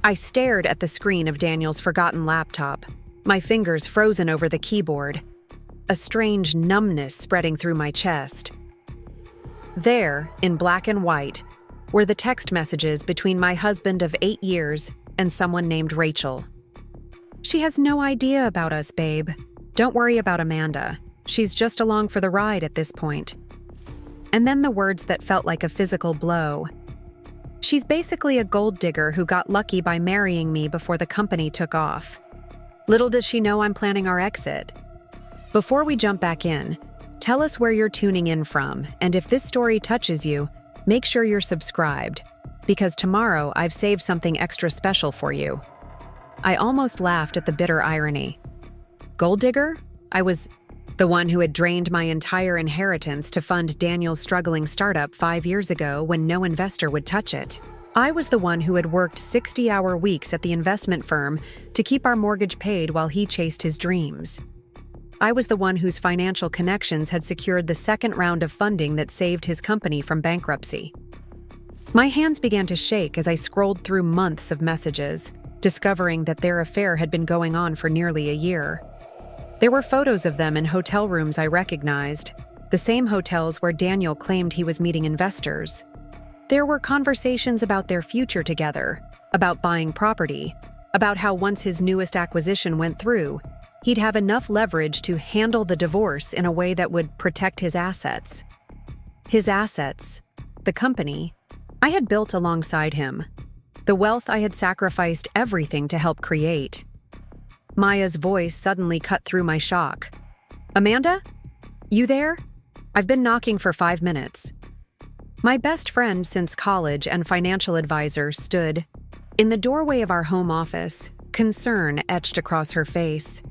I stared at the screen of Daniel's forgotten laptop, my fingers frozen over the keyboard, a strange numbness spreading through my chest. There, in black and white, were the text messages between my husband of 8 years and someone named Rachel. "She has no idea about us, babe. Don't worry about Amanda. She's just along for the ride at this point." And then the words that felt like a physical blow. "She's basically a gold digger who got lucky by marrying me before the company took off. Little does she know I'm planning our exit." Before we jump back in, tell us where you're tuning in from, and if this story touches you, make sure you're subscribed, because tomorrow I've saved something extra special for you. I almost laughed at the bitter irony. Gold digger? I was the one who had drained my entire inheritance to fund Daniel's struggling startup 5 years ago when no investor would touch it. I was the one who had worked 60-hour weeks at the investment firm to keep our mortgage paid while he chased his dreams. I was the one whose financial connections had secured the second round of funding that saved his company from bankruptcy. My hands began to shake as I scrolled through months of messages, discovering that their affair had been going on for nearly a year. There were photos of them in hotel rooms I recognized, the same hotels where Daniel claimed he was meeting investors. There were conversations about their future together, about buying property, about how once his newest acquisition went through, he'd have enough leverage to handle the divorce in a way that would protect his assets. His assets, the company, I had built alongside him, the wealth I had sacrificed everything to help create. Maya's voice suddenly cut through my shock. "Amanda? You there? I've been knocking for 5 minutes." My best friend since college and financial advisor stood in the doorway of our home office, concern etched across her face.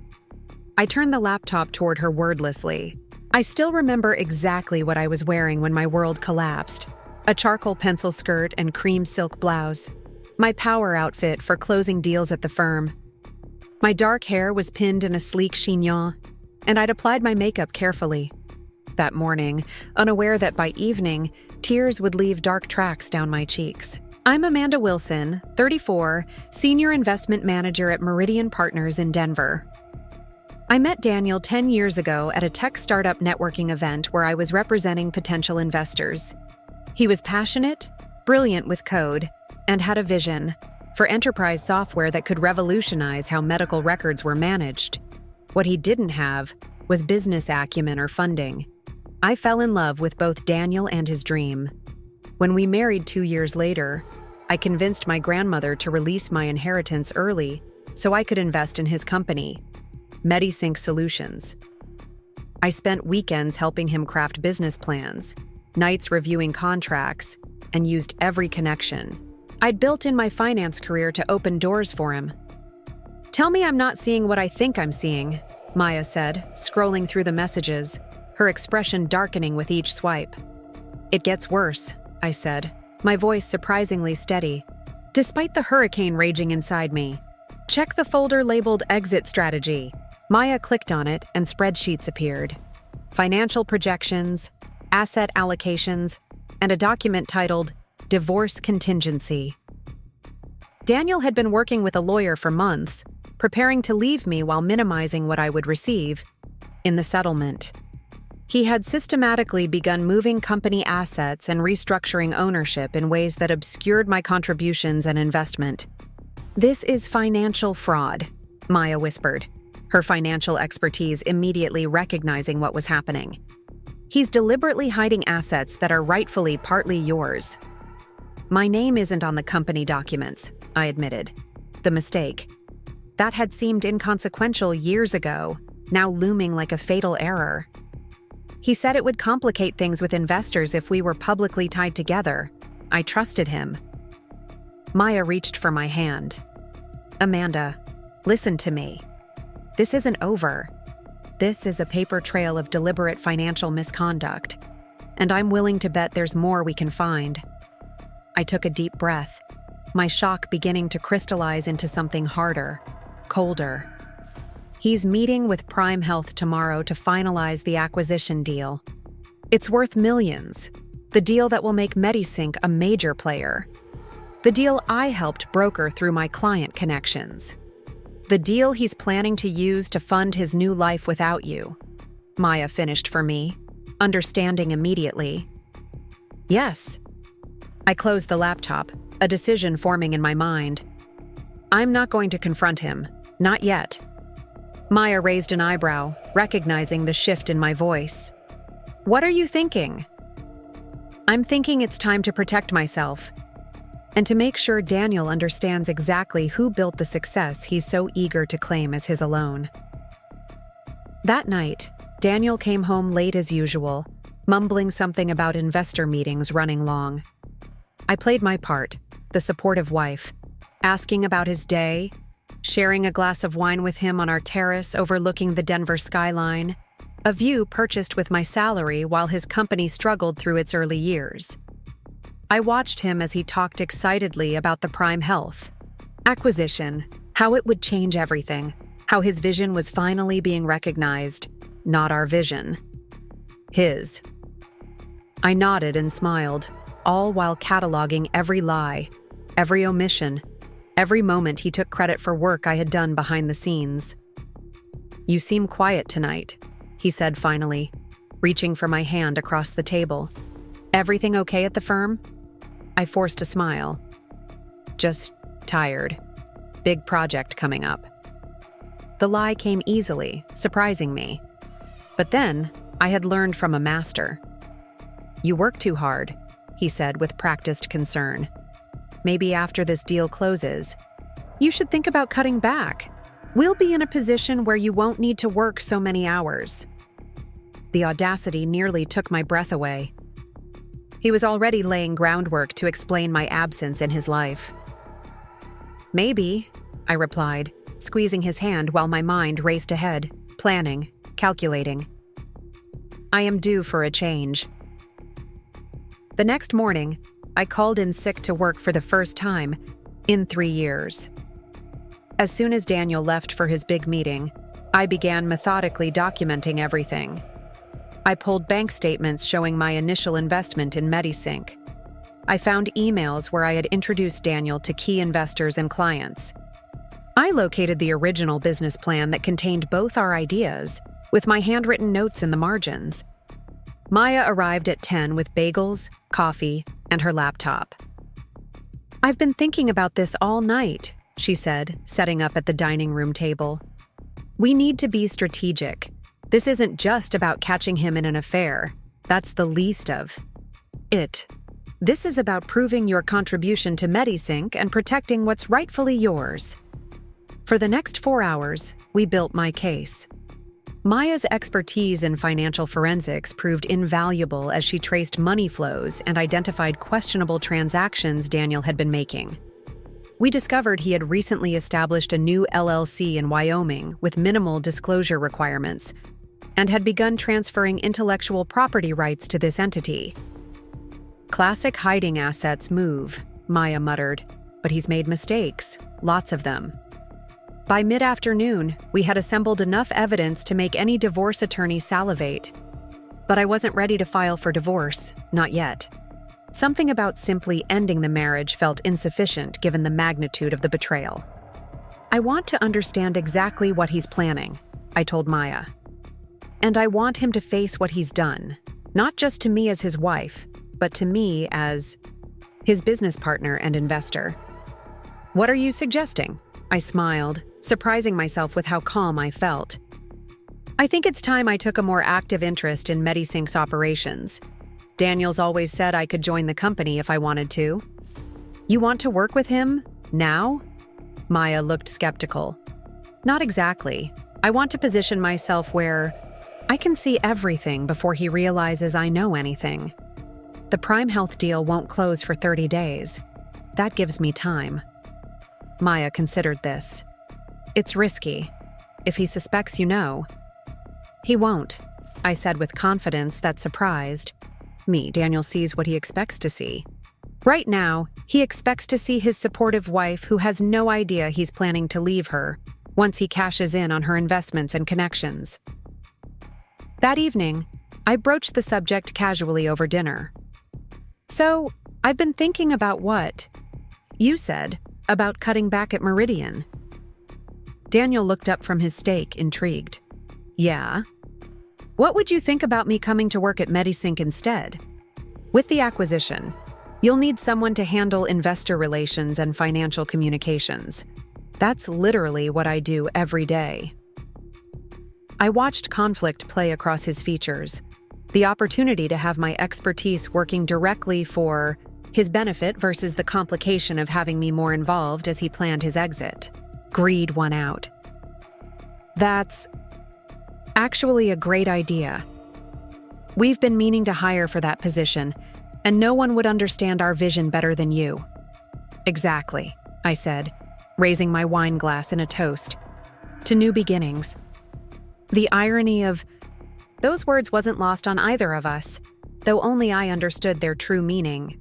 I turned the laptop toward her wordlessly. I still remember exactly what I was wearing when my world collapsed. A charcoal pencil skirt and cream silk blouse. My power outfit for closing deals at the firm. My dark hair was pinned in a sleek chignon, and I'd applied my makeup carefully. That morning, unaware that by evening, tears would leave dark tracks down my cheeks. I'm Amanda Wilson, 34, Senior Investment Manager at Meridian Partners in Denver. I met Daniel 10 years ago at a tech startup networking event where I was representing potential investors. He was passionate, brilliant with code, and had a vision for enterprise software that could revolutionize how medical records were managed. What he didn't have was business acumen or funding. I fell in love with both Daniel and his dream. When we married 2 years later, I convinced my grandmother to release my inheritance early so I could invest in his company, MediSync Solutions. I spent weekends helping him craft business plans, nights reviewing contracts, and used every connection I'd built in my finance career to open doors for him. "Tell me I'm not seeing what I think I'm seeing," Maya said, scrolling through the messages, her expression darkening with each swipe. "It gets worse," I said, my voice surprisingly steady, despite the hurricane raging inside me. "Check the folder labeled Exit Strategy." Maya clicked on it and spreadsheets appeared. Financial projections, asset allocations, and a document titled Divorce Contingency. Daniel had been working with a lawyer for months, preparing to leave me while minimizing what I would receive in the settlement. He had systematically begun moving company assets and restructuring ownership in ways that obscured my contributions and investment. "This is financial fraud," Maya whispered, her financial expertise immediately recognizing what was happening. "He's deliberately hiding assets that are rightfully partly yours." "My name isn't on the company documents," I admitted. The mistake. That had seemed inconsequential years ago, now looming like a fatal error. "He said it would complicate things with investors if we were publicly tied together. I trusted him." Maya reached for my hand. "Amanda, listen to me. This isn't over. This is a paper trail of deliberate financial misconduct, and I'm willing to bet there's more we can find." I took a deep breath, my shock beginning to crystallize into something harder, colder. "He's meeting with Prime Health tomorrow to finalize the acquisition deal. It's worth millions, the deal that will make MediSync a major player. The deal I helped broker through my client connections. The deal he's planning to use to fund his new life without you. Maya finished for me, understanding immediately. Yes. I closed the laptop, a decision forming in my mind. I'm not going to confront him, not yet. Maya raised an eyebrow, recognizing the shift in my voice. What are you thinking? I'm thinking it's time to protect myself, and to make sure Daniel understands exactly who built the success he's so eager to claim as his alone. That night, Daniel came home late as usual, mumbling something about investor meetings running long. I played my part, the supportive wife, asking about his day, sharing a glass of wine with him on our terrace overlooking the Denver skyline, a view purchased with my salary while his company struggled through its early years. I watched him as he talked excitedly about the Prime Health acquisition, how it would change everything, how his vision was finally being recognized, not our vision. His. I nodded and smiled, all while cataloging every lie, every omission, every moment he took credit for work I had done behind the scenes. You seem quiet tonight, he said finally, reaching for my hand across the table. Everything okay at the firm? I forced a smile. Just tired. Big project coming up. The lie came easily, surprising me. But then, I had learned from a master. You work too hard, he said with practiced concern. Maybe after this deal closes, you should think about cutting back. We'll be in a position where you won't need to work so many hours. The audacity nearly took my breath away. He was already laying groundwork to explain my absence in his life. Maybe, I replied, squeezing his hand while my mind raced ahead, planning, calculating. I am due for a change. The next morning, I called in sick to work for the first time in 3 years. As soon as Daniel left for his big meeting, I began methodically documenting everything. I pulled bank statements showing my initial investment in MediSync. I found emails where I had introduced Daniel to key investors and clients. I located the original business plan that contained both our ideas, with my handwritten notes in the margins. Maya arrived at 10 with bagels, coffee, and her laptop. I've been thinking about this all night, she said, setting up at the dining room table. We need to be strategic. This isn't just about catching him in an affair. That's the least of it. This is about proving your contribution to MediSync and protecting what's rightfully yours. For the next 4 hours, we built my case. Maya's expertise in financial forensics proved invaluable as she traced money flows and identified questionable transactions Daniel had been making. We discovered he had recently established a new LLC in Wyoming with minimal disclosure requirements and had begun transferring intellectual property rights to this entity. Classic hiding assets move, Maya muttered, but he's made mistakes, lots of them. By mid-afternoon, we had assembled enough evidence to make any divorce attorney salivate. But I wasn't ready to file for divorce, not yet. Something about simply ending the marriage felt insufficient given the magnitude of the betrayal. I want to understand exactly what he's planning, I told Maya. And I want him to face what he's done, not just to me as his wife, but to me as his business partner and investor. What are you suggesting? I smiled, surprising myself with how calm I felt. I think it's time I took a more active interest in MediSync's operations. Daniel's always said I could join the company if I wanted to. You want to work with him? Now? Maya looked skeptical. Not exactly. I want to position myself where I can see everything before he realizes I know anything. The Prime Health deal won't close for 30 days. That gives me time. Maya considered this. It's risky. If he suspects you know. He won't, I said with confidence that surprised me. Daniel sees what he expects to see. Right now, he expects to see his supportive wife who has no idea he's planning to leave her once he cashes in on her investments and connections. That evening, I broached the subject casually over dinner. So, I've been thinking about what You said, about cutting back at Meridian. Daniel looked up from his steak, intrigued. Yeah? What would you think about me coming to work at Medisync instead? With the acquisition, you'll need someone to handle investor relations and financial communications. That's literally what I do every day. I watched conflict play across his features. The opportunity to have my expertise working directly for his benefit versus the complication of having me more involved as he planned his exit. Greed won out. That's actually a great idea. We've been meaning to hire for that position, and no one would understand our vision better than you. Exactly, I said, raising my wine glass in a toast. To new beginnings. The irony of those words wasn't lost on either of us, though only I understood their true meaning.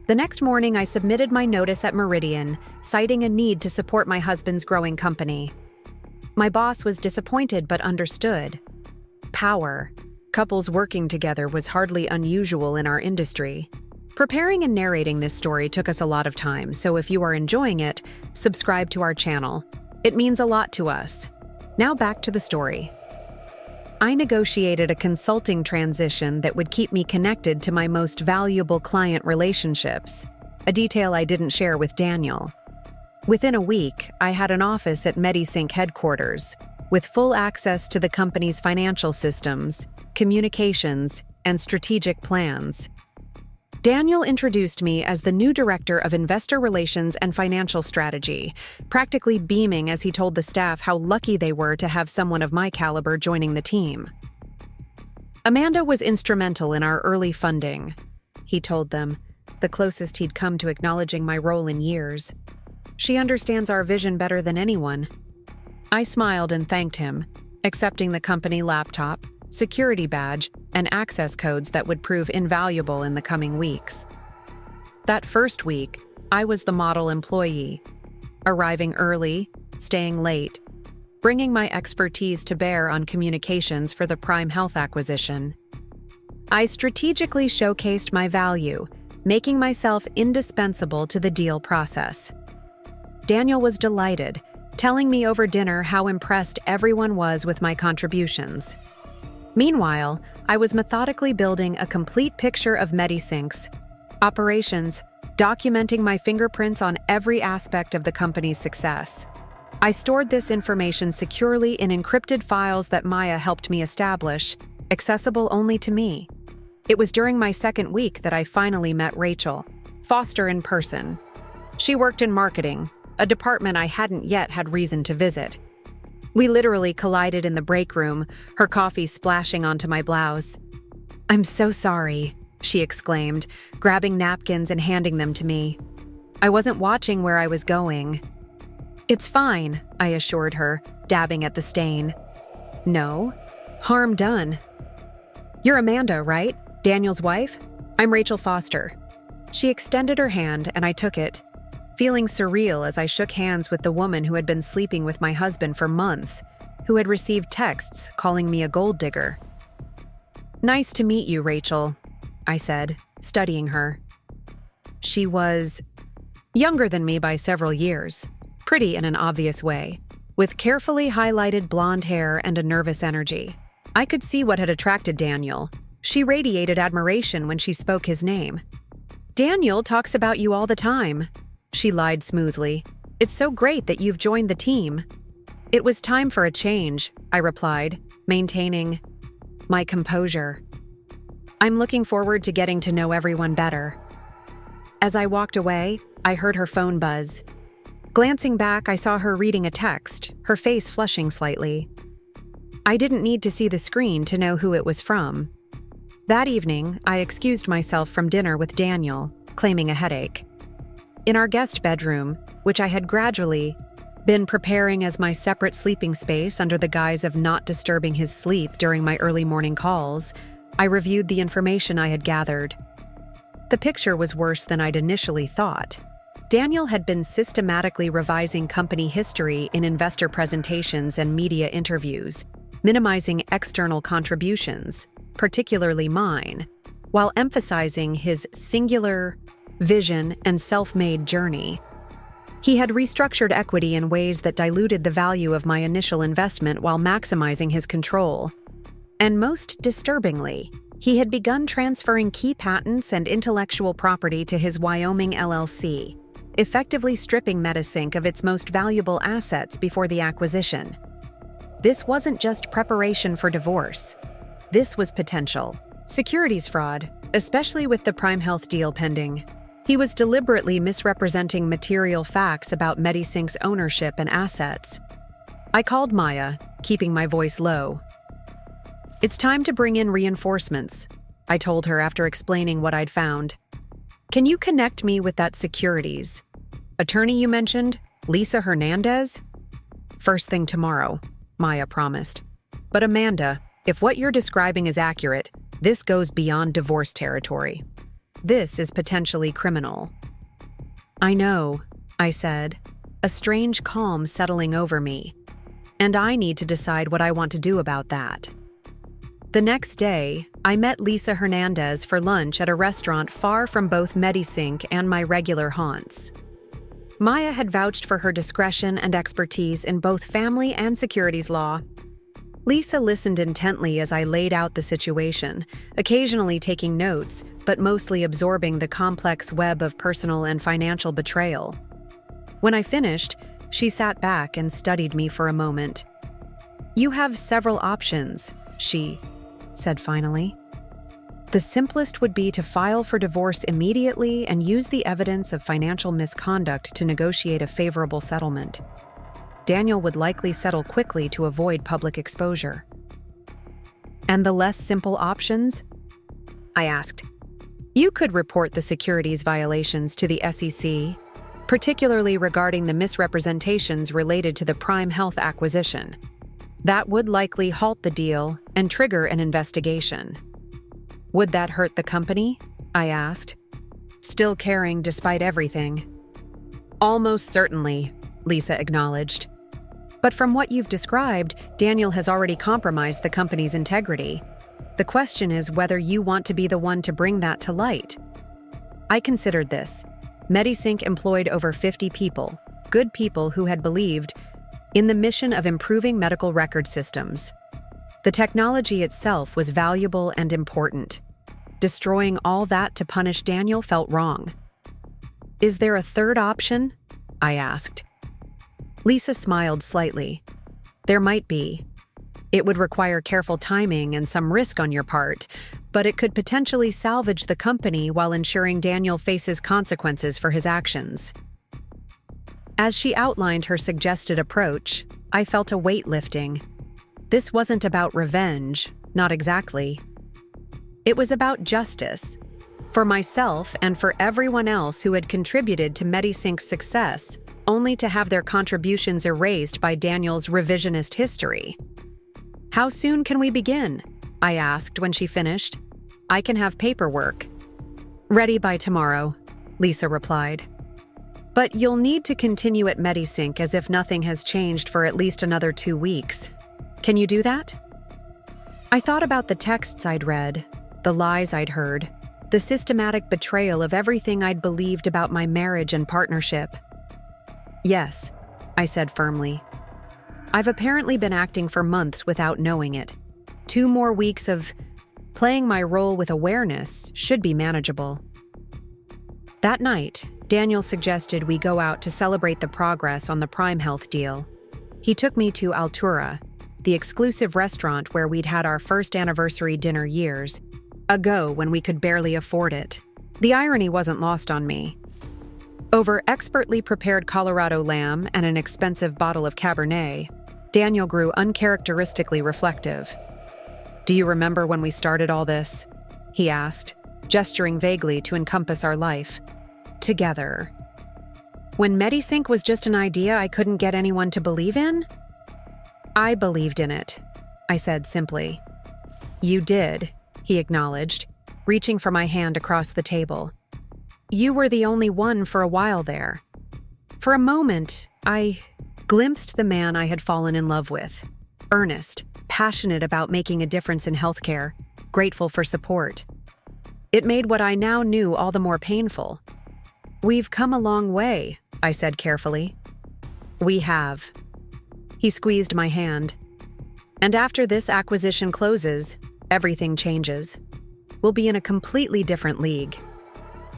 The next morning, I submitted my notice at Meridian, citing a need to support my husband's growing company. My boss was disappointed but understood. Power. Couples working together was hardly unusual in our industry. Preparing and narrating this story took us a lot of time, so if you are enjoying it, subscribe to our channel. It means a lot to us. Now back to the story. I negotiated a consulting transition that would keep me connected to my most valuable client relationships, a detail I didn't share with Daniel. Within a week, I had an office at Medisync headquarters, with full access to the company's financial systems, communications, and strategic plans. Daniel introduced me as the new director of investor relations and financial strategy, practically beaming as he told the staff how lucky they were to have someone of my caliber joining the team. Amanda was instrumental in our early funding, he told them, the closest he'd come to acknowledging my role in years. She understands our vision better than anyone. I smiled and thanked him, accepting the company laptop, security badge, and access codes that would prove invaluable in the coming weeks. That first week, I was the model employee, arriving early, staying late, bringing my expertise to bear on communications for the Prime Health acquisition. I strategically showcased my value, making myself indispensable to the deal process. Daniel was delighted, telling me over dinner how impressed everyone was with my contributions. Meanwhile, I was methodically building a complete picture of Medisync's operations, documenting my fingerprints on every aspect of the company's success. I stored this information securely in encrypted files that Maya helped me establish, accessible only to me. It was during my second week that I finally met Rachel Foster in person. She worked in marketing, a department I hadn't yet had reason to visit. We literally collided in the break room, her coffee splashing onto my blouse. "I'm so sorry," she exclaimed, grabbing napkins and handing them to me. I wasn't watching where I was going. "It's fine," I assured her, dabbing at the stain. "No, harm done." "You're Amanda, right? Daniel's wife? I'm Rachel Foster." She extended her hand and I took it, feeling surreal as I shook hands with the woman who had been sleeping with my husband for months, who had received texts calling me a gold digger. "Nice to meet you, Rachel," I said, studying her. She was younger than me by several years, pretty in an obvious way, with carefully highlighted blonde hair and a nervous energy. I could see what had attracted Daniel. She radiated admiration when she spoke his name. "Daniel talks about you all the time," she lied smoothly. "It's so great that you've joined the team." "It was time for a change," I replied, maintaining my composure. "I'm looking forward to getting to know everyone better." As I walked away, I heard her phone buzz. Glancing back, I saw her reading a text, her face flushing slightly. I didn't need to see the screen to know who it was from. That evening, I excused myself from dinner with Daniel, claiming a headache. In our guest bedroom, which I had gradually been preparing as my separate sleeping space under the guise of not disturbing his sleep during my early morning calls, I reviewed the information I had gathered. The picture was worse than I'd initially thought. Daniel had been systematically revising company history in investor presentations and media interviews, minimizing external contributions, particularly mine, while emphasizing his singular vision, and self-made journey. He had restructured equity in ways that diluted the value of my initial investment while maximizing his control. And most disturbingly, he had begun transferring key patents and intellectual property to his Wyoming LLC, effectively stripping Metasync of its most valuable assets before the acquisition. This wasn't just preparation for divorce. This was potential securities fraud, especially with the Prime Health deal pending. He was deliberately misrepresenting material facts about Medisync's ownership and assets. I called Maya, keeping my voice low. "It's time to bring in reinforcements," I told her after explaining what I'd found. "Can you connect me with that securities attorney you mentioned, Lisa Hernandez?" "First thing tomorrow," Maya promised. "But Amanda, if what you're describing is accurate, this goes beyond divorce territory. This is potentially criminal." "I know," I said, a strange calm settling over me. "And I need to decide what I want to do about that." The next day, I met Lisa Hernandez for lunch at a restaurant far from both Medisync and my regular haunts. Maya had vouched for her discretion and expertise in both family and securities law. Lisa listened intently as I laid out the situation, occasionally taking notes, but mostly absorbing the complex web of personal and financial betrayal. When I finished, she sat back and studied me for a moment. "You have several options," she said finally. "The simplest would be to file for divorce immediately and use the evidence of financial misconduct to negotiate a favorable settlement. Daniel would likely settle quickly to avoid public exposure." "And the less simple options?" I asked. "You could report the securities violations to the SEC, particularly regarding the misrepresentations related to the Prime Health acquisition. That would likely halt the deal and trigger an investigation." "Would that hurt the company?" I asked, still caring despite everything. "Almost certainly," Lisa acknowledged. "But from what you've described, Daniel has already compromised the company's integrity. The question is whether you want to be the one to bring that to light." I considered this. Medisync employed over 50 people, good people who had believed in the mission of improving medical record systems. The technology itself was valuable and important. Destroying all that to punish Daniel felt wrong. "Is there a third option?" I asked. Lisa smiled slightly. "There might be. It would require careful timing and some risk on your part, but it could potentially salvage the company while ensuring Daniel faces consequences for his actions." As she outlined her suggested approach, I felt a weight lifting. This wasn't about revenge, not exactly. It was about justice, for myself and for everyone else who had contributed to Medisync's success, only to have their contributions erased by Daniel's revisionist history. "How soon can we begin?" I asked when she finished. "I can have paperwork." "Ready by tomorrow," Lisa replied. "But you'll need to continue at Medisync as if nothing has changed for at least another 2 weeks. Can you do that?" I thought about the texts I'd read, the lies I'd heard, the systematic betrayal of everything I'd believed about my marriage and partnership. "Yes," I said firmly. "I've apparently been acting for months without knowing it. 2 more weeks of playing my role with awareness should be manageable." That night, Daniel suggested we go out to celebrate the progress on the Prime Health deal. He took me to Altura, the exclusive restaurant where we'd had our first anniversary dinner years ago when we could barely afford it. The irony wasn't lost on me. Over expertly prepared Colorado lamb and an expensive bottle of Cabernet, Daniel grew uncharacteristically reflective. "Do you remember when we started all this?" he asked, gesturing vaguely to encompass our life. "Together. When Medisync was just an idea I couldn't get anyone to believe in?" "I believed in it," I said simply. "You did," he acknowledged, reaching for my hand across the table. "You were the only one for a while there." For a moment, I glimpsed the man I had fallen in love with. Earnest, passionate about making a difference in healthcare, grateful for support. It made what I now knew all the more painful. "We've come a long way," I said carefully. "We have." He squeezed my hand. "And after this acquisition closes, everything changes. We'll be in a completely different league."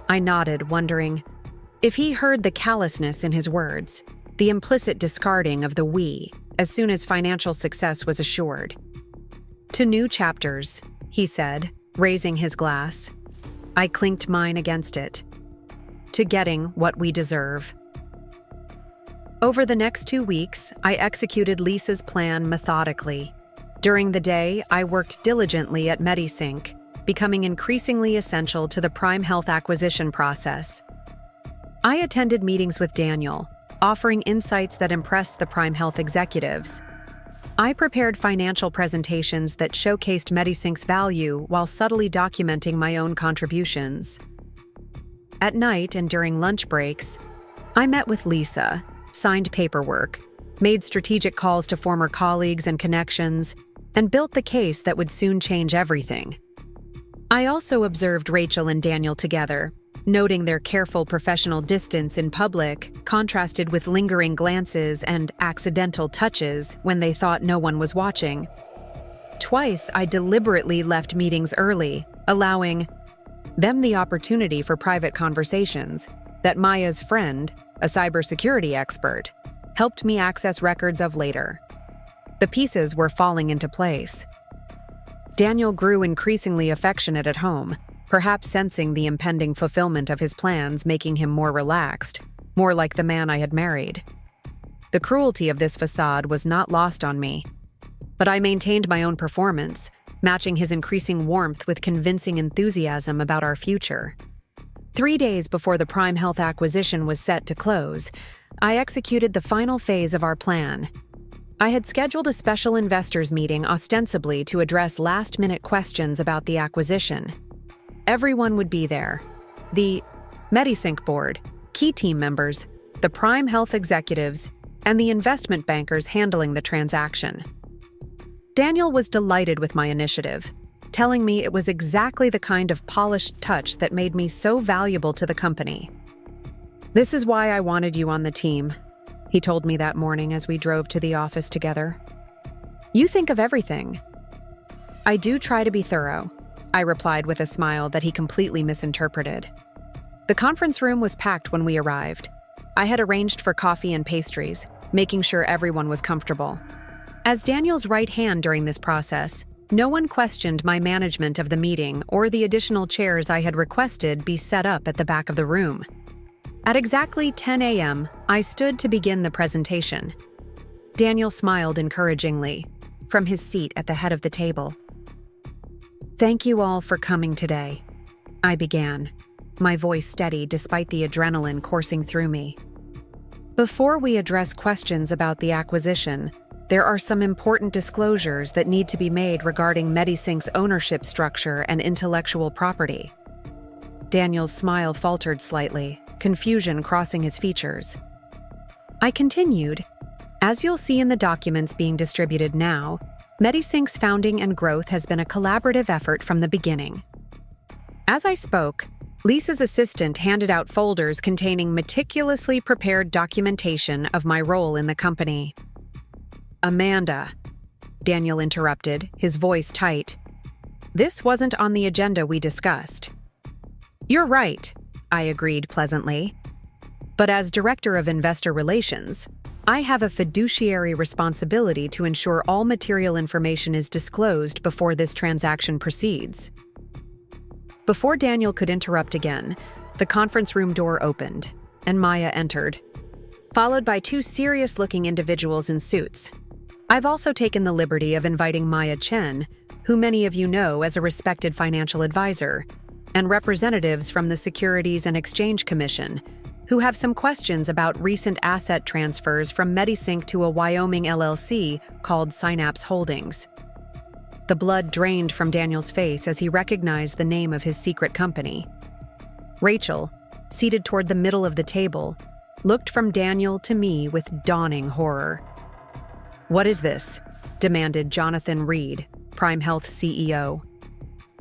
I nodded, wondering if he heard the callousness in his words, the implicit discarding of the "we" as soon as financial success was assured. "To new chapters," he said, raising his glass. I clinked mine against it. "To getting what we deserve." Over the next 2 weeks, I executed Lisa's plan methodically. During the day, I worked diligently at MediSync, becoming increasingly essential to the Prime Health acquisition process. I attended meetings with Daniel, offering insights that impressed the Prime Health executives. I prepared financial presentations that showcased MediSync's value while subtly documenting my own contributions. At night and during lunch breaks, I met with Lisa, signed paperwork, made strategic calls to former colleagues and connections, and built the case that would soon change everything. I also observed Rachel and Daniel together, noting their careful professional distance in public contrasted with lingering glances and accidental touches when they thought no one was watching. Twice, I deliberately left meetings early, allowing them the opportunity for private conversations that Maya's friend, a cybersecurity expert, helped me access records of later. The pieces were falling into place. Daniel grew increasingly affectionate at home, perhaps sensing the impending fulfillment of his plans, making him more relaxed, more like the man I had married. The cruelty of this facade was not lost on me, but I maintained my own performance, matching his increasing warmth with convincing enthusiasm about our future. 3 days before the Prime Health acquisition was set to close, I executed the final phase of our plan. I had scheduled a special investors meeting ostensibly to address last-minute questions about the acquisition. Everyone would be there: the MediSync board, key team members, the Prime Health executives, and the investment bankers handling the transaction. Daniel was delighted with my initiative, telling me it was exactly the kind of polished touch that made me so valuable to the company. "This is why I wanted you on the team," he told me that morning as we drove to the office together. "You think of everything." "I do try to be thorough," I replied with a smile that he completely misinterpreted. The conference room was packed when we arrived. I had arranged for coffee and pastries, making sure everyone was comfortable. As Daniel's right hand during this process, no one questioned my management of the meeting or the additional chairs I had requested be set up at the back of the room. At exactly 10 a.m., I stood to begin the presentation. Daniel smiled encouragingly from his seat at the head of the table. "Thank you all for coming today," I began, my voice steady despite the adrenaline coursing through me. "Before we address questions about the acquisition, there are some important disclosures that need to be made regarding MediSync's ownership structure and intellectual property." Daniel's smile faltered slightly, confusion crossing his features. I continued, "As you'll see in the documents being distributed now, MediSync's founding and growth has been a collaborative effort from the beginning." As I spoke, Lisa's assistant handed out folders containing meticulously prepared documentation of my role in the company. "Amanda," Daniel interrupted, his voice tight. "This wasn't on the agenda we discussed." "You're right," I agreed pleasantly. "But as Director of Investor Relations, I have a fiduciary responsibility to ensure all material information is disclosed before this transaction proceeds." Before Daniel could interrupt again, the conference room door opened, and Maya entered, followed by 2 serious-looking individuals in suits. I've also taken the liberty of inviting Maya Chen, who many of you know as a respected financial advisor, and representatives from the Securities and Exchange Commission, who have some questions about recent asset transfers from MediSync to a Wyoming LLC called Synapse Holdings. The blood drained from Daniel's face as he recognized the name of his secret company. Rachel, seated toward the middle of the table, looked from Daniel to me with dawning horror. "What is this?" demanded Jonathan Reed, Prime Health CEO.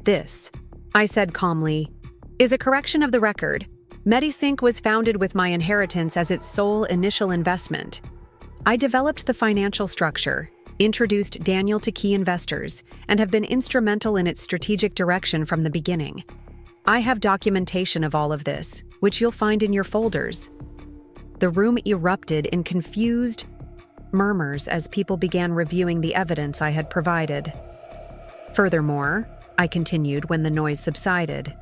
"This," I said calmly, "is a correction of the record. MediSync was founded with my inheritance as its sole initial investment. I developed the financial structure, introduced Daniel to key investors, and have been instrumental in its strategic direction from the beginning. I have documentation of all of this, which you'll find in your folders. The room erupted in confused murmurs as people began reviewing the evidence I had provided. Furthermore, I continued when the noise subsided,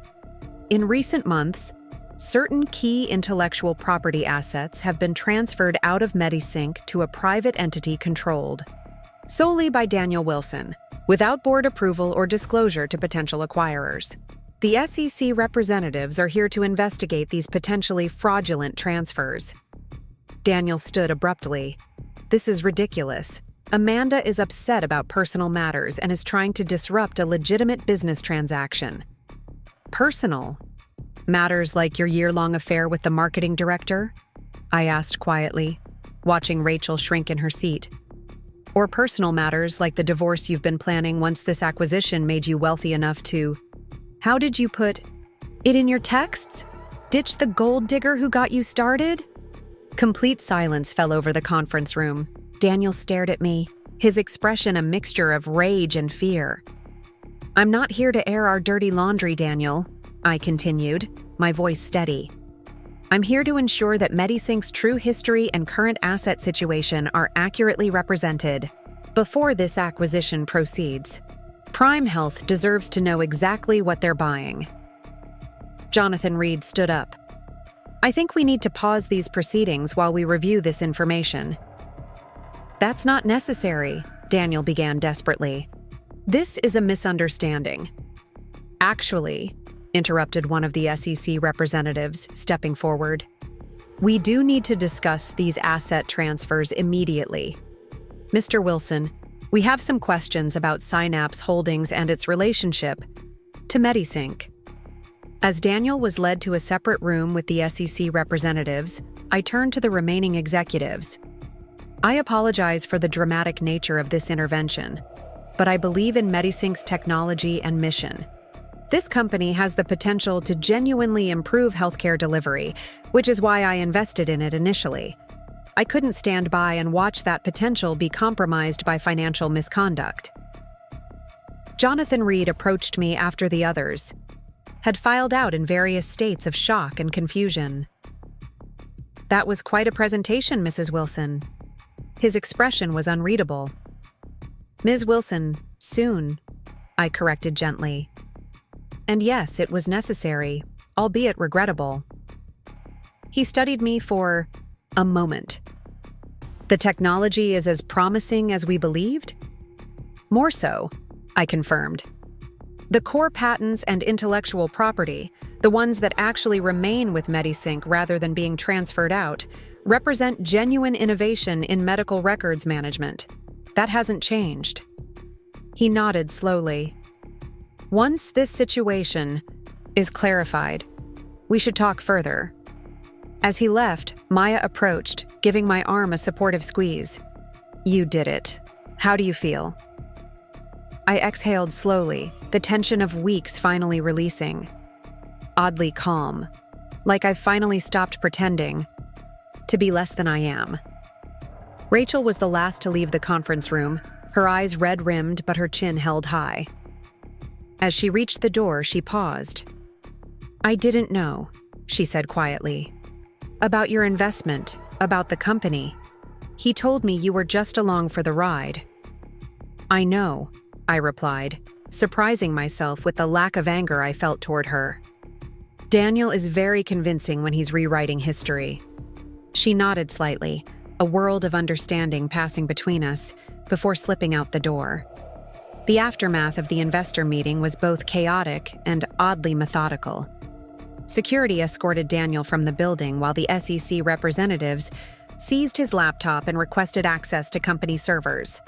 in recent months, certain key intellectual property assets have been transferred out of MediSync to a private entity controlled solely by Daniel Wilson, without board approval or disclosure to potential acquirers. The SEC representatives are here to investigate these potentially fraudulent transfers. Daniel stood abruptly. This is ridiculous. Amanda is upset about personal matters and is trying to disrupt a legitimate business transaction. Personal? Matters like your year-long affair with the marketing director? I asked quietly, watching Rachel shrink in her seat. Or personal matters like the divorce you've been planning once this acquisition made you wealthy enough to… How did you put it in your texts? Ditch the gold digger who got you started? Complete silence fell over the conference room. Daniel stared at me, his expression a mixture of rage and fear. I'm not here to air our dirty laundry, Daniel, I continued, my voice steady. I'm here to ensure that MediSync's true history and current asset situation are accurately represented before this acquisition proceeds. Prime Health deserves to know exactly what they're buying. Jonathan Reed stood up. I think we need to pause these proceedings while we review this information. That's not necessary, Daniel began desperately. This is a misunderstanding. Actually, interrupted one of the SEC representatives, stepping forward. We do need to discuss these asset transfers immediately. Mr. Wilson, we have some questions about Synapse Holdings and its relationship to MediSync. As Daniel was led to a separate room with the SEC representatives, I turned to the remaining executives. I apologize for the dramatic nature of this intervention, but I believe in MediSync's technology and mission. This company has the potential to genuinely improve healthcare delivery, which is why I invested in it initially. I couldn't stand by and watch that potential be compromised by financial misconduct. Jonathan Reed approached me after the others had filed out in various states of shock and confusion. That was quite a presentation, Mrs. Wilson. His expression was unreadable. Ms. Wilson, soon, I corrected gently. And yes, it was necessary, albeit regrettable. He studied me for a moment. The technology is as promising as we believed? More so, I confirmed. The core patents and intellectual property, the ones that actually remain with MediSync rather than being transferred out, represent genuine innovation in medical records management. That hasn't changed. He nodded slowly. Once this situation is clarified, we should talk further. As he left, Maya approached, giving my arm a supportive squeeze. You did it. How do you feel? I exhaled slowly, the tension of weeks finally releasing. Oddly calm, like I've finally stopped pretending to be less than I am. Rachel was the last to leave the conference room, her eyes red-rimmed but her chin held high. As she reached the door, she paused. I didn't know, she said quietly. About your investment, about the company. He told me you were just along for the ride. I know, I replied, surprising myself with the lack of anger I felt toward her. Daniel is very convincing when he's rewriting history. She nodded slightly, a world of understanding passing between us, before slipping out the door. The aftermath of the investor meeting was both chaotic and oddly methodical. Security escorted Daniel from the building while the SEC representatives seized his laptop and requested access to company servers.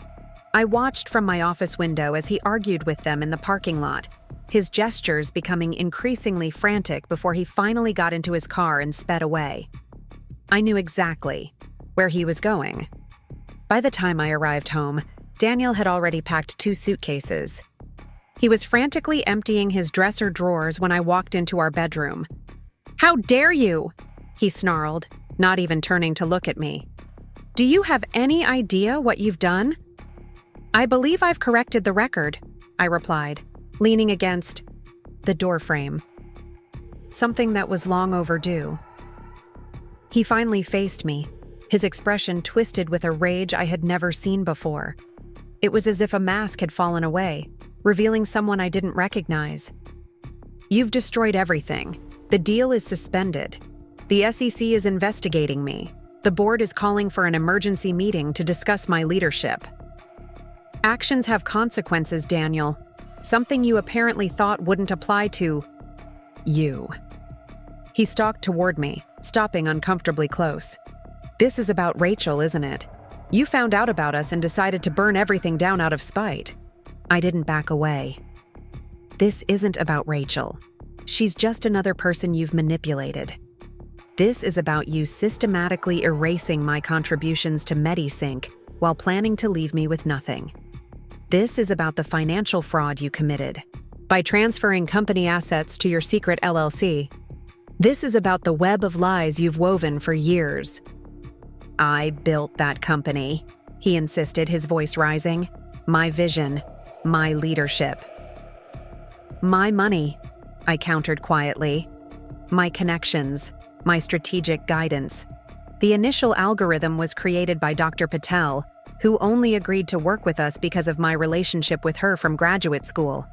I watched from my office window as he argued with them in the parking lot, his gestures becoming increasingly frantic before he finally got into his car and sped away. I knew exactly where he was going. By the time I arrived home, Daniel had already packed 2 suitcases. He was frantically emptying his dresser drawers when I walked into our bedroom. "How dare you?" he snarled, not even turning to look at me. "Do you have any idea what you've done?" "I believe I've corrected the record," I replied, leaning against the doorframe. Something that was long overdue. He finally faced me, his expression twisted with a rage I had never seen before. It was as if a mask had fallen away, revealing someone I didn't recognize. "You've destroyed everything. The deal is suspended. The SEC is investigating me. The board is calling for an emergency meeting to discuss my leadership. Actions have consequences, Daniel. Something you apparently thought wouldn't apply to you." He stalked toward me, stopping uncomfortably close. "This is about Rachel, isn't it? You found out about us and decided to burn everything down out of spite." I didn't back away. "This isn't about Rachel. She's just another person you've manipulated. This is about you systematically erasing my contributions to MediSync while planning to leave me with nothing. This is about the financial fraud you committed by transferring company assets to your secret LLC. This is about the web of lies you've woven for years." "I built that company," he insisted, his voice rising. "My vision, my leadership." "My money," I countered quietly. "My connections, my strategic guidance. The initial algorithm was created by Dr. Patel, who only agreed to work with us because of my relationship with her from graduate school.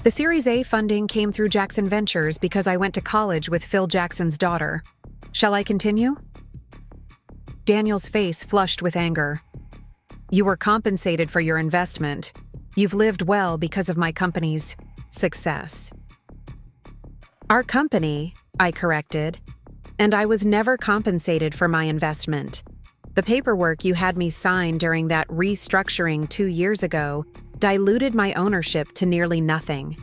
The Series A funding came through Jackson Ventures because I went to college with Phil Jackson's daughter. Shall I continue?" Daniel's face flushed with anger. "You were compensated for your investment. You've lived well because of my company's success." "Our company," I corrected, "and I was never compensated for my investment. The paperwork you had me sign during that restructuring 2 years ago diluted my ownership to nearly nothing."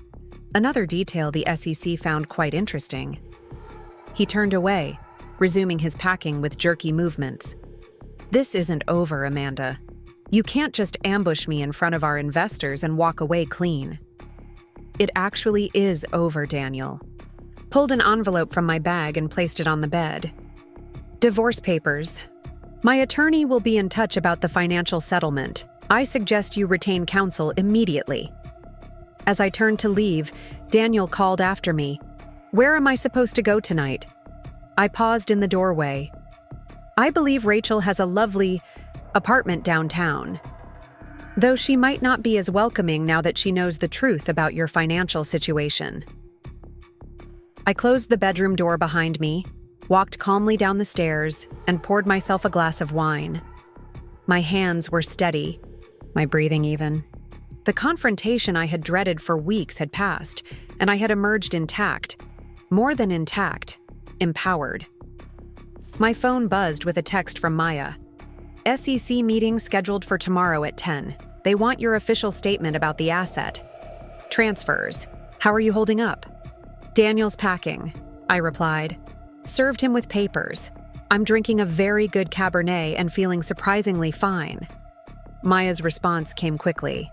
Another detail the SEC found quite interesting. He turned away, resuming his packing with jerky movements. "This isn't over, Amanda. You can't just ambush me in front of our investors and walk away clean." "It actually is over, Daniel." Pulled an envelope from my bag and placed it on the bed. "Divorce papers. My attorney will be in touch about the financial settlement. I suggest you retain counsel immediately." As I turned to leave, Daniel called after me. "Where am I supposed to go tonight?" I paused in the doorway. "I believe Rachel has a lovely apartment downtown, though she might not be as welcoming now that she knows the truth about your financial situation." I closed the bedroom door behind me, walked calmly down the stairs, and poured myself a glass of wine. My hands were steady, my breathing even. The confrontation I had dreaded for weeks had passed, and I had emerged intact. More than intact, empowered. My phone buzzed with a text from Maya. "SEC meeting scheduled for tomorrow at 10. They want your official statement about the asset. Transfers. How are you holding up?" "Daniel's packing," I replied. "Served him with papers. I'm drinking a very good Cabernet and feeling surprisingly fine." Maya's response came quickly.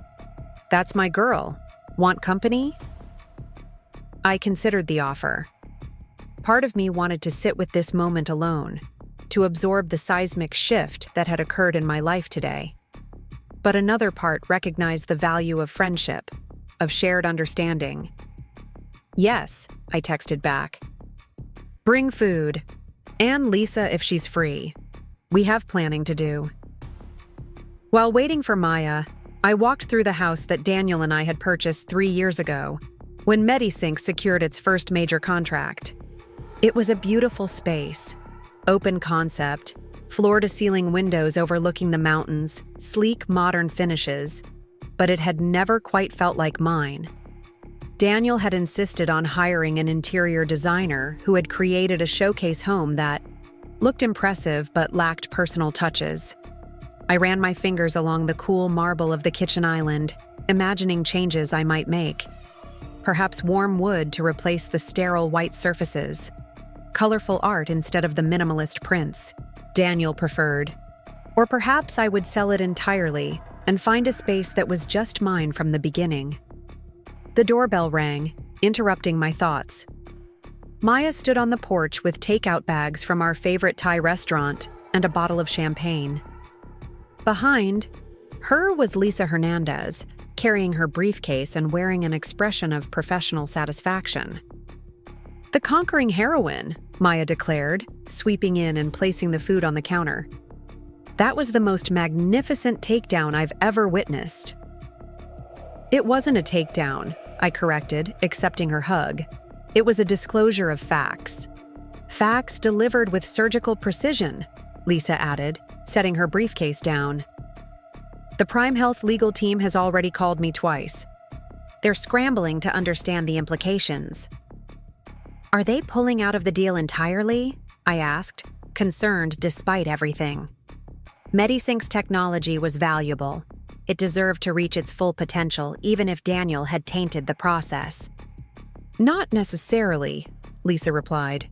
"That's my girl. Want company?" I considered the offer. Part of me wanted to sit with this moment alone, to absorb the seismic shift that had occurred in my life today. But another part recognized the value of friendship, of shared understanding. "Yes," I texted back. "Bring food. And Lisa if she's free. We have planning to do." While waiting for Maya, I walked through the house that Daniel and I had purchased 3 years ago, when MediSync secured its first major contract. It was a beautiful space, open concept, floor-to-ceiling windows overlooking the mountains, sleek modern finishes, but it had never quite felt like mine. Daniel had insisted on hiring an interior designer who had created a showcase home that looked impressive but lacked personal touches. I ran my fingers along the cool marble of the kitchen island, imagining changes I might make. Perhaps warm wood to replace the sterile white surfaces. Colorful art instead of the minimalist prints Daniel preferred. Or perhaps I would sell it entirely and find a space that was just mine from the beginning. The doorbell rang, interrupting my thoughts. Maya stood on the porch with takeout bags from our favorite Thai restaurant and a bottle of champagne. Behind her was Lisa Hernandez, carrying her briefcase and wearing an expression of professional satisfaction. "The conquering heroine," Maya declared, sweeping in and placing the food on the counter. "That was the most magnificent takedown I've ever witnessed." "It wasn't a takedown," I corrected, accepting her hug. "It was a disclosure of facts." "Facts delivered with surgical precision," Lisa added, setting her briefcase down. "The Prime Health legal team has already called me twice. They're scrambling to understand the implications." "Are they pulling out of the deal entirely?" I asked, concerned despite everything. MediSync's technology was valuable. It deserved to reach its full potential even if Daniel had tainted the process. "Not necessarily," Lisa replied.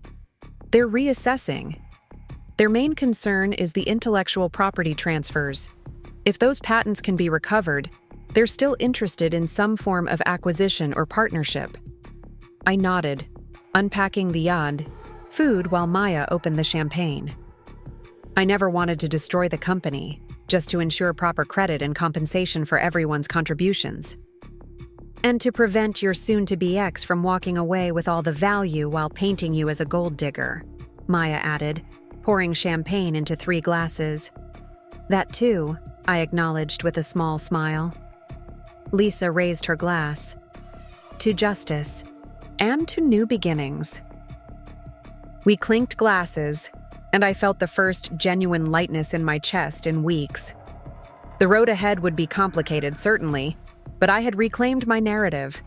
"They're reassessing. Their main concern is the intellectual property transfers. If those patents can be recovered, they're still interested in some form of acquisition or partnership." I nodded, unpacking the food while Maya opened the champagne. "I never wanted to destroy the company, just to ensure proper credit and compensation for everyone's contributions. And to prevent your soon-to-be ex from walking away with all the value while painting you as a gold digger," Maya added, pouring champagne into 3 glasses. "That too," I acknowledged with a small smile. Lisa raised her glass. "To justice, and to new beginnings." We clinked glasses, and I felt the first genuine lightness in my chest in weeks. The road ahead would be complicated, certainly, but I had reclaimed my narrative.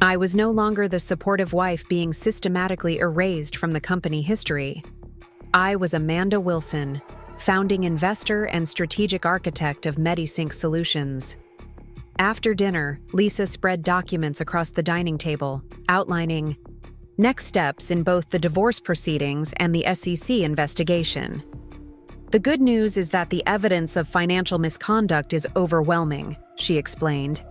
I was no longer the supportive wife being systematically erased from the company history. I was Amanda Wilson, founding investor and strategic architect of MediSync Solutions. After dinner, Lisa spread documents across the dining table, outlining next steps in both the divorce proceedings and the SEC investigation. "The good news is that the evidence of financial misconduct is overwhelming," she explained.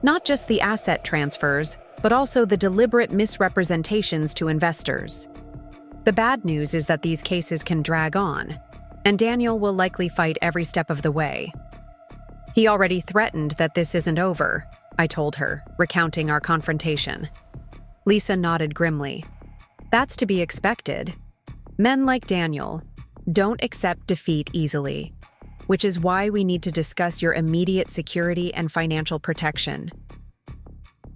"Not just the asset transfers, but also the deliberate misrepresentations to investors. The bad news is that these cases can drag on, and Daniel will likely fight every step of the way. He already threatened that this isn't over," I told her, recounting our confrontation. Lisa nodded grimly. "That's to be expected. Men like Daniel don't accept defeat easily, which is why we need to discuss your immediate security and financial protection."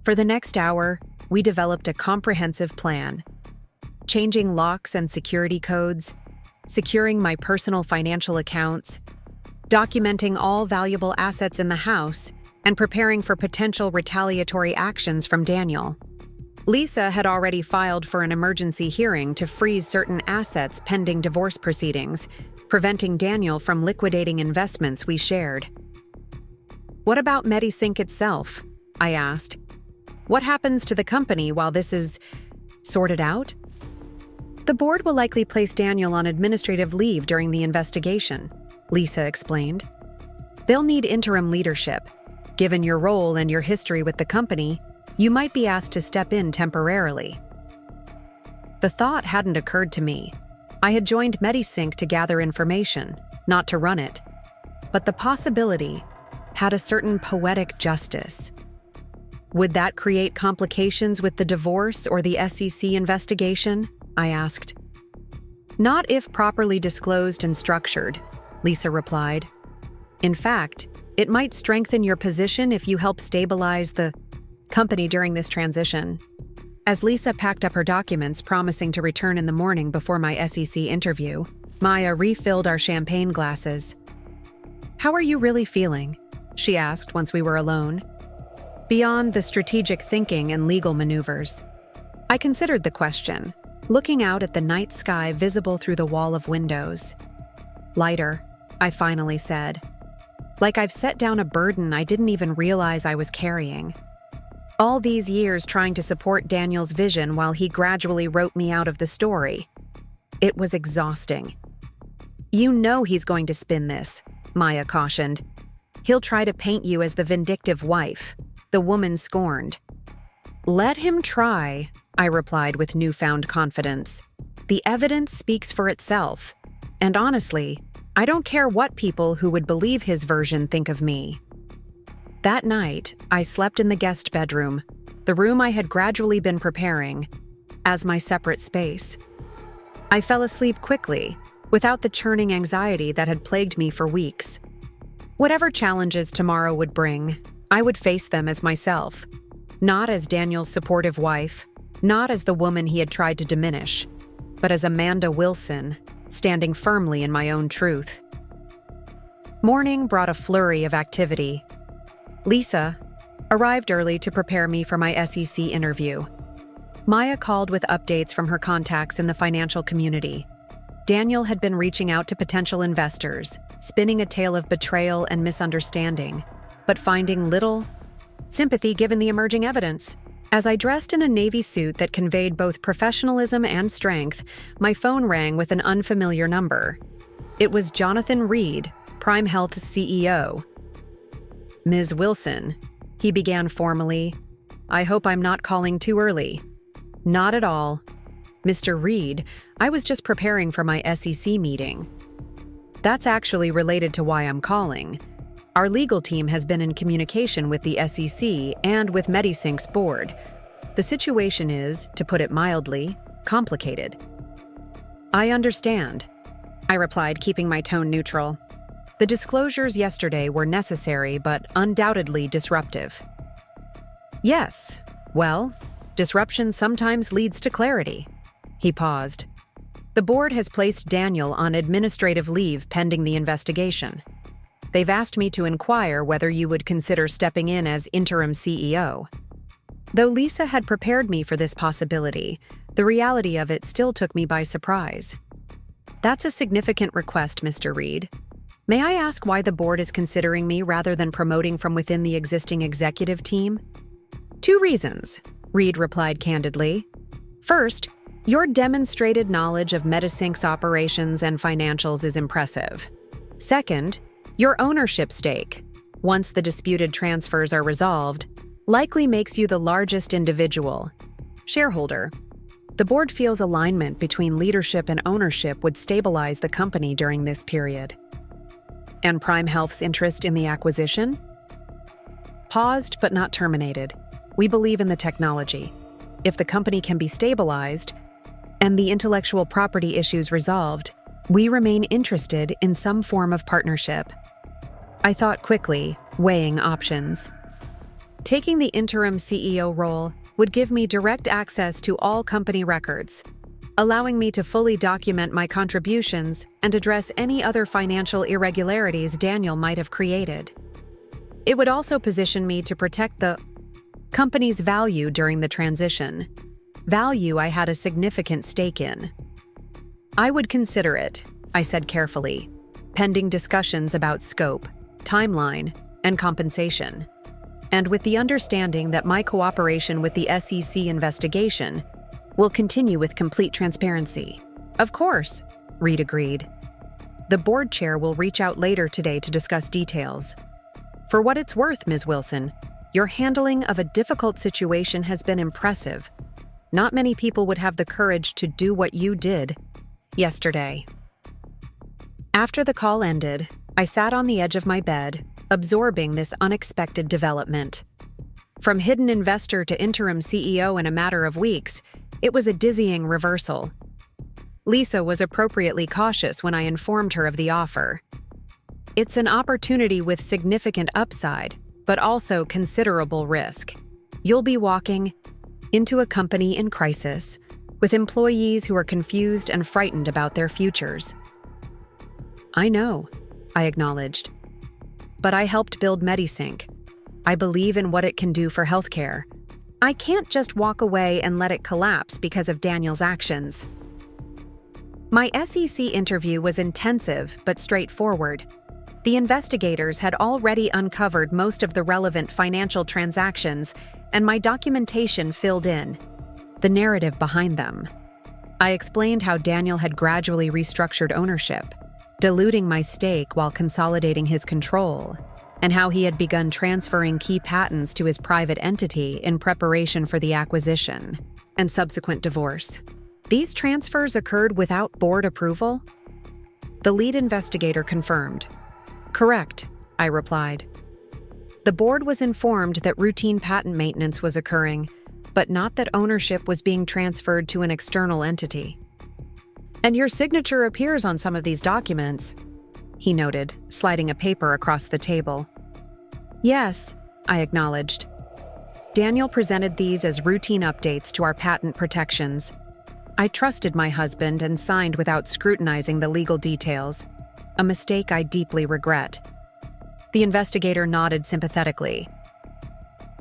For the next hour, we developed a comprehensive plan. Changing locks and security codes, securing my personal financial accounts, documenting all valuable assets in the house, and preparing for potential retaliatory actions from Daniel. Lisa had already filed for an emergency hearing to freeze certain assets pending divorce proceedings, preventing Daniel from liquidating investments we shared. "What about MediSync itself?" I asked. "What happens to the company while this is sorted out?" "The board will likely place Daniel on administrative leave during the investigation," Lisa explained. "They'll need interim leadership. Given your role and your history with the company, you might be asked to step in temporarily." The thought hadn't occurred to me. I had joined MediSync to gather information, not to run it. But the possibility had a certain poetic justice. Would that create complications with the divorce or the SEC investigation? I asked. "Not if properly disclosed and structured," Lisa replied. "In fact, it might strengthen your position if you help stabilize the company during this transition." As Lisa packed up her documents, promising to return in the morning before my SEC interview, Maya refilled our champagne glasses. "How are you really feeling?" she asked once we were alone. Beyond the strategic thinking and legal maneuvers, I considered the question, looking out at the night sky visible through the wall of windows. "Lighter," I finally said. "Like I've set down a burden I didn't even realize I was carrying. All these years trying to support Daniel's vision while he gradually wrote me out of the story. It was exhausting." "You know he's going to spin this," Maya cautioned. "He'll try to paint you as the vindictive wife, the woman scorned." "Let him try," I replied with newfound confidence. The evidence speaks for itself. And honestly, I don't care what people who would believe his version think of me. That night, I slept in the guest bedroom, the room I had gradually been preparing, as my separate space. I fell asleep quickly, without the churning anxiety that had plagued me for weeks. Whatever challenges tomorrow would bring, I would face them as myself, not as Daniel's supportive wife, not as the woman he had tried to diminish, but as Amanda Wilson, standing firmly in my own truth. Morning brought a flurry of activity. Lisa arrived early to prepare me for my SEC interview. Maya called with updates from her contacts in the financial community. Daniel had been reaching out to potential investors, spinning a tale of betrayal and misunderstanding, but finding little sympathy given the emerging evidence. As I dressed in a navy suit that conveyed both professionalism and strength, my phone rang with an unfamiliar number. It was Jonathan Reed, Prime Health's CEO. Ms. Wilson, he began formally. I hope I'm not calling too early. Not at all. Mr. Reed, I was just preparing for my SEC meeting. That's actually related to why I'm calling. Our legal team has been in communication with the SEC and with MediSync's board. The situation is, to put it mildly, complicated. I understand, I replied, keeping my tone neutral. The disclosures yesterday were necessary but undoubtedly disruptive. Yes, well, disruption sometimes leads to clarity. He paused. The board has placed Daniel on administrative leave pending the investigation. They've asked me to inquire whether you would consider stepping in as interim CEO. Though Lisa had prepared me for this possibility, the reality of it still took me by surprise. That's a significant request, Mr. Reed. May I ask why the board is considering me rather than promoting from within the existing executive team? 2 reasons, Reed replied candidly. First, your demonstrated knowledge of MediSync's operations and financials is impressive. Second, your ownership stake, once the disputed transfers are resolved, likely makes you the largest individual shareholder. The board feels alignment between leadership and ownership would stabilize the company during this period. And Prime Health's interest in the acquisition? Paused but not terminated. We believe in the technology. If the company can be stabilized and the intellectual property issues resolved, we remain interested in some form of partnership. I thought quickly, weighing options. Taking the interim CEO role would give me direct access to all company records, allowing me to fully document my contributions and address any other financial irregularities Daniel might have created. It would also position me to protect the company's value during the transition, value I had a significant stake in. I would consider it, I said carefully, pending discussions about scope, timeline, and compensation, and with the understanding that my cooperation with the SEC investigation will continue with complete transparency. Of course, Reed agreed. The board chair will reach out later today to discuss details. For what it's worth, Ms. Wilson, your handling of a difficult situation has been impressive. Not many people would have the courage to do what you did yesterday. After the call ended, I sat on the edge of my bed, absorbing this unexpected development. From hidden investor to interim CEO in a matter of weeks, it was a dizzying reversal. Lisa was appropriately cautious when I informed her of the offer. It's an opportunity with significant upside, but also considerable risk. You'll be walking into a company in crisis, with employees who are confused and frightened about their futures. I know, I acknowledged. But I helped build MediSync. I believe in what it can do for healthcare. I can't just walk away and let it collapse because of Daniel's actions. My SEC interview was intensive but straightforward. The investigators had already uncovered most of the relevant financial transactions, and my documentation filled in the narrative behind them. I explained how Daniel had gradually restructured ownership, diluting my stake while consolidating his control, and how he had begun transferring key patents to his private entity in preparation for the acquisition. and subsequent divorce. These transfers occurred without board approval? The lead investigator confirmed. Correct, I replied. The board was informed that routine patent maintenance was occurring, but not that ownership was being transferred to an external entity. And your signature appears on some of these documents, he noted, sliding a paper across the table. Yes, I acknowledged. Daniel presented these as routine updates to our patent protections. I trusted my husband and signed without scrutinizing the legal details, a mistake I deeply regret. The investigator nodded sympathetically.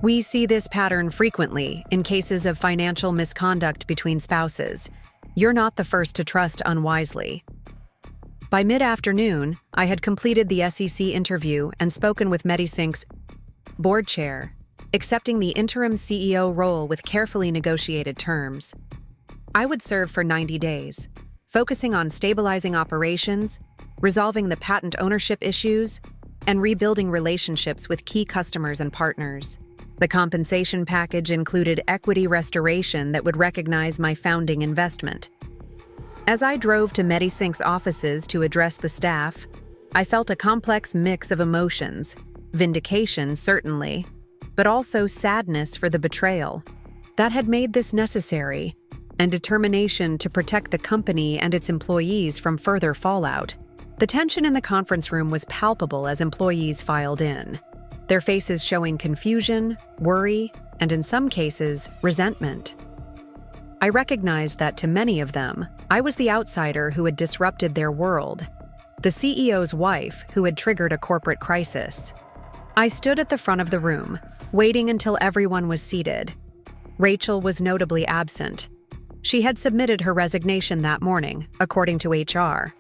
We see this pattern frequently in cases of financial misconduct between spouses. You're not the first to trust unwisely. By mid-afternoon, I had completed the SEC interview and spoken with MediSync's board chair, accepting the interim CEO role with carefully negotiated terms. I would serve for 90 days, focusing on stabilizing operations, resolving the patent ownership issues, and rebuilding relationships with key customers and partners. The compensation package included equity restoration that would recognize my founding investment. As I drove to MediSync's offices to address the staff, I felt a complex mix of emotions, vindication certainly, but also sadness for the betrayal that had made this necessary, and determination to protect the company and its employees from further fallout. The tension in the conference room was palpable as employees filed in, their faces showing confusion, worry, and in some cases, resentment. I recognized that to many of them, I was the outsider who had disrupted their world, the CEO's wife who had triggered a corporate crisis. I stood at the front of the room, waiting until everyone was seated. Rachel was notably absent. She had submitted her resignation that morning, according to HR.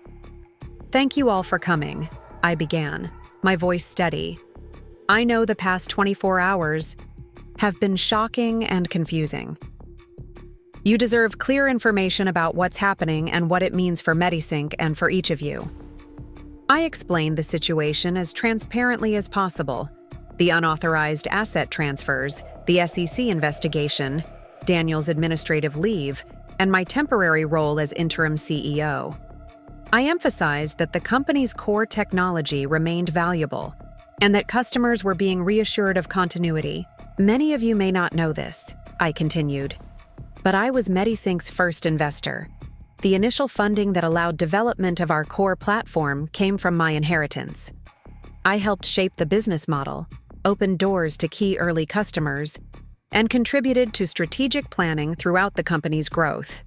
Thank you all for coming, I began, my voice steady. I know the past 24 hours have been shocking and confusing. You deserve clear information about what's happening and what it means for MediSync and for each of you. I explained the situation as transparently as possible. The unauthorized asset transfers, the SEC investigation, Daniel's administrative leave, and my temporary role as interim CEO. I emphasized that the company's core technology remained valuable and that customers were being reassured of continuity. Many of you may not know this, I continued, but I was MediSync's first investor. The initial funding that allowed development of our core platform came from my inheritance. I helped shape the business model, opened doors to key early customers, and contributed to strategic planning throughout the company's growth.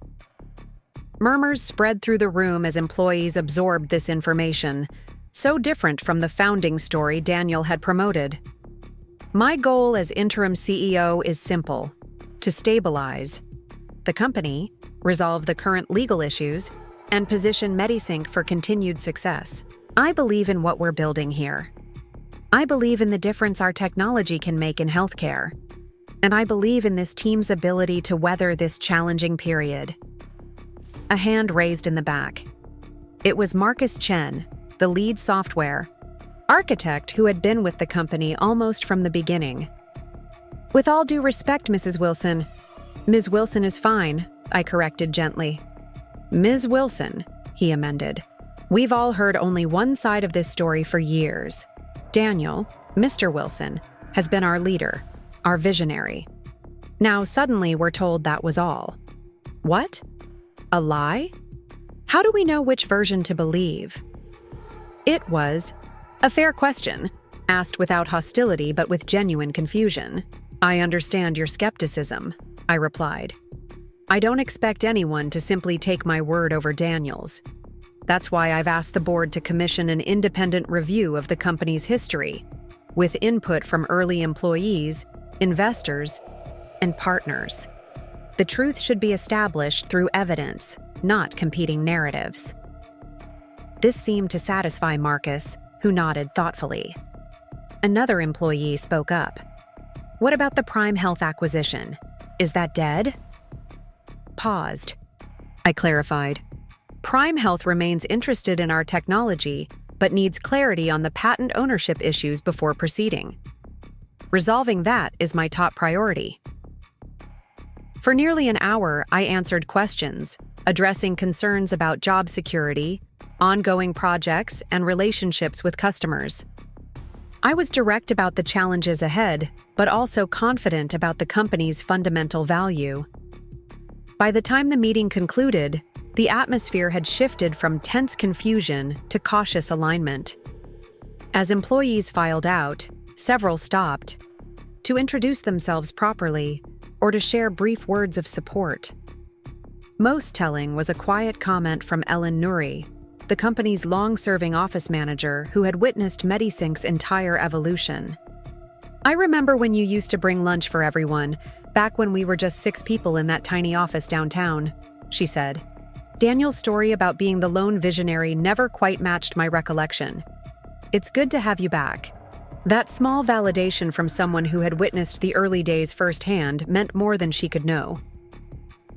Murmurs spread through the room as employees absorbed this information, so different from the founding story Daniel had promoted. My goal as interim CEO is simple: to stabilize the company, resolve the current legal issues, and position MediSync for continued success. I believe in what we're building here. I believe in the difference our technology can make in healthcare. And I believe in this team's ability to weather this challenging period. A hand raised in the back. It was Marcus Chen, the lead software architect who had been with the company almost from the beginning. With all due respect, Mrs. Wilson. Ms. Wilson is fine, I corrected gently. Ms. Wilson, he amended. We've all heard only one side of this story for years. Daniel, Mr. Wilson, has been our leader, our visionary. Now suddenly we're told that was all. What? A lie? How do we know which version to believe? It was a fair question, asked without hostility but with genuine confusion. I understand your skepticism, I replied. I don't expect anyone to simply take my word over Daniel's. That's why I've asked the board to commission an independent review of the company's history, with input from early employees, investors, and partners. The truth should be established through evidence, not competing narratives. This seemed to satisfy Marcus, who nodded thoughtfully. Another employee spoke up. What about the Prime Health acquisition? Is that dead? Paused. I clarified. Prime Health remains interested in our technology, but needs clarity on the patent ownership issues before proceeding. Resolving that is my top priority. For nearly an hour, I answered questions, addressing concerns about job security, ongoing projects, and relationships with customers. I was direct about the challenges ahead, but also confident about the company's fundamental value. By the time the meeting concluded, the atmosphere had shifted from tense confusion to cautious alignment. As employees filed out, several stopped to introduce themselves properly or to share brief words of support. Most telling was a quiet comment from Ellen Nuri, the company's long-serving office manager who had witnessed MediSync's entire evolution. "I remember when you used to bring lunch for everyone, back when we were just 6 people in that tiny office downtown," she said. Daniel's story about being the lone visionary never quite matched my recollection. "It's good to have you back." That small validation from someone who had witnessed the early days firsthand meant more than she could know.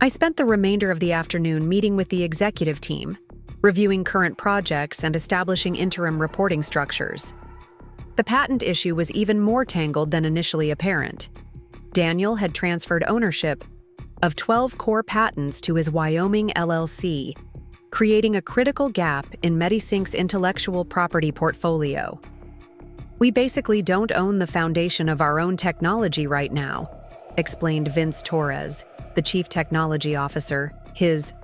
I spent the remainder of the afternoon meeting with the executive team, reviewing current projects and establishing interim reporting structures. The patent issue was even more tangled than initially apparent. Daniel had transferred ownership of 12 core patents to his Wyoming LLC, creating a critical gap in MediSync's intellectual property portfolio. "We basically don't own the foundation of our own technology right now," explained Vince Torres, the chief technology officer, his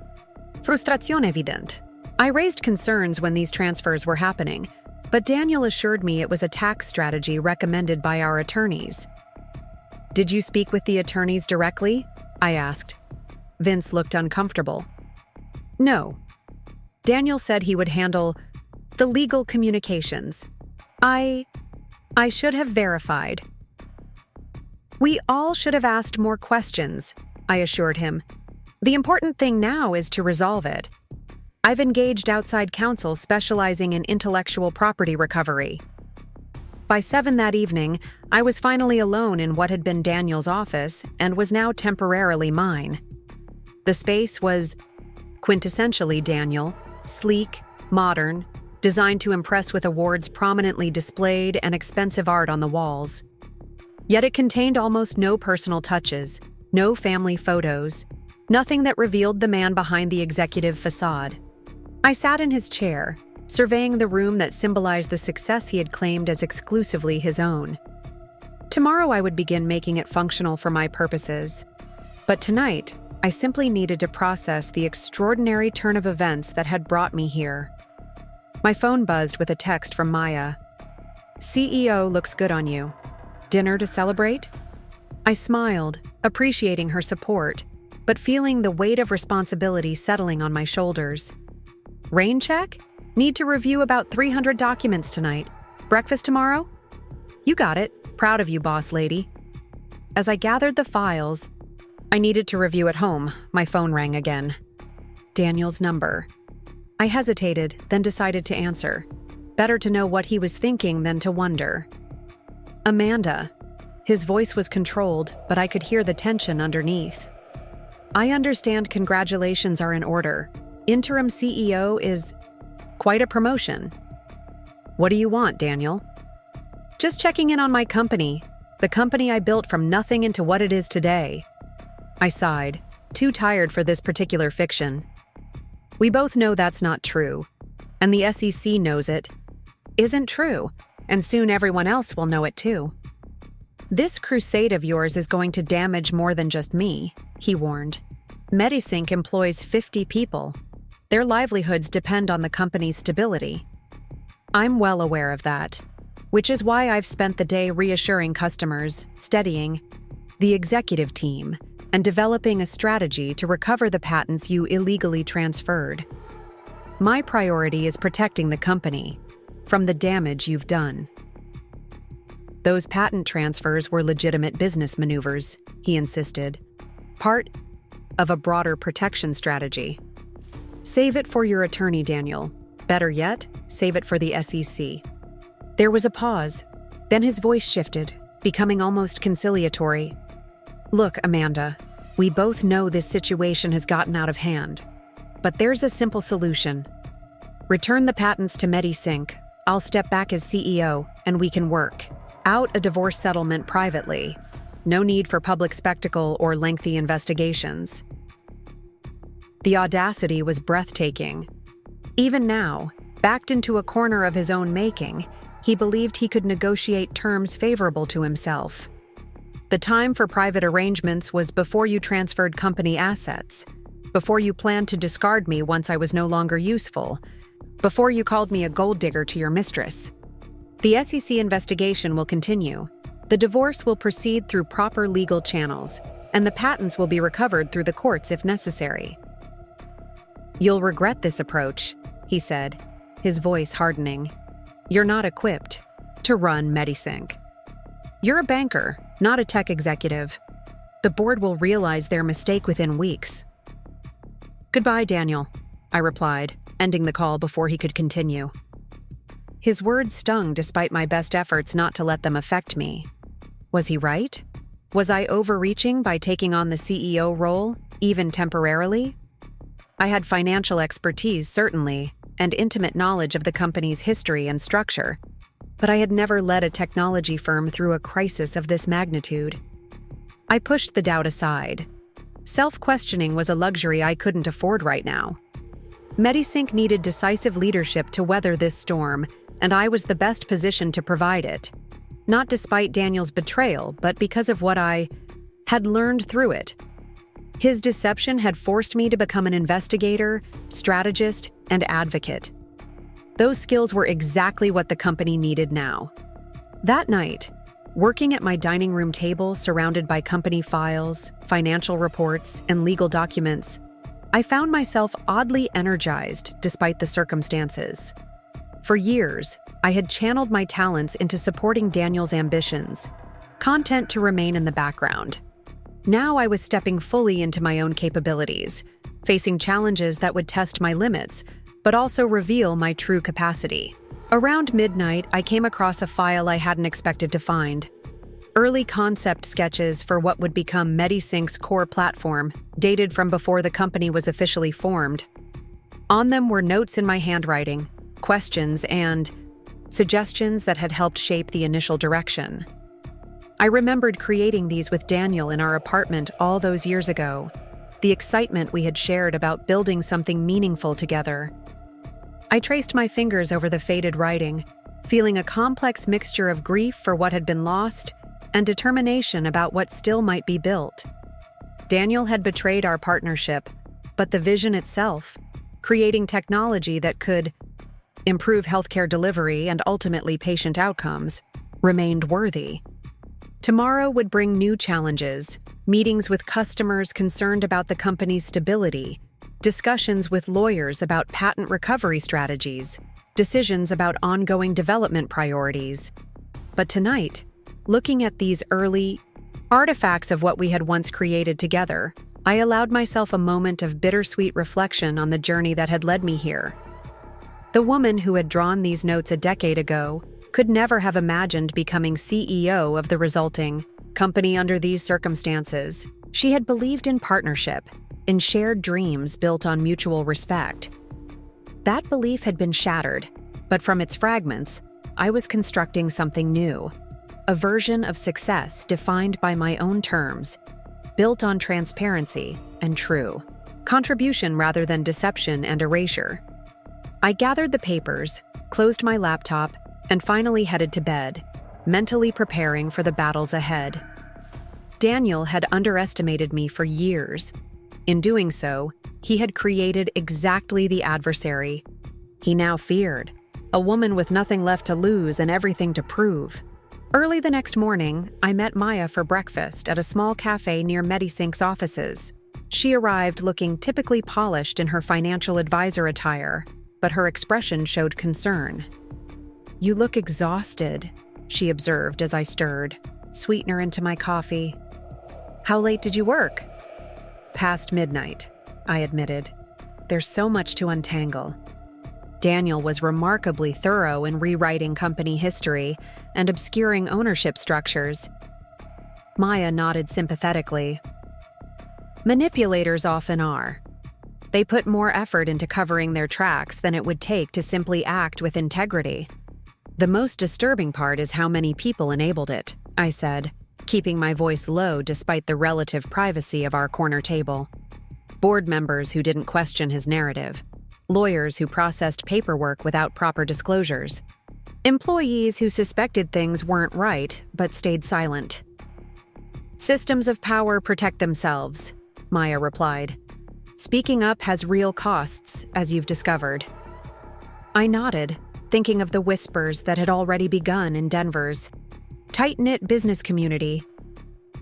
frustración evident. I raised concerns when these transfers were happening, but Daniel assured me it was a tax strategy recommended by our attorneys. "Did you speak with the attorneys directly?" I asked. Vince looked uncomfortable. "No. Daniel said he would handle the legal communications. I should have verified." "We all should have asked more questions," I assured him. "The important thing now is to resolve it. I've engaged outside counsel specializing in intellectual property recovery." By 7 that evening, I was finally alone in what had been Daniel's office and was now temporarily mine. The space was quintessentially Daniel, sleek, modern, designed to impress with awards prominently displayed and expensive art on the walls. Yet it contained almost no personal touches, no family photos, nothing that revealed the man behind the executive facade. I sat in his chair, surveying the room that symbolized the success he had claimed as exclusively his own. Tomorrow I would begin making it functional for my purposes. But tonight, I simply needed to process the extraordinary turn of events that had brought me here. My phone buzzed with a text from Maya. "CEO looks good on you. Dinner to celebrate?" I smiled, appreciating her support, but feeling the weight of responsibility settling on my shoulders. "Rain check? Need to review about 300 documents tonight. Breakfast tomorrow?" "You got it. Proud of you, boss lady." As I gathered the files, I needed to review at home. My phone rang again. Daniel's number. I hesitated, then decided to answer. Better to know what he was thinking than to wonder. "Amanda." His voice was controlled, but I could hear the tension underneath. "I understand congratulations are in order. Interim CEO is quite a promotion." "What do you want, Daniel?" "Just checking in on my company, the company I built from nothing into what it is today." I sighed, too tired for this particular fiction. "We both know that's not true, and the SEC knows it isn't true, and soon everyone else will know it too." "This crusade of yours is going to damage more than just me," he warned. "MediSync employs 50 people. Their livelihoods depend on the company's stability." I'm well aware of that, which is why I've spent the day reassuring customers, steadying the executive team, and developing a strategy to recover the patents you illegally transferred. My priority is protecting the company from the damage you've done. "Those patent transfers were legitimate business maneuvers," he insisted, "part of a broader protection strategy. Save it for your attorney, Daniel. Better yet, save it for the SEC." There was a pause, then his voice shifted, becoming almost conciliatory. "Look, Amanda, we both know this situation has gotten out of hand, but there's a simple solution. Return the patents to MediSync. I'll step back as CEO, and we can work out a divorce settlement privately. No need for public spectacle or lengthy investigations. The audacity was breathtaking. Even now, backed into a corner of his own making, he believed he could negotiate terms favorable to himself. The time for private arrangements was before you transferred company assets, before you planned to discard me once I was no longer useful, before you called me a gold digger to your mistress. The SEC investigation will continue. The divorce will proceed through proper legal channels, and the patents will be recovered through the courts if necessary. You'll regret this approach, he said, his voice hardening. You're not equipped to run Medisync. You're a banker, not a tech executive. The board will realize their mistake within weeks. Goodbye, Daniel, I replied, ending the call before he could continue. His words stung despite my best efforts not to let them affect me. Was he right? Was I overreaching by taking on the CEO role, even temporarily? I had financial expertise, certainly, and intimate knowledge of the company's history and structure, but I had never led a technology firm through a crisis of this magnitude. I pushed the doubt aside. Self-questioning was a luxury I couldn't afford right now. Medisync needed decisive leadership to weather this storm, and I was the best positioned to provide it. Not despite Daniel's betrayal, but because of what I had learned through it. His deception had forced me to become an investigator, strategist, and advocate. Those skills were exactly what the company needed now. That night, working at my dining room table surrounded by company files, financial reports, and legal documents, I found myself oddly energized despite the circumstances. For years, I had channeled my talents into supporting Daniel's ambitions, content to remain in the background. Now I was stepping fully into my own capabilities, facing challenges that would test my limits, but also reveal my true capacity. Around midnight, I came across a file I hadn't expected to find. Early concept sketches for what would become Medisync's core platform, dated from before the company was officially formed. On them were notes in my handwriting, questions, and suggestions that had helped shape the initial direction. I remembered creating these with Daniel in our apartment all those years ago, the excitement we had shared about building something meaningful together. I traced my fingers over the faded writing, feeling a complex mixture of grief for what had been lost and determination about what still might be built. Daniel had betrayed our partnership, but the vision itself, creating technology that could improve healthcare delivery and ultimately patient outcomes, remained worthy. Tomorrow would bring new challenges, meetings with customers concerned about the company's stability, discussions with lawyers about patent recovery strategies, decisions about ongoing development priorities. But tonight, looking at these early artifacts of what we had once created together, I allowed myself a moment of bittersweet reflection on the journey that had led me here. The woman who had drawn these notes a decade ago could never have imagined becoming CEO of the resulting company under these circumstances. She had believed in partnership, in shared dreams built on mutual respect. That belief had been shattered, but from its fragments, I was constructing something new, a version of success defined by my own terms, built on transparency and true contribution rather than deception and erasure. I gathered the papers, closed my laptop, and finally headed to bed, mentally preparing for the battles ahead. Daniel had underestimated me for years. In doing so, he had created exactly the adversary he now feared, a woman with nothing left to lose and everything to prove. Early the next morning, I met Maya for breakfast at a small cafe near Medisync's offices. She arrived looking typically polished in her financial advisor attire, but her expression showed concern. "You look exhausted," she observed as I stirred sweetener into my coffee. "How late did you work?" "Past midnight," I admitted. "There's so much to untangle." Daniel was remarkably thorough in rewriting company history and obscuring ownership structures. Maya nodded sympathetically. Manipulators often are. They put more effort into covering their tracks than it would take to simply act with integrity. The most disturbing part is how many people enabled it, I said. keeping my voice low despite the relative privacy of our corner table. Board members who didn't question his narrative. Lawyers who processed paperwork without proper disclosures. Employees who suspected things weren't right but stayed silent. Systems of power protect themselves, Maya replied. Speaking up has real costs, as you've discovered. I nodded, thinking of the whispers that had already begun in Denver's tight-knit business community.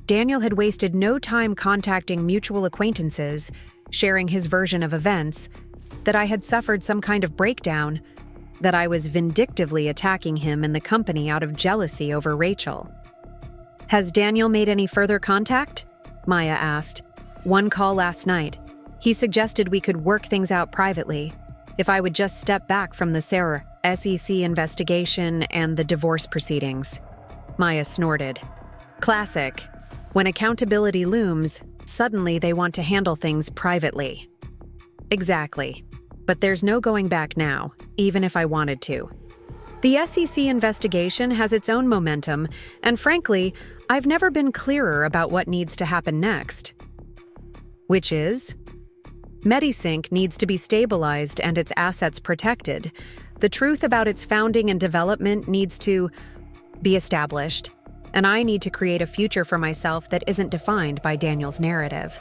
Daniel had wasted no time contacting mutual acquaintances, sharing his version of events, that I had suffered some kind of breakdown, that I was vindictively attacking him and the company out of jealousy over Rachel. Has Daniel made any further contact? Maya asked. One call last night. He suggested we could work things out privately, if I would just step back from the SEC investigation and the divorce proceedings. Maya snorted. Classic. When accountability looms, suddenly they want to handle things privately. Exactly. But there's no going back now, even if I wanted to. The SEC investigation has its own momentum, and frankly, I've never been clearer about what needs to happen next. Which is? MediSync needs to be stabilized and its assets protected. The truth about its founding and development needs to be established, and I need to create a future for myself that isn't defined by Daniel's narrative.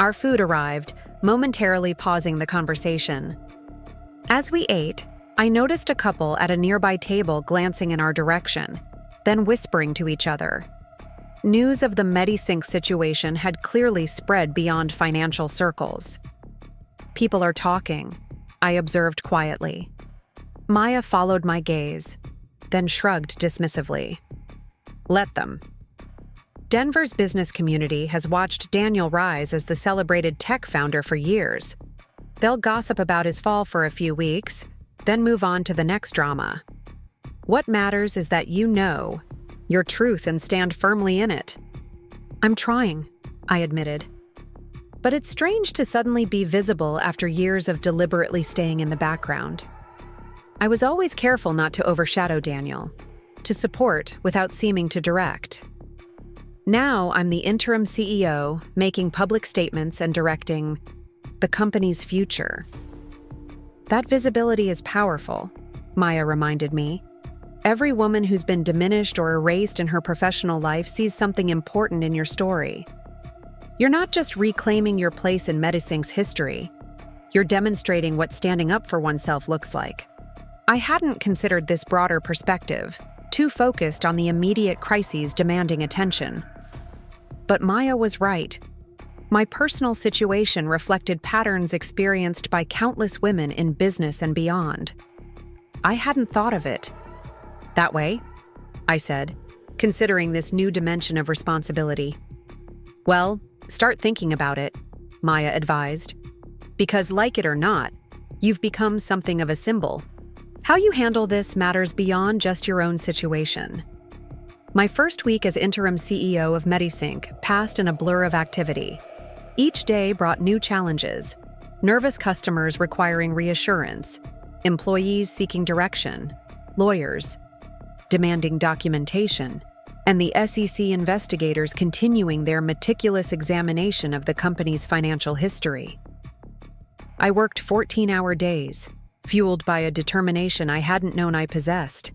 Our food arrived, momentarily pausing the conversation. As we ate, I noticed a couple at a nearby table glancing in our direction, then whispering to each other. News of the MediSync situation had clearly spread beyond financial circles. People are talking, I observed quietly. Maya followed my gaze, then shrugged dismissively. Let them. Denver's business community has watched Daniel rise as the celebrated tech founder for years. They'll gossip about his fall for a few weeks, then move on to the next drama. What matters is that you know your truth and stand firmly in it. I'm trying, I admitted. But it's strange to suddenly be visible after years of deliberately staying in the background. I was always careful not to overshadow Daniel, to support without seeming to direct. Now I'm the interim CEO, making public statements and directing the company's future. That visibility is powerful, Maya reminded me. Every woman who's been diminished or erased in her professional life sees something important in your story. You're not just reclaiming your place in MediSync's history, you're demonstrating what standing up for oneself looks like. I hadn't considered this broader perspective, too focused on the immediate crises demanding attention. But Maya was right. My personal situation reflected patterns experienced by countless women in business and beyond. I hadn't thought of it that way, I said, considering this new dimension of responsibility. Well, start thinking about it, Maya advised. Because like it or not, you've become something of a symbol. How you handle this matters beyond just your own situation. My first week as interim CEO of MediSync passed in a blur of activity. Each day brought new challenges, nervous customers requiring reassurance, employees seeking direction, lawyers demanding documentation, and the SEC investigators continuing their meticulous examination of the company's financial history. I worked 14-hour days, fueled by a determination I hadn't known I possessed.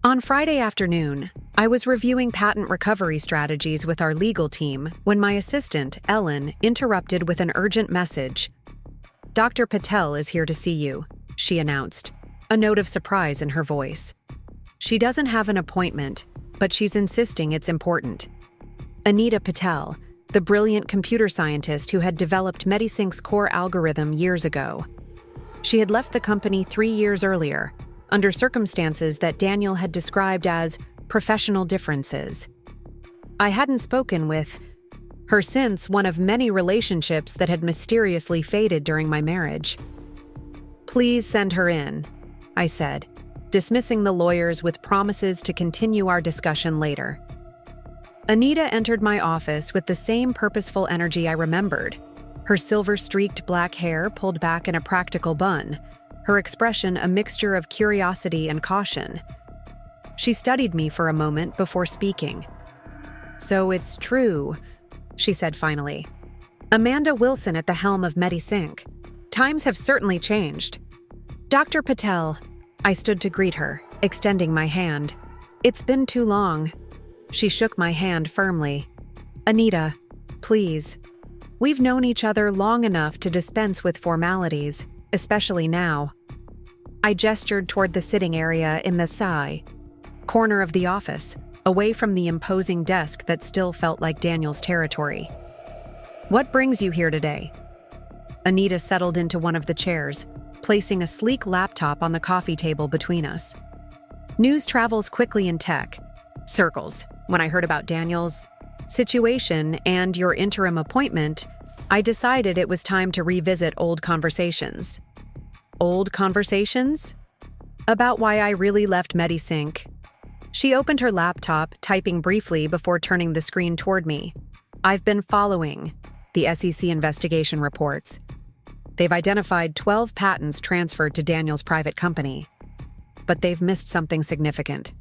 On Friday afternoon, I was reviewing patent recovery strategies with our legal team when my assistant, Ellen, interrupted with an urgent message. Dr. Patel is here to see you, she announced, a note of surprise in her voice. She doesn't have an appointment, but she's insisting it's important. Anita Patel, the brilliant computer scientist who had developed MediSync's core algorithm years ago. She had left the company 3 years earlier, under circumstances that Daniel had described as professional differences. I hadn't spoken with her since one of many relationships that had mysteriously faded during my marriage. Please send her in, I said, dismissing the lawyers with promises to continue our discussion later. Anita entered my office with the same purposeful energy I remembered, her silver-streaked black hair pulled back in a practical bun, her expression a mixture of curiosity and caution. She studied me for a moment before speaking. So it's true, she said finally. Amanda Wilson at the helm of MediSync. Times have certainly changed. Dr. Patel, I stood to greet her, extending my hand. It's been too long. She shook my hand firmly. Anita, please. We've known each other long enough to dispense with formalities, especially now. I gestured toward the sitting area in the corner of the office, away from the imposing desk that still felt like Daniel's territory. What brings you here today? Anita settled into one of the chairs, placing a sleek laptop on the coffee table between us. News travels quickly in tech. Circles. When I heard about Daniel's situation and your interim appointment, I decided it was time to revisit old conversations. Old conversations? About why I really left MediSync. She opened her laptop, typing briefly before turning the screen toward me. I've been following the SEC investigation reports. They've identified 12 patents transferred to Daniel's private company, but they've missed something significant.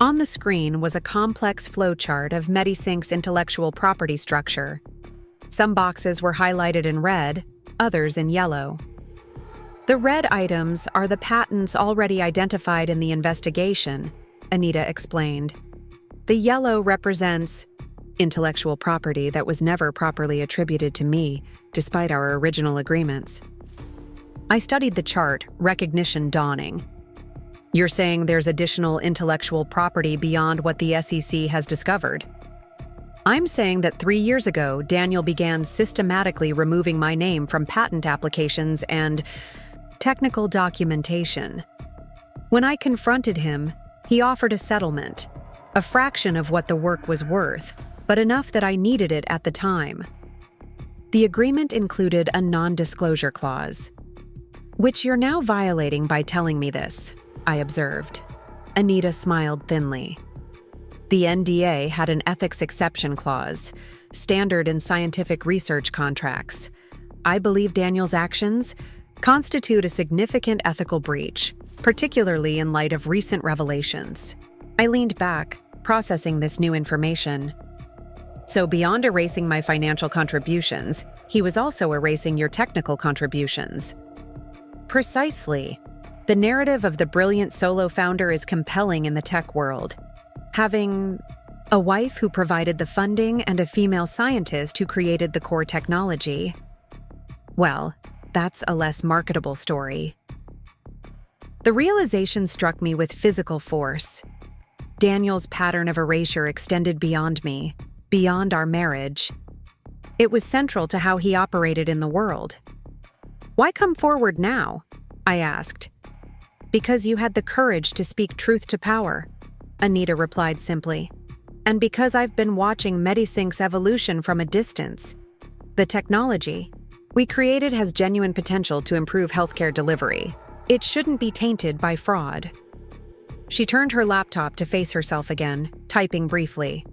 On the screen was a complex flowchart of MediSync's intellectual property structure. Some boxes were highlighted in red, others in yellow. The red items are the patents already identified in the investigation, Anita explained. The yellow represents intellectual property that was never properly attributed to me, despite our original agreements. I studied the chart, recognition dawning. You're saying there's additional intellectual property beyond what the SEC has discovered? I'm saying that 3 years ago, Daniel began systematically removing my name from patent applications and technical documentation. When I confronted him, he offered a settlement, a fraction of what the work was worth, but enough that I needed it at the time. The agreement included a non-disclosure clause, which you're now violating by telling me this, I observed. Anita smiled thinly. The NDA had an ethics exception clause, standard in scientific research contracts. I believe Daniel's actions constitute a significant ethical breach, particularly in light of recent revelations. I leaned back, processing this new information. So beyond erasing my financial contributions, he was also erasing your technical contributions. Precisely. The narrative of the brilliant solo founder is compelling in the tech world. Having a wife who provided the funding and a female scientist who created the core technology, well, that's a less marketable story. The realization struck me with physical force. Daniel's pattern of erasure extended beyond me, beyond our marriage. It was central to how he operated in the world. Why come forward now? I asked. Because you had the courage to speak truth to power, Anita replied simply. And because I've been watching MediSync's evolution from a distance. The technology we created has genuine potential to improve healthcare delivery. It shouldn't be tainted by fraud. She turned her laptop to face herself again, typing briefly.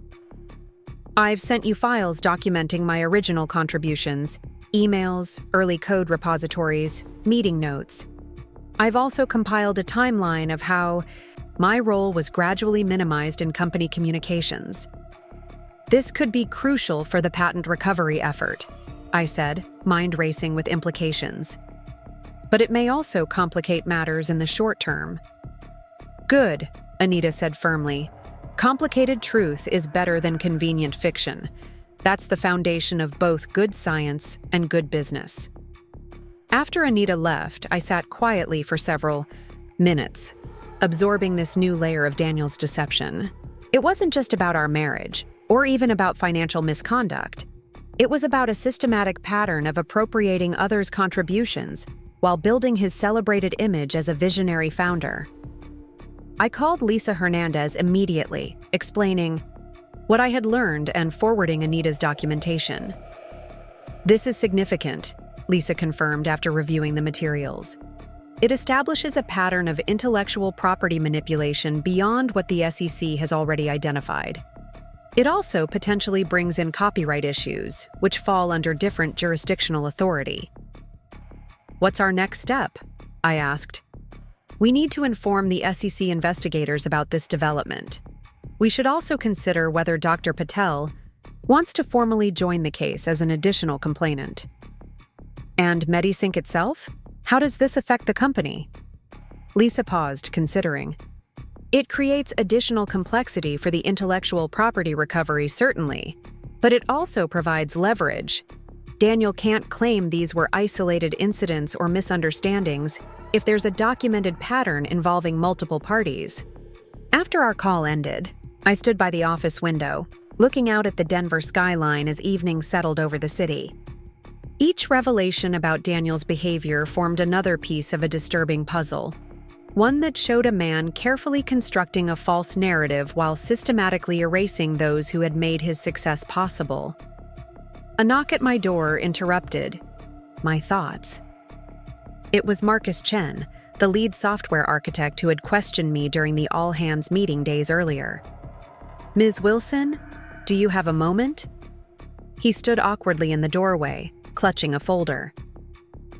I've sent you files documenting my original contributions, emails, early code repositories, meeting notes. I've also compiled a timeline of how my role was gradually minimized in company communications. This could be crucial for the patent recovery effort, I said, mind racing with implications. But it may also complicate matters in the short term. Good, Anita said firmly. Complicated truth is better than convenient fiction. That's the foundation of both good science and good business. After Anita left, I sat quietly for several minutes, absorbing this new layer of Daniel's deception. It wasn't just about our marriage, or even about financial misconduct. It was about a systematic pattern of appropriating others' contributions while building his celebrated image as a visionary founder. I called Lisa Hernandez immediately, explaining what I had learned and forwarding Anita's documentation. This is significant, Lisa confirmed after reviewing the materials. It establishes a pattern of intellectual property manipulation beyond what the SEC has already identified. It also potentially brings in copyright issues, which fall under different jurisdictional authority. What's our next step? I asked. We need to inform the SEC investigators about this development. We should also consider whether Dr. Patel wants to formally join the case as an additional complainant. And MediSync itself? How does this affect the company? Lisa paused, considering. It creates additional complexity for the intellectual property recovery, certainly, but it also provides leverage. Daniel can't claim these were isolated incidents or misunderstandings if there's a documented pattern involving multiple parties. After our call ended, I stood by the office window, looking out at the Denver skyline as evening settled over the city. Each revelation about Daniel's behavior formed another piece of a disturbing puzzle, one that showed a man carefully constructing a false narrative while systematically erasing those who had made his success possible. A knock at my door interrupted my thoughts. It was Marcus Chen, the lead software architect who had questioned me during the all-hands meeting days earlier. "Ms. Wilson, do you have a moment?" He stood awkwardly in the doorway, clutching a folder.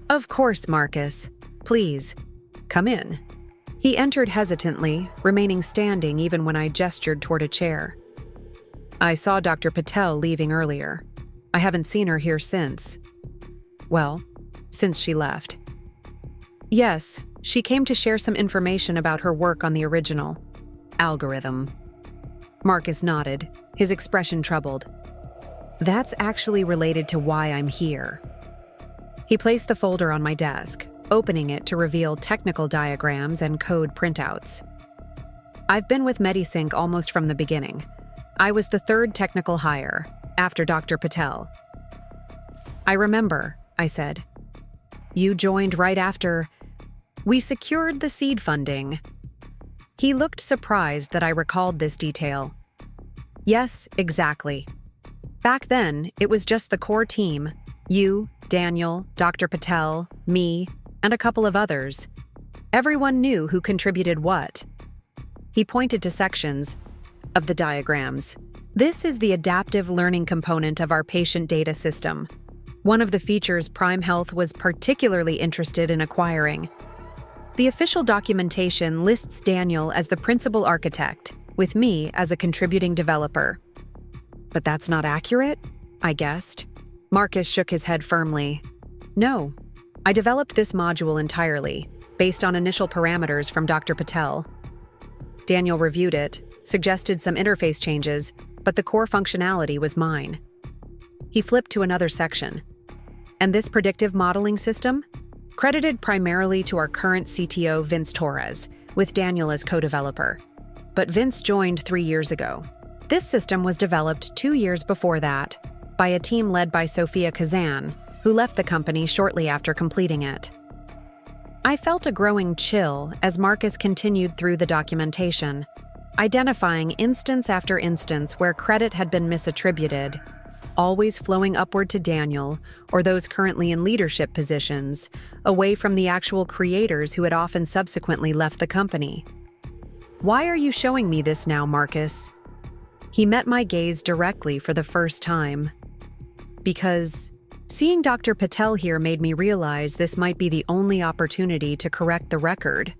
"Of course, Marcus. Please, come in." He entered hesitantly, remaining standing even when I gestured toward a chair. "I saw Dr. Patel leaving earlier. I haven't seen her here since. Well, since she left." "Yes, she came to share some information about her work on the original algorithm." Marcus nodded, his expression troubled. "That's actually related to why I'm here." He placed the folder on my desk, opening it to reveal technical diagrams and code printouts. "I've been with MediSync almost from the beginning. I was the third technical hire, after Dr. Patel." "I remember," I said. "You joined right after we secured the seed funding." He looked surprised that I recalled this detail. "Yes, exactly. Back then, it was just the core team, you, Daniel, Dr. Patel, me, and a couple of others. Everyone knew who contributed what." He pointed to sections of the diagrams. "This is the adaptive learning component of our patient data system, one of the features Prime Health was particularly interested in acquiring. The official documentation lists Daniel as the principal architect, with me as a contributing developer." "But that's not accurate?" I guessed. Marcus shook his head firmly. "No. I developed this module entirely, based on initial parameters from Dr. Patel. Daniel reviewed it, suggested some interface changes, but the core functionality was mine." He flipped to another section. "And this predictive modeling system? Credited primarily to our current CTO, Vince Torres, with Daniel as co-developer. But Vince joined 3 years ago. This system was developed 2 years before that, by a team led by Sophia Kazan, who left the company shortly after completing it." I felt a growing chill as Marcus continued through the documentation, identifying instance after instance where credit had been misattributed, always flowing upward to Daniel or those currently in leadership positions, away from the actual creators who had often subsequently left the company. "Why are you showing me this now, Marcus?" He met my gaze directly for the first time. "Because seeing Dr. Patel here made me realize this might be the only opportunity to correct the record,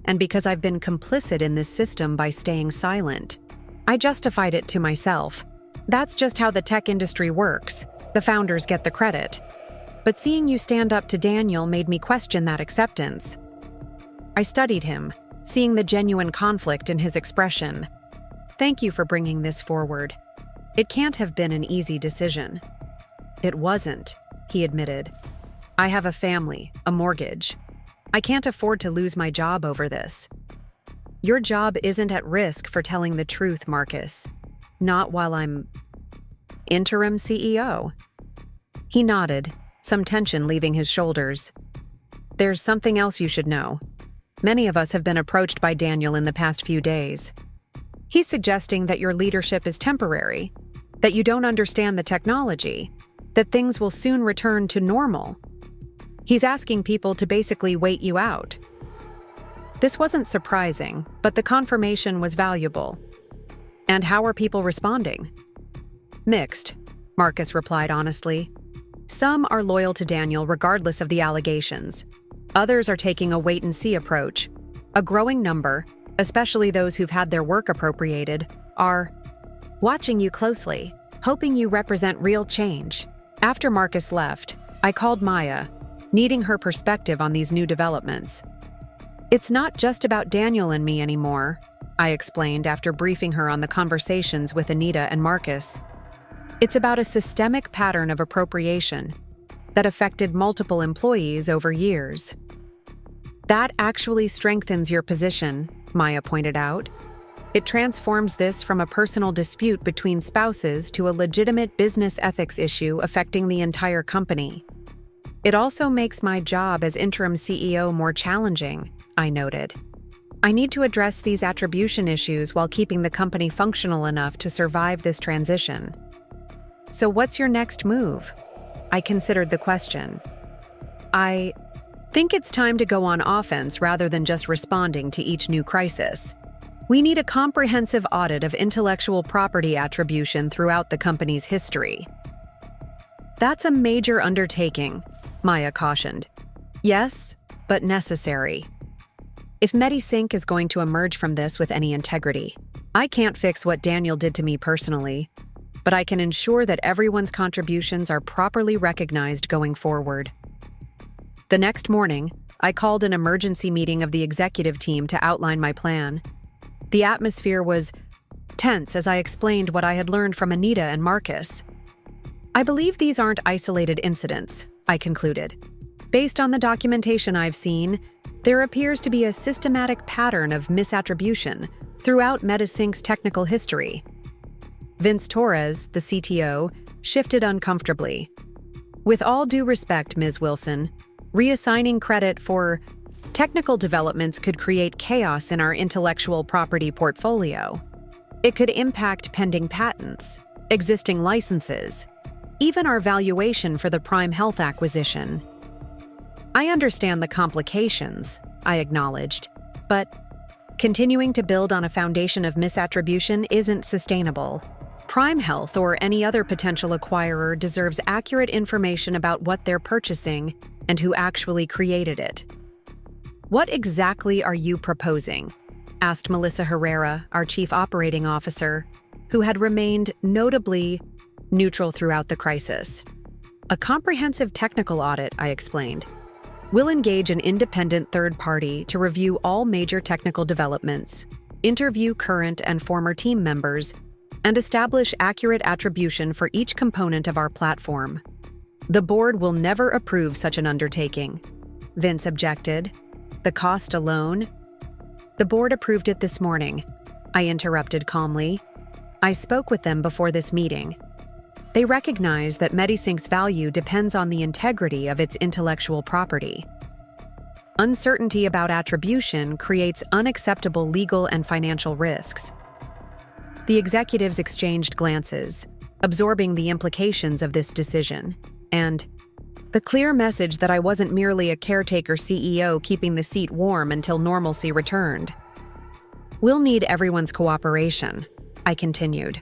and because I've been complicit in this system by staying silent. I justified it to myself. That's just how the tech industry works. The founders get the credit. But seeing you stand up to Daniel made me question that acceptance." I studied him, seeing the genuine conflict in his expression. "Thank you for bringing this forward. It can't have been an easy decision." "It wasn't," he admitted. "I have a family, a mortgage. I can't afford to lose my job over this." "Your job isn't at risk for telling the truth, Marcus. Not while I'm Interim CEO." He nodded, some tension leaving his shoulders. "There's something else you should know. Many of us have been approached by Daniel in the past few days. He's suggesting that your leadership is temporary, that you don't understand the technology, that things will soon return to normal. He's asking people to basically wait you out." This wasn't surprising, but the confirmation was valuable. "And how are people responding?" "Mixed," Marcus replied honestly. "Some are loyal to Daniel regardless of the allegations. Others are taking a wait-and-see approach. A growing number, especially those who've had their work appropriated, are watching you closely, hoping you represent real change. After Marcus left, I called Maya, needing her perspective on these new developments. It's not just about Daniel and me anymore, I explained after briefing her on the conversations with Anita and Marcus. It's about a systemic pattern of appropriation that affected multiple employees over years. That actually strengthens your position, Maya pointed out. It transforms this from a personal dispute between spouses to a legitimate business ethics issue affecting the entire company. It also makes my job as interim CEO more challenging, I noted. I need to address these attribution issues while keeping the company functional enough to survive this transition. So what's your next move? I considered the question. I think it's time to go on offense rather than just responding to each new crisis. We need a comprehensive audit of intellectual property attribution throughout the company's history. That's a major undertaking, Maya cautioned. Yes, but necessary. If MediSync is going to emerge from this with any integrity, I can't fix what Daniel did to me personally, but I can ensure that everyone's contributions are properly recognized going forward. The next morning, I called an emergency meeting of the executive team to outline my plan. The atmosphere was tense as I explained what I had learned from Anita and Marcus. I believe these aren't isolated incidents, I concluded. Based on the documentation I've seen, there appears to be a systematic pattern of misattribution throughout MediSync's technical history. Vince Torres, the CTO, shifted uncomfortably. With all due respect, Ms. Wilson, reassigning credit for technical developments could create chaos in our intellectual property portfolio. It could impact pending patents, existing licenses, even our valuation for the Prime Health acquisition. I understand the complications, I acknowledged, but continuing to build on a foundation of misattribution isn't sustainable. Prime Health or any other potential acquirer deserves accurate information about what they're purchasing and who actually created it. What exactly are you proposing? Asked Melissa Herrera, our chief operating officer, who had remained notably neutral throughout the crisis. A comprehensive technical audit, I explained. We'll engage an independent third party to review all major technical developments, interview current and former team members, and establish accurate attribution for each component of our platform. The board will never approve such an undertaking. Vince objected. The cost alone? The board approved it this morning, I interrupted calmly. I spoke with them before this meeting. They recognize that MediSync's value depends on the integrity of its intellectual property. Uncertainty about attribution creates unacceptable legal and financial risks. The executives exchanged glances, absorbing the implications of this decision, and the clear message that I wasn't merely a caretaker CEO keeping the seat warm until normalcy returned. We'll need everyone's cooperation, I continued.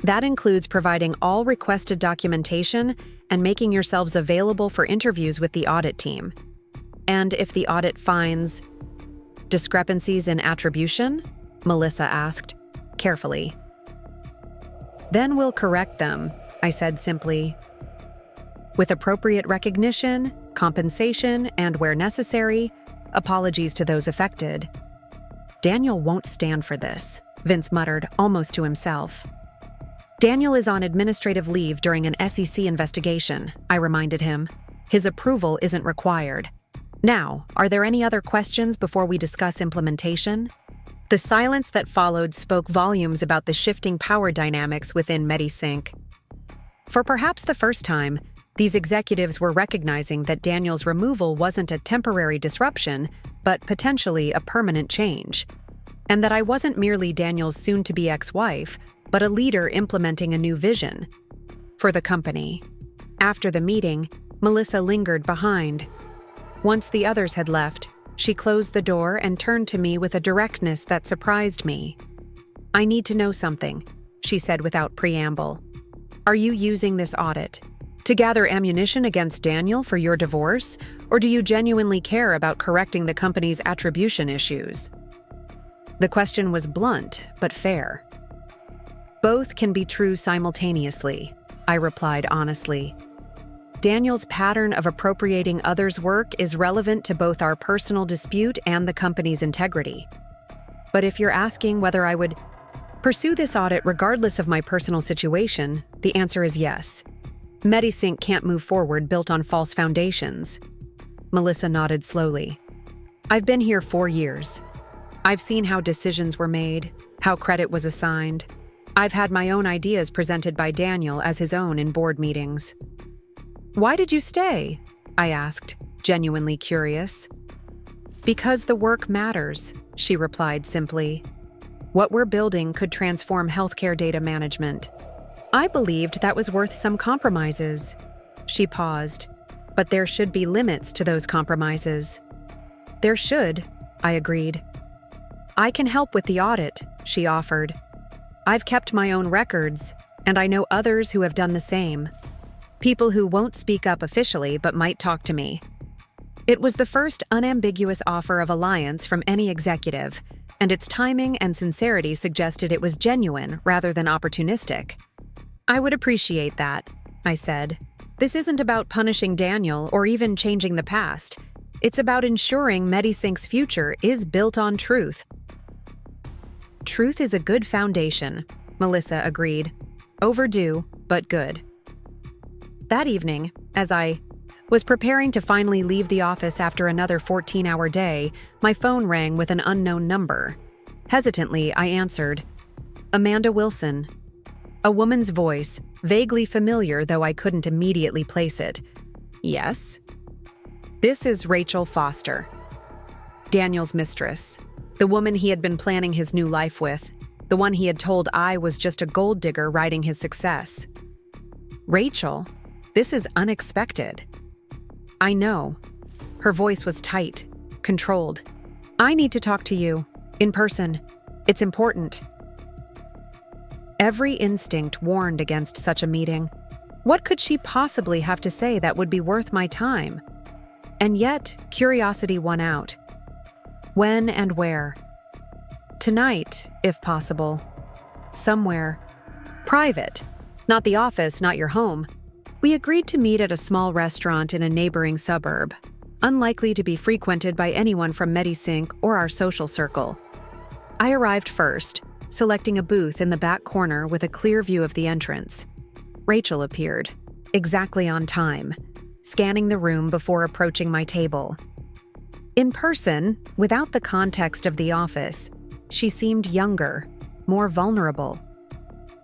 That includes providing all requested documentation and making yourselves available for interviews with the audit team. And if the audit finds discrepancies in attribution? Melissa asked, carefully. Then we'll correct them, I said simply. With appropriate recognition, compensation, and where necessary, apologies to those affected. Daniel won't stand for this, Vince muttered, almost to himself. Daniel is on administrative leave during an SEC investigation, I reminded him. His approval isn't required. Now, are there any other questions before we discuss implementation? The silence that followed spoke volumes about the shifting power dynamics within MediSync. For perhaps the first time, these executives were recognizing that Daniel's removal wasn't a temporary disruption, but potentially a permanent change. And that I wasn't merely Daniel's soon-to-be ex-wife, but a leader implementing a new vision for the company. After the meeting, Melissa lingered behind. Once the others had left, she closed the door and turned to me with a directness that surprised me. I need to know something, she said without preamble. Are you using this audit to gather ammunition against Daniel for your divorce, or do you genuinely care about correcting the company's attribution issues? The question was blunt, but fair. Both can be true simultaneously, I replied honestly. Daniel's pattern of appropriating others' work is relevant to both our personal dispute and the company's integrity. But if you're asking whether I would pursue this audit regardless of my personal situation, the answer is yes. MediSync can't move forward built on false foundations. Melissa nodded slowly. I've been here 4 years. I've seen how decisions were made, how credit was assigned. I've had my own ideas presented by Daniel as his own in board meetings. Why did you stay? I asked, genuinely curious. Because the work matters, she replied simply. What we're building could transform healthcare data management. I believed that was worth some compromises. She paused, but there should be limits to those compromises. There should, I agreed. I can help with the audit, she offered. I've kept my own records, and I know others who have done the same. People who won't speak up officially but might talk to me. It was the first unambiguous offer of alliance from any executive, and its timing and sincerity suggested it was genuine rather than opportunistic. I would appreciate that, I said. This isn't about punishing Daniel or even changing the past. It's about ensuring MediSync's future is built on truth. Truth is a good foundation, Melissa agreed. Overdue, but good. That evening, as I was preparing to finally leave the office after another 14-hour day, my phone rang with an unknown number. Hesitantly, I answered. Amanda Wilson. A woman's voice, vaguely familiar though I couldn't immediately place it. Yes? This is Rachel Foster, Daniel's mistress, the woman he had been planning his new life with, the one he had told I was just a gold digger riding his success. Rachel, this is unexpected. I know. Her voice was tight, controlled. I need to talk to you, in person. It's important. Every instinct warned against such a meeting. What could she possibly have to say that would be worth my time? And yet, curiosity won out. When and where? Tonight, if possible. Somewhere. Private. Not the office, not your home. We agreed to meet at a small restaurant in a neighboring suburb, unlikely to be frequented by anyone from MediSync or our social circle. I arrived first, selecting a booth in the back corner with a clear view of the entrance. Rachel appeared, exactly on time, scanning the room before approaching my table. In person, without the context of the office, she seemed younger, more vulnerable.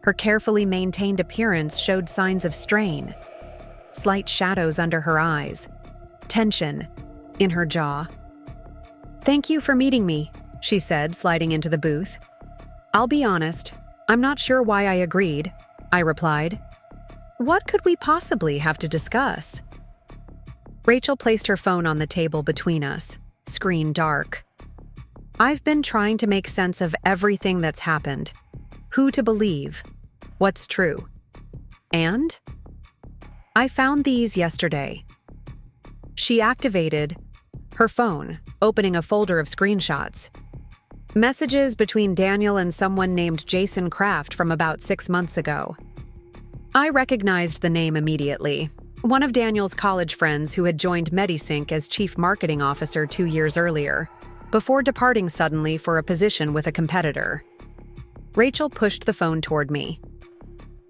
Her carefully maintained appearance showed signs of strain, slight shadows under her eyes, tension in her jaw. "Thank you for meeting me," she said, sliding into the booth. "I'll be honest, I'm not sure why I agreed," I replied. "What could we possibly have to discuss?" Rachel placed her phone on the table between us, screen dark. "I've been trying to make sense of everything that's happened. Who to believe? What's true? And I found these yesterday." She activated her phone, opening a folder of screenshots. Messages between Daniel and someone named Jason Kraft from about 6 months ago. I recognized the name immediately. One of Daniel's college friends who had joined MediSync as chief marketing officer 2 years earlier, before departing suddenly for a position with a competitor. Rachel pushed the phone toward me.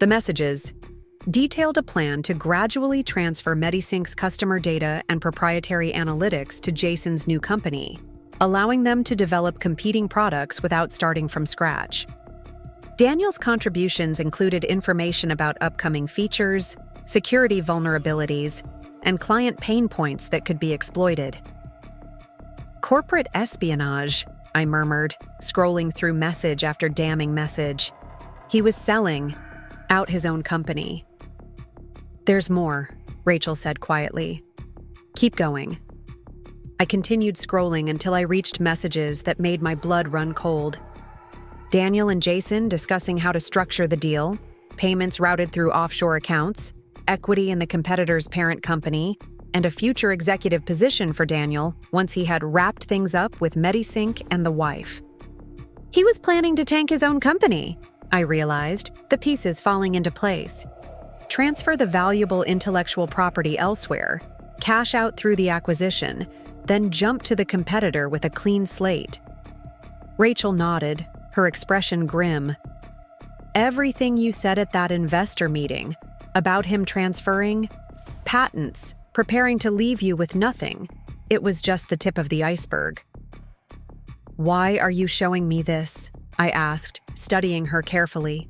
The messages detailed a plan to gradually transfer MediSync's customer data and proprietary analytics to Jason's new company, allowing them to develop competing products without starting from scratch. Daniel's contributions included information about upcoming features, security vulnerabilities, and client pain points that could be exploited. "Corporate espionage," I murmured, scrolling through message after damning message. He was selling out his own company. "There's more," Rachel said quietly. "Keep going." I continued scrolling until I reached messages that made my blood run cold. Daniel and Jason discussing how to structure the deal, payments routed through offshore accounts, equity in the competitor's parent company, and a future executive position for Daniel once he had wrapped things up with MediSync and the wife. "He was planning to tank his own company," I realized, the pieces falling into place. Transfer the valuable intellectual property elsewhere, cash out through the acquisition, then jump to the competitor with a clean slate. Rachel nodded, her expression grim. Everything you said at that investor meeting, about him transferring patents, preparing to leave you with nothing, it was just the tip of the iceberg. Why are you showing me this? I asked, studying her carefully.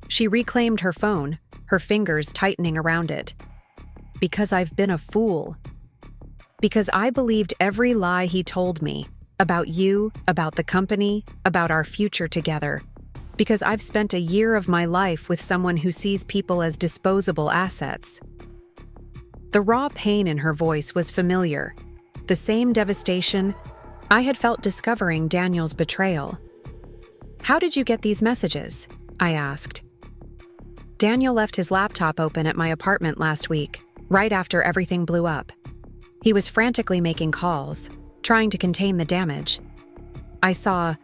She reclaimed her phone, her fingers tightening around it. Because I've been a fool. Because I believed every lie he told me, about you, about the company, about our future together. Because I've spent a year of my life with someone who sees people as disposable assets. The raw pain in her voice was familiar. The same devastation I had felt discovering Daniel's betrayal. How did you get these messages? I asked. Daniel left his laptop open at my apartment last week, right after everything blew up. He was frantically making calls, trying to contain the damage. I saw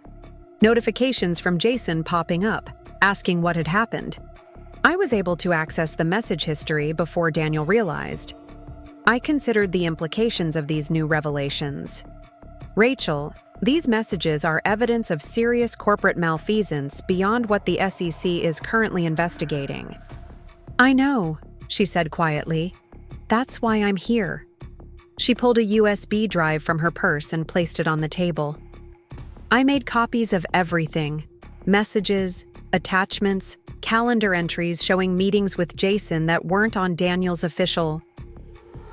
notifications from Jason popping up, asking what had happened. I was able to access the message history before Daniel realized. I considered the implications of these new revelations. Rachel, these messages are evidence of serious corporate malfeasance beyond what the SEC is currently investigating. I know, she said quietly. That's why I'm here. She pulled a USB drive from her purse and placed it on the table. I made copies of everything: messages, attachments, calendar entries showing meetings with Jason that weren't on Daniel's official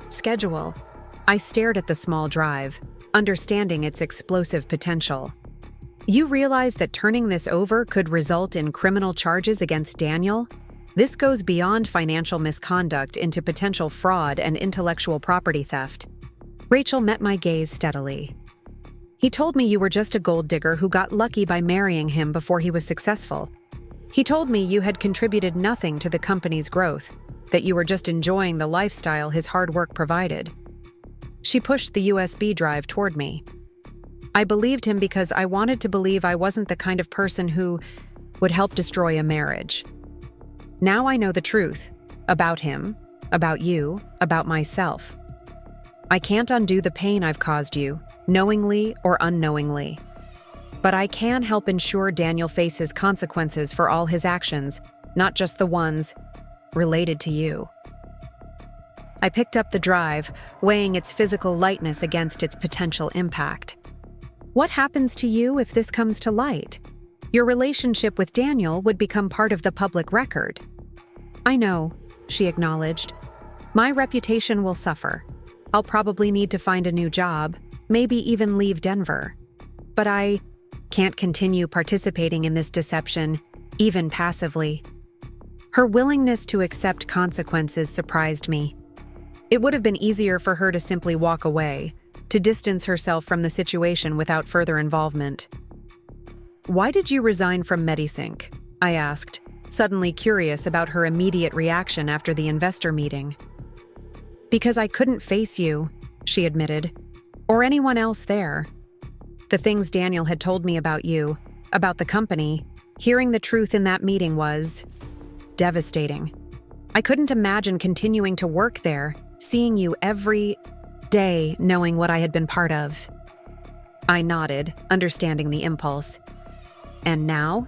schedule. I stared at the small drive, understanding its explosive potential. You realize that turning this over could result in criminal charges against Daniel? This goes beyond financial misconduct into potential fraud and intellectual property theft. Rachel met my gaze steadily. He told me you were just a gold digger who got lucky by marrying him before he was successful. He told me you had contributed nothing to the company's growth, that you were just enjoying the lifestyle his hard work provided. She pushed the USB drive toward me. I believed him because I wanted to believe I wasn't the kind of person who would help destroy a marriage. Now I know the truth about him, about you, about myself. I can't undo the pain I've caused you, knowingly or unknowingly. But I can help ensure Daniel faces consequences for all his actions, not just the ones related to you. I picked up the drive, weighing its physical lightness against its potential impact. What happens to you if this comes to light? Your relationship with Daniel would become part of the public record. I know, she acknowledged. My reputation will suffer. I'll probably need to find a new job, maybe even leave Denver. But I can't continue participating in this deception, even passively. Her willingness to accept consequences surprised me. It would have been easier for her to simply walk away, to distance herself from the situation without further involvement. Why did you resign from MediSync? I asked, suddenly curious about her immediate reaction after the investor meeting. Because I couldn't face you, she admitted, or anyone else there. The things Daniel had told me about you, about the company, hearing the truth in that meeting was devastating. I couldn't imagine continuing to work there, seeing you every day, knowing what I had been part of. I nodded, understanding the impulse. And now?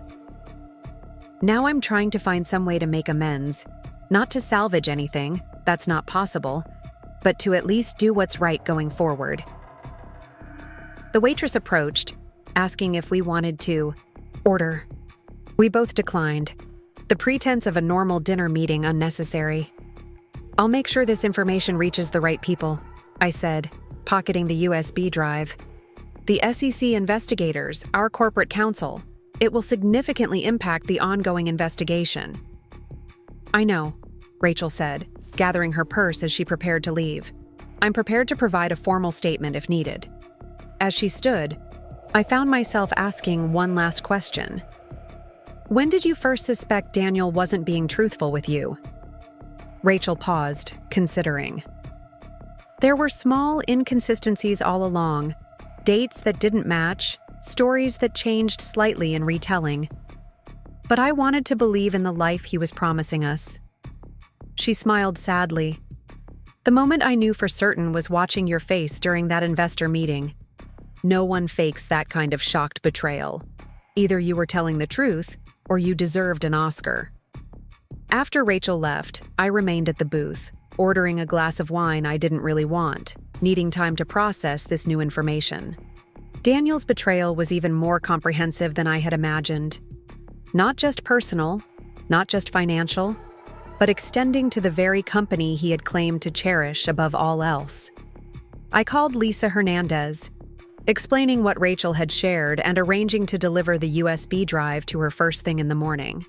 Now I'm trying to find some way to make amends. Not to salvage anything, that's not possible, but to at least do what's right going forward. The waitress approached, asking if we wanted to order. We both declined, the pretense of a normal dinner meeting unnecessary. I'll make sure this information reaches the right people, I said, pocketing the USB drive. The SEC investigators, our corporate counsel. It will significantly impact the ongoing investigation. I know, Rachel said, gathering her purse as she prepared to leave. I'm prepared to provide a formal statement if needed. As she stood, I found myself asking one last question. When did you first suspect Daniel wasn't being truthful with you? Rachel paused, considering. There were small inconsistencies all along, dates that didn't match, stories that changed slightly in retelling. but I wanted to believe in the life he was promising us. She smiled sadly. The moment I knew for certain was watching your face during that investor meeting. No one fakes that kind of shocked betrayal. Either you were telling the truth, or you deserved an Oscar. After Rachel left, I remained at the booth, ordering a glass of wine I didn't really want, needing time to process this new information. Daniel's betrayal was even more comprehensive than I had imagined. Not just personal, not just financial, but extending to the very company he had claimed to cherish above all else. I called Lisa Hernandez, explaining what Rachel had shared and arranging to deliver the USB drive to her first thing in the morning.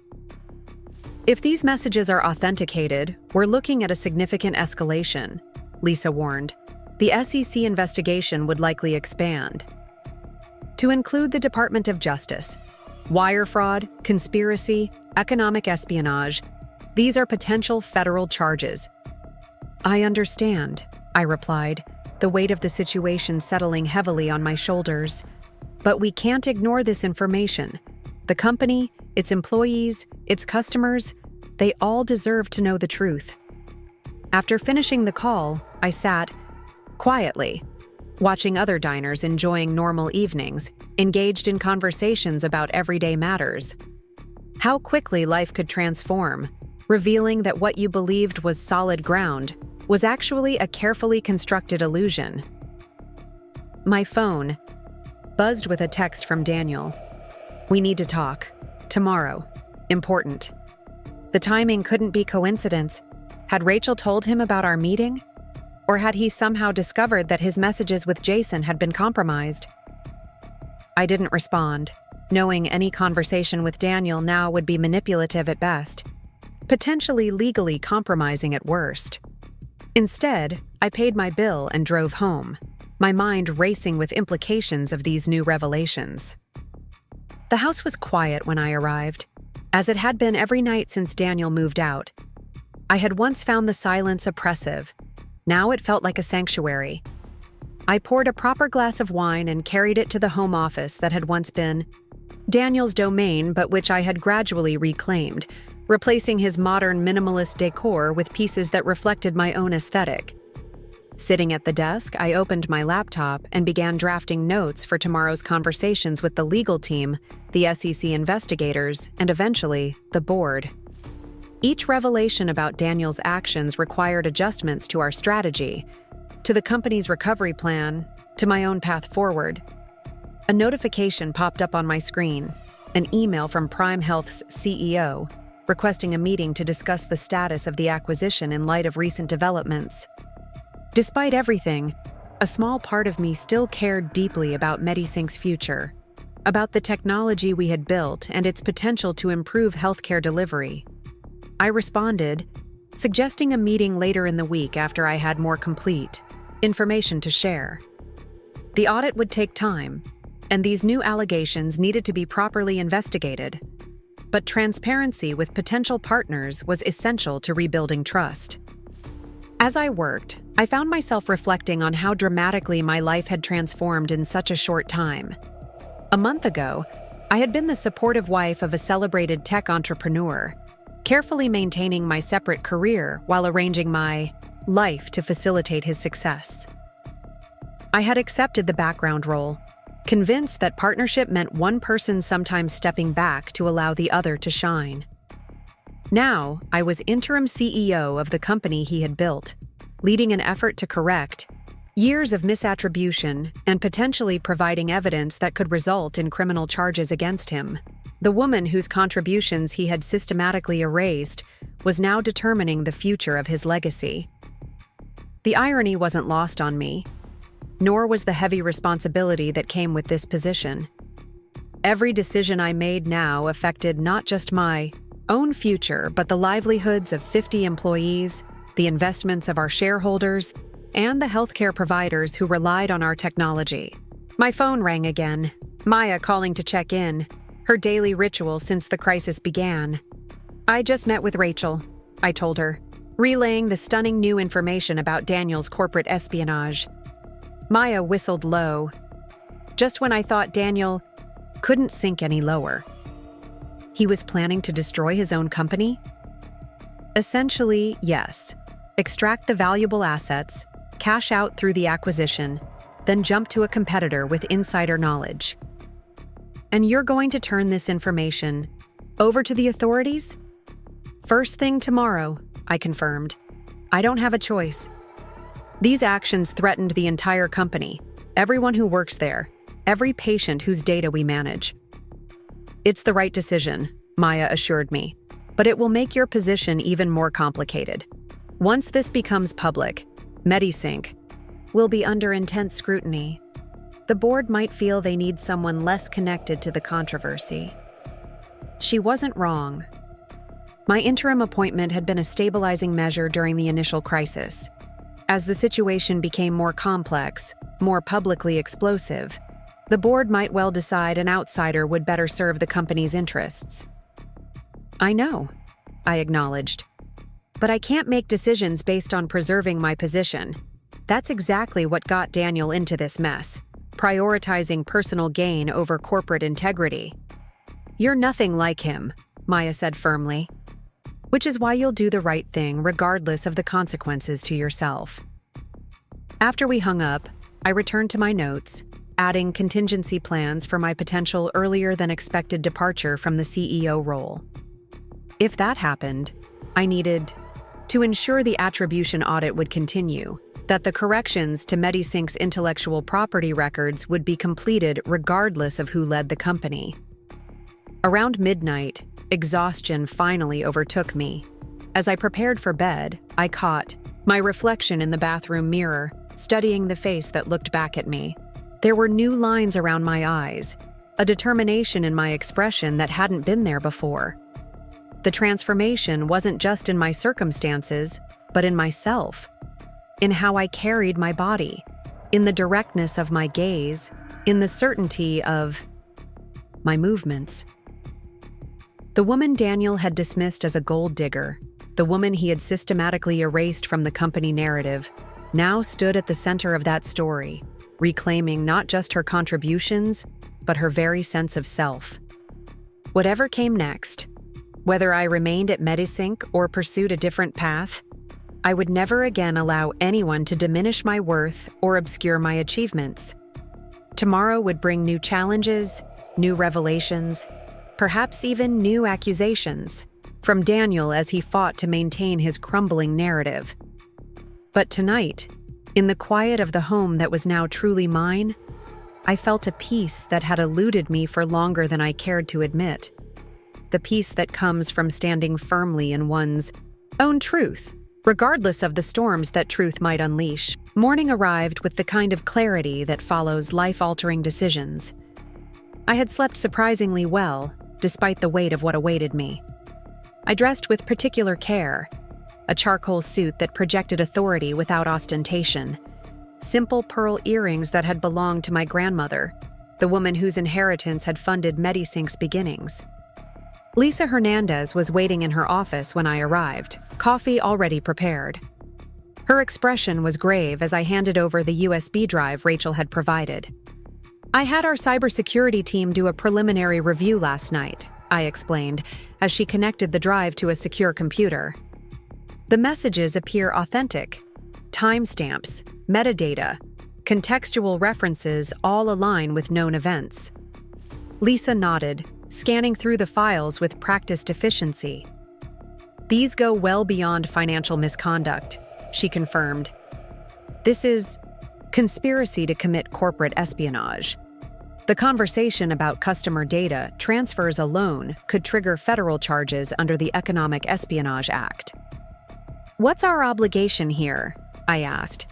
If these messages are authenticated, we're looking at a significant escalation, Lisa warned. The SEC investigation would likely expand to include the Department of Justice, wire fraud, conspiracy, economic espionage. These are potential federal charges. I understand, I replied, the weight of the situation settling heavily on my shoulders. But we can't ignore this information. The company, its employees, its customers, they all deserve to know the truth. After finishing the call, I sat quietly, watching other diners enjoying normal evenings, engaged in conversations about everyday matters. How quickly life could transform, revealing that what you believed was solid ground was actually a carefully constructed illusion. My phone buzzed with a text from Daniel. We need to talk. Tomorrow. Important. The timing couldn't be coincidence. Had Rachel told him about our meeting? Or had he somehow discovered that his messages with Jason had been compromised? I didn't respond, knowing any conversation with Daniel now would be manipulative at best, potentially legally compromising at worst. Instead, I paid my bill and drove home, my mind racing with implications of these new revelations. The house was quiet when I arrived, as it had been every night since Daniel moved out. I had once found the silence oppressive. Now it felt like a sanctuary. I poured a proper glass of wine and carried it to the home office that had once been Daniel's domain, but which I had gradually reclaimed, replacing his modern minimalist decor with pieces that reflected my own aesthetic. Sitting at the desk, I opened my laptop and began drafting notes for tomorrow's conversations with the legal team, the SEC investigators, and eventually, the board. Each revelation about Daniel's actions required adjustments to our strategy, to the company's recovery plan, to my own path forward. A notification popped up on my screen, an email from Prime Health's CEO, requesting a meeting to discuss the status of the acquisition in light of recent developments. Despite everything, a small part of me still cared deeply about MediSync's future, about the technology we had built and its potential to improve healthcare delivery. I responded, suggesting a meeting later in the week after I had more complete information to share. The audit would take time, and these new allegations needed to be properly investigated. But transparency with potential partners was essential to rebuilding trust. As I worked, I found myself reflecting on how dramatically my life had transformed in such a short time. A month ago, I had been the supportive wife of a celebrated tech entrepreneur, carefully maintaining my separate career while arranging my life to facilitate his success. I had accepted the background role, convinced that partnership meant one person sometimes stepping back to allow the other to shine. Now, I was interim CEO of the company he had built, leading an effort to correct years of misattribution and potentially providing evidence that could result in criminal charges against him. The woman whose contributions he had systematically erased was now determining the future of his legacy. The irony wasn't lost on me, nor was the heavy responsibility that came with this position. Every decision I made now affected not just my own future, but the livelihoods of 50 employees, the investments of our shareholders, and the healthcare providers who relied on our technology. My phone rang again, Maya calling to check in, her daily ritual since the crisis began. I just met with Rachel, I told her, relaying the stunning new information about Daniel's corporate espionage. Maya whistled low, just when I thought Daniel couldn't sink any lower. He was planning to destroy his own company? Essentially, yes. Extract the valuable assets, cash out through the acquisition, then jump to a competitor with insider knowledge. And you're going to turn this information over to the authorities? First thing tomorrow, I confirmed. I don't have a choice. These actions threatened the entire company, everyone who works there, every patient whose data we manage. It's the right decision, Maya assured me, but it will make your position even more complicated. Once this becomes public, MediSync will be under intense scrutiny. The board might feel they need someone less connected to the controversy. She wasn't wrong. My interim appointment had been a stabilizing measure during the initial crisis. As the situation became more complex, more publicly explosive, the board might well decide an outsider would better serve the company's interests. I know, I acknowledged. But I can't make decisions based on preserving my position. That's exactly what got Daniel into this mess, prioritizing personal gain over corporate integrity. You're nothing like him, Maya said firmly. Which is why you'll do the right thing regardless of the consequences to yourself. After we hung up, I returned to my notes, adding contingency plans for my potential earlier than expected departure from the CEO role. If that happened, I needed to ensure the attribution audit would continue, that the corrections to MediSync's intellectual property records would be completed regardless of who led the company. Around midnight, exhaustion finally overtook me. As I prepared for bed, I caught my reflection in the bathroom mirror, studying the face that looked back at me. There were new lines around my eyes, a determination in my expression that hadn't been there before. The transformation wasn't just in my circumstances, but in myself, in how I carried my body, in the directness of my gaze, in the certainty of my movements. The woman Daniel had dismissed as a gold digger, the woman he had systematically erased from the company narrative, now stood at the center of that story, reclaiming not just her contributions, but her very sense of self. Whatever came next, whether I remained at MediSync or pursued a different path, I would never again allow anyone to diminish my worth or obscure my achievements. Tomorrow would bring new challenges, new revelations, perhaps even new accusations, from Daniel as he fought to maintain his crumbling narrative. But tonight, in the quiet of the home that was now truly mine, I felt a peace that had eluded me for longer than I cared to admit. The peace that comes from standing firmly in one's own truth, regardless of the storms that truth might unleash. Morning arrived with the kind of clarity that follows life-altering decisions. I had slept surprisingly well, despite the weight of what awaited me. I dressed with particular care, a charcoal suit that projected authority without ostentation, simple pearl earrings that had belonged to my grandmother, the woman whose inheritance had funded MediSync's beginnings. Lisa Hernandez was waiting in her office when I arrived, coffee already prepared. Her expression was grave as I handed over the USB drive Rachel had provided. I had our cybersecurity team do a preliminary review last night, I explained, as she connected the drive to a secure computer. The messages appear authentic. Timestamps, metadata, contextual references all align with known events. Lisa nodded, scanning through the files with practiced efficiency. These go well beyond financial misconduct, she confirmed. This is conspiracy to commit corporate espionage. The conversation about customer data transfers alone could trigger federal charges under the Economic Espionage Act. What's our obligation here? I asked.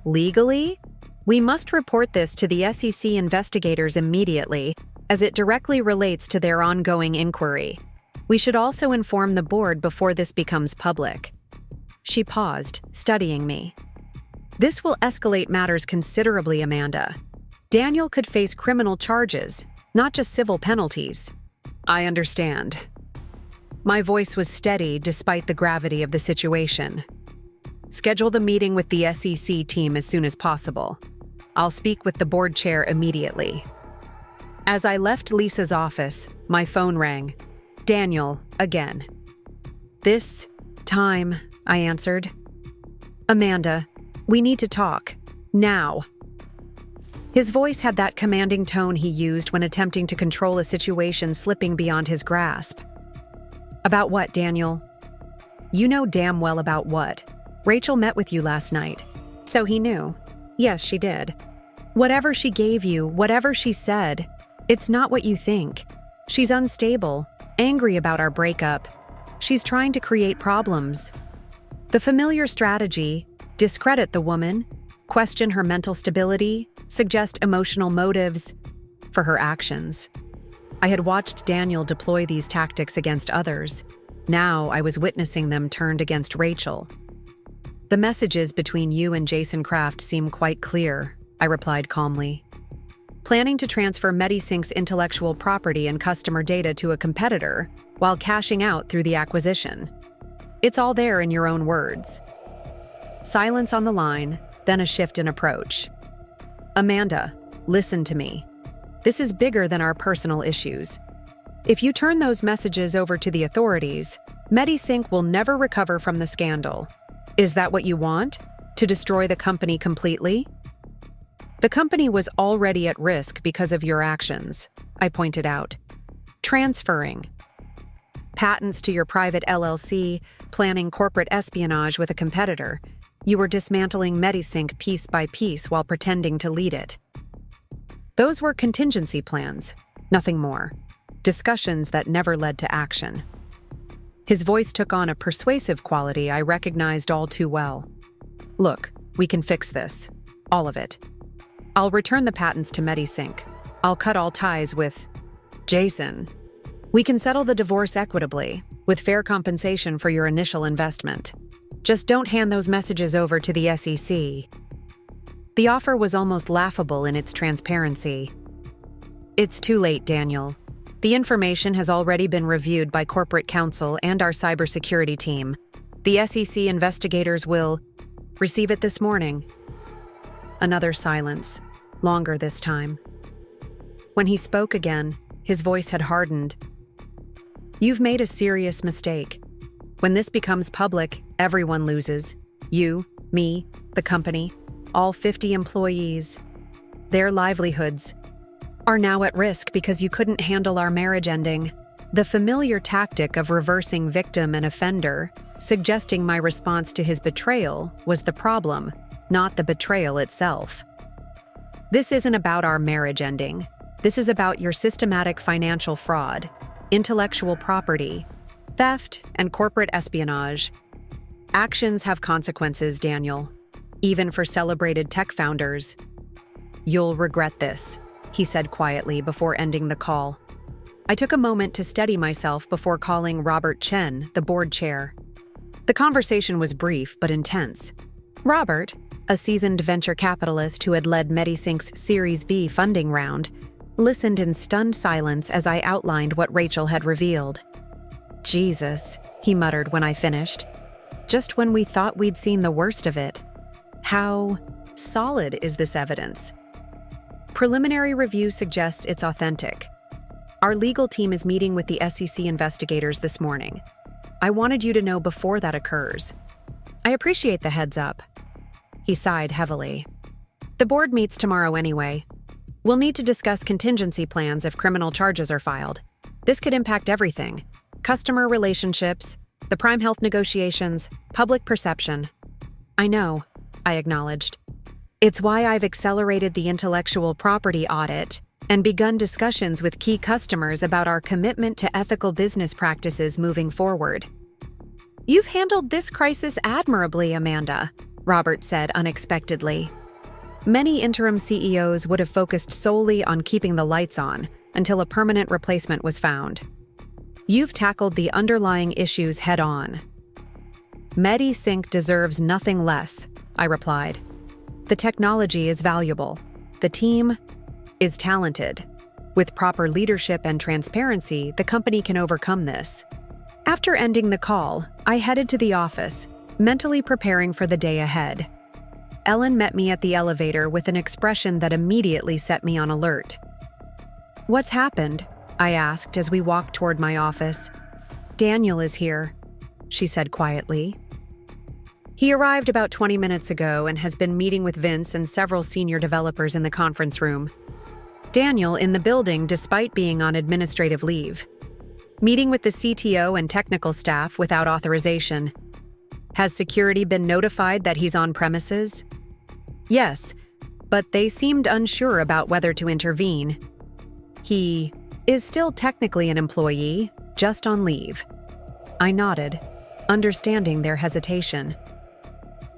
Legally, we must report this to the SEC investigators immediately, as it directly relates to their ongoing inquiry. We should also inform the board before this becomes public. She paused, studying me. This will escalate matters considerably, Amanda. Daniel could face criminal charges, not just civil penalties. I understand. My voice was steady despite the gravity of the situation. Schedule the meeting with the SEC team as soon as possible. I'll speak with the board chair immediately. As I left Lisa's office, my phone rang. Daniel, again. This time, I answered. Amanda, we need to talk. Now. His voice had that commanding tone he used when attempting to control a situation slipping beyond his grasp. About what, Daniel? You know damn well about what. Rachel met with you last night. So he knew. Yes, she did. Whatever she gave you, whatever she said, it's not what you think. She's unstable, angry about our breakup. She's trying to create problems. The familiar strategy, discredit the woman, question her mental stability, suggest emotional motives for her actions. I had watched Daniel deploy these tactics against others. Now I was witnessing them turned against Rachel. The messages between you and Jason Kraft seem quite clear, I replied calmly. Planning to transfer MediSync's intellectual property and customer data to a competitor while cashing out through the acquisition. It's all there in your own words. Silence on the line, then a shift in approach. Amanda, listen to me. This is bigger than our personal issues. If you turn those messages over to the authorities, MediSync will never recover from the scandal. Is that what you want? To destroy the company completely? The company was already at risk because of your actions, I pointed out. Transferring patents to your private LLC, planning corporate espionage with a competitor. You were dismantling MediSync piece by piece while pretending to lead it. Those were contingency plans, nothing more. Discussions that never led to action. His voice took on a persuasive quality I recognized all too well. Look, we can fix this. All of it. I'll return the patents to MediSync. I'll cut all ties with Jason. We can settle the divorce equitably, with fair compensation for your initial investment. Just don't hand those messages over to the SEC. The offer was almost laughable in its transparency. It's too late, Daniel. The information has already been reviewed by corporate counsel and our cybersecurity team. The SEC investigators will receive it this morning. Another silence, longer this time. When he spoke again, his voice had hardened. You've made a serious mistake. When this becomes public, everyone loses. You, me, the company, all 50 employees. Their livelihoods are now at risk because you couldn't handle our marriage ending. The familiar tactic of reversing victim and offender, suggesting my response to his betrayal, was the problem, not the betrayal itself. This isn't about our marriage ending. This is about your systematic financial fraud, intellectual property, theft, and corporate espionage. Actions have consequences, Daniel, even for celebrated tech founders. You'll regret this, he said quietly before ending the call. I took a moment to steady myself before calling Robert Chen, the board chair. The conversation was brief but intense. Robert, a seasoned venture capitalist who had led MediSync's Series B funding round, listened in stunned silence as I outlined what Rachel had revealed. Jesus, he muttered when I finished. Just when we thought we'd seen the worst of it. How solid is this evidence? Preliminary review suggests it's authentic. Our legal team is meeting with the SEC investigators this morning. I wanted you to know before that occurs. I appreciate the heads up. He sighed heavily. The board meets tomorrow anyway. We'll need to discuss contingency plans if criminal charges are filed. This could impact everything. Customer relationships, the Prime Health negotiations, public perception. I know, I acknowledged. It's why I've accelerated the intellectual property audit and begun discussions with key customers about our commitment to ethical business practices moving forward. You've handled this crisis admirably, Amanda, Robert said unexpectedly. Many interim CEOs would have focused solely on keeping the lights on until a permanent replacement was found. You've tackled the underlying issues head-on. MediSync deserves nothing less, I replied. The technology is valuable. The team is talented. With proper leadership and transparency, the company can overcome this. After ending the call, I headed to the office, mentally preparing for the day ahead. Ellen met me at the elevator with an expression that immediately set me on alert. What's happened? I asked as we walked toward my office. Daniel is here, she said quietly. He arrived about 20 minutes ago and has been meeting with Vince and several senior developers in the conference room. Daniel in the building despite being on administrative leave. Meeting with the CTO and technical staff without authorization. Has security been notified that he's on premises? Yes, but they seemed unsure about whether to intervene. He is still technically an employee, just on leave. I nodded, understanding their hesitation.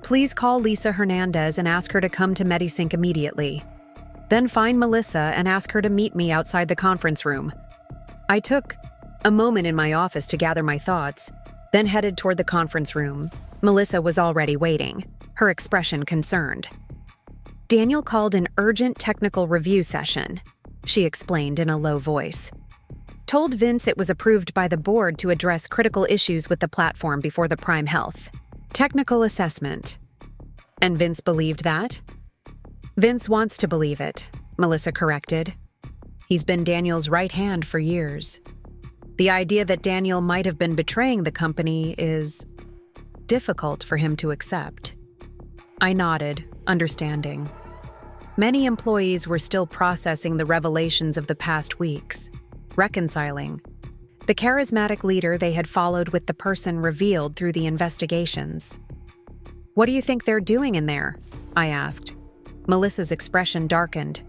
Please call Lisa Hernandez and ask her to come to MediSync immediately. Then find Melissa and ask her to meet me outside the conference room. I took a moment in my office to gather my thoughts, then headed toward the conference room. Melissa was already waiting, her expression concerned. Daniel called an urgent technical review session, she explained in a low voice. Told Vince it was approved by the board to address critical issues with the platform before the Prime Health technical assessment. And Vince believed that? Vince wants to believe it, Melissa corrected. He's been Daniel's right hand for years. The idea that Daniel might have been betraying the company is difficult for him to accept. I nodded, understanding. Many employees were still processing the revelations of the past weeks, reconciling. The charismatic leader they had followed with the person revealed through the investigations. What do you think they're doing in there? I asked. Melissa's expression darkened.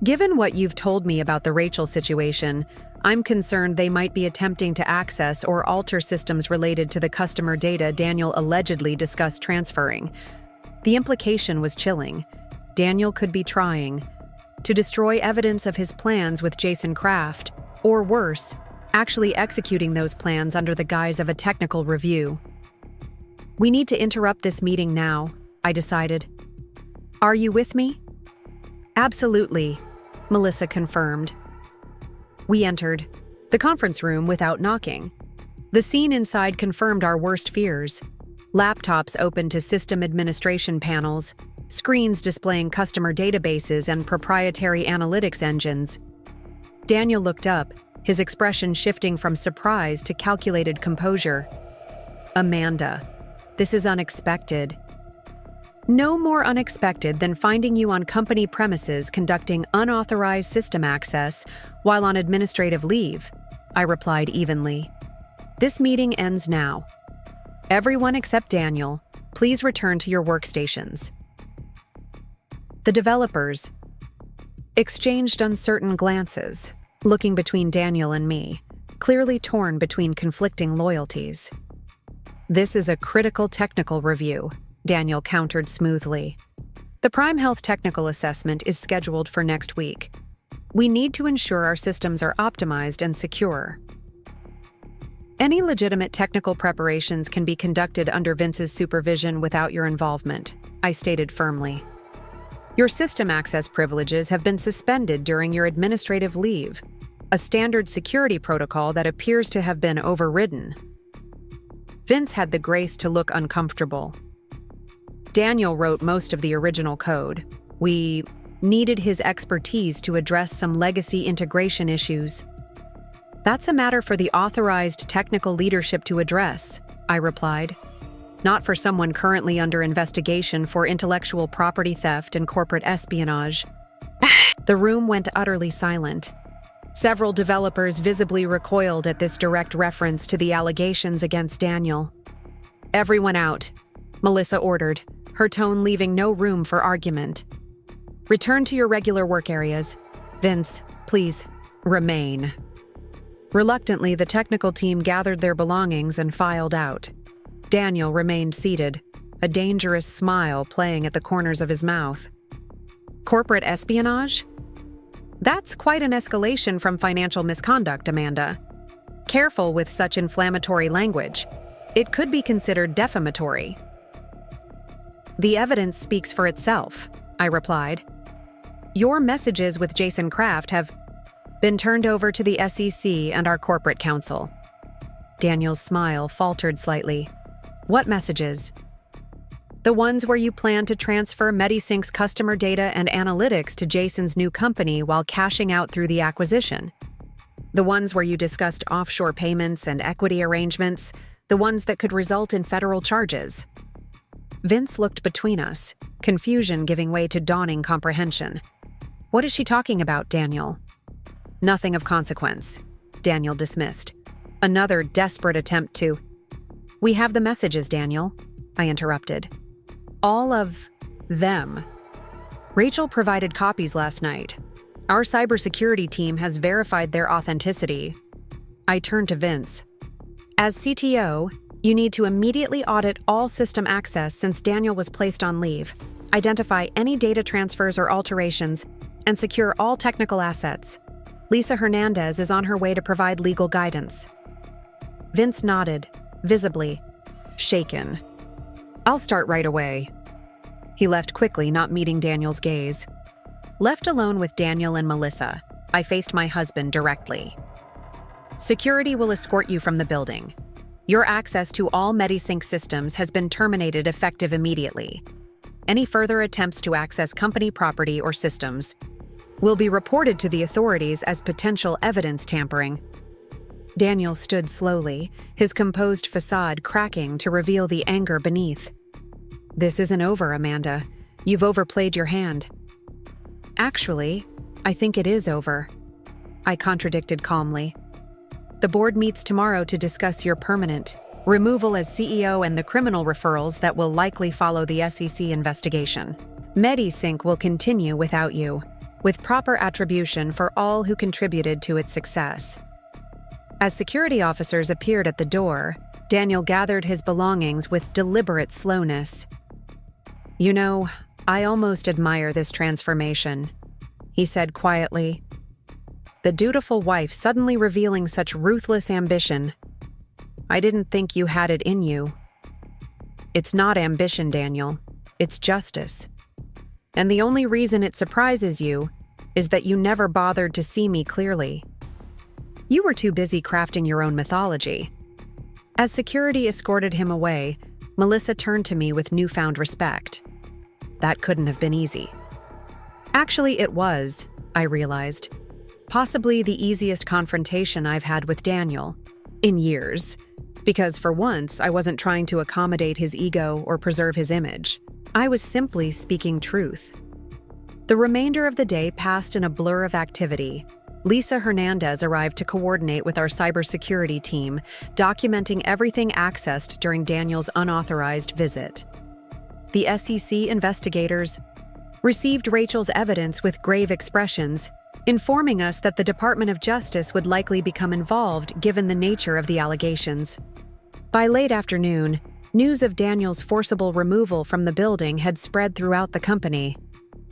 Given what you've told me about the Rachel situation, I'm concerned they might be attempting to access or alter systems related to the customer data Daniel allegedly discussed transferring. The implication was chilling. Daniel could be trying to destroy evidence of his plans with Jason Kraft, or worse, actually executing those plans under the guise of a technical review. We need to interrupt this meeting now, I decided. Are you with me? Absolutely, Melissa confirmed. We entered the conference room without knocking. The scene inside confirmed our worst fears. Laptops open to system administration panels, screens displaying customer databases and proprietary analytics engines. Daniel looked up, his expression shifting from surprise to calculated composure. Amanda, this is unexpected. No more unexpected than finding you on company premises conducting unauthorized system access while on administrative leave, I replied evenly. This meeting ends now. Everyone except Daniel, please return to your workstations. The developers exchanged uncertain glances, looking between Daniel and me, clearly torn between conflicting loyalties. This is a critical technical review, Daniel countered smoothly. The Prime Health technical assessment is scheduled for next week. We need to ensure our systems are optimized and secure. Any legitimate technical preparations can be conducted under Vince's supervision without your involvement, I stated firmly. Your system access privileges have been suspended during your administrative leave, a standard security protocol that appears to have been overridden. Vince had the grace to look uncomfortable. Daniel wrote most of the original code. We needed his expertise to address some legacy integration issues. That's a matter for the authorized technical leadership to address, I replied. Not for someone currently under investigation for intellectual property theft and corporate espionage. The room went utterly silent. Several developers visibly recoiled at this direct reference to the allegations against Daniel. Everyone out, Melissa ordered, her tone leaving no room for argument. Return to your regular work areas. Vince, please, remain. Reluctantly, the technical team gathered their belongings and filed out. Daniel remained seated, a dangerous smile playing at the corners of his mouth. Corporate espionage? That's quite an escalation from financial misconduct, Amanda. Careful with such inflammatory language. It could be considered defamatory. The evidence speaks for itself, I replied. Your messages with Jason Kraft have been turned over to the SEC and our corporate counsel. Daniel's smile faltered slightly. What messages? The ones where you plan to transfer MediSync's customer data and analytics to Jason's new company while cashing out through the acquisition. The ones where you discussed offshore payments and equity arrangements, the ones that could result in federal charges. Vince looked between us, confusion giving way to dawning comprehension. What is she talking about, Daniel? Nothing of consequence, Daniel dismissed. Another desperate attempt to... We have the messages, Daniel, I interrupted. All of them. Rachel provided copies last night. Our cybersecurity team has verified their authenticity. I turned to Vince. As CTO, you need to immediately audit all system access since Daniel was placed on leave, identify any data transfers or alterations, and secure all technical assets. Lisa Hernandez is on her way to provide legal guidance. Vince nodded, visibly shaken. I'll start right away. He left quickly, not meeting Daniel's gaze. Left alone with Daniel and Melissa, I faced my husband directly. Security will escort you from the building. Your access to all MediSync systems has been terminated effective immediately. Any further attempts to access company property or systems will be reported to the authorities as potential evidence tampering. Daniel stood slowly, his composed facade cracking to reveal the anger beneath. This isn't over, Amanda. You've overplayed your hand. Actually, I think it is over, I contradicted calmly. The board meets tomorrow to discuss your permanent removal as CEO and the criminal referrals that will likely follow the SEC investigation. MediSync will continue without you, with proper attribution for all who contributed to its success. As security officers appeared at the door, Daniel gathered his belongings with deliberate slowness. You know, I almost admire this transformation, he said quietly. The dutiful wife suddenly revealing such ruthless ambition. I didn't think you had it in you. It's not ambition, Daniel. It's justice. And the only reason it surprises you is that you never bothered to see me clearly. You were too busy crafting your own mythology. As security escorted him away, Melissa turned to me with newfound respect. That couldn't have been easy. Actually, it was, I realized. Possibly the easiest confrontation I've had with Daniel in years, because for once I wasn't trying to accommodate his ego or preserve his image. I was simply speaking truth. The remainder of the day passed in a blur of activity. Lisa Hernandez arrived to coordinate with our cybersecurity team, documenting everything accessed during Daniel's unauthorized visit. The SEC investigators received Rachel's evidence with grave expressions, informing us that the Department of Justice would likely become involved given the nature of the allegations. By late afternoon, news of Daniel's forcible removal from the building had spread throughout the company.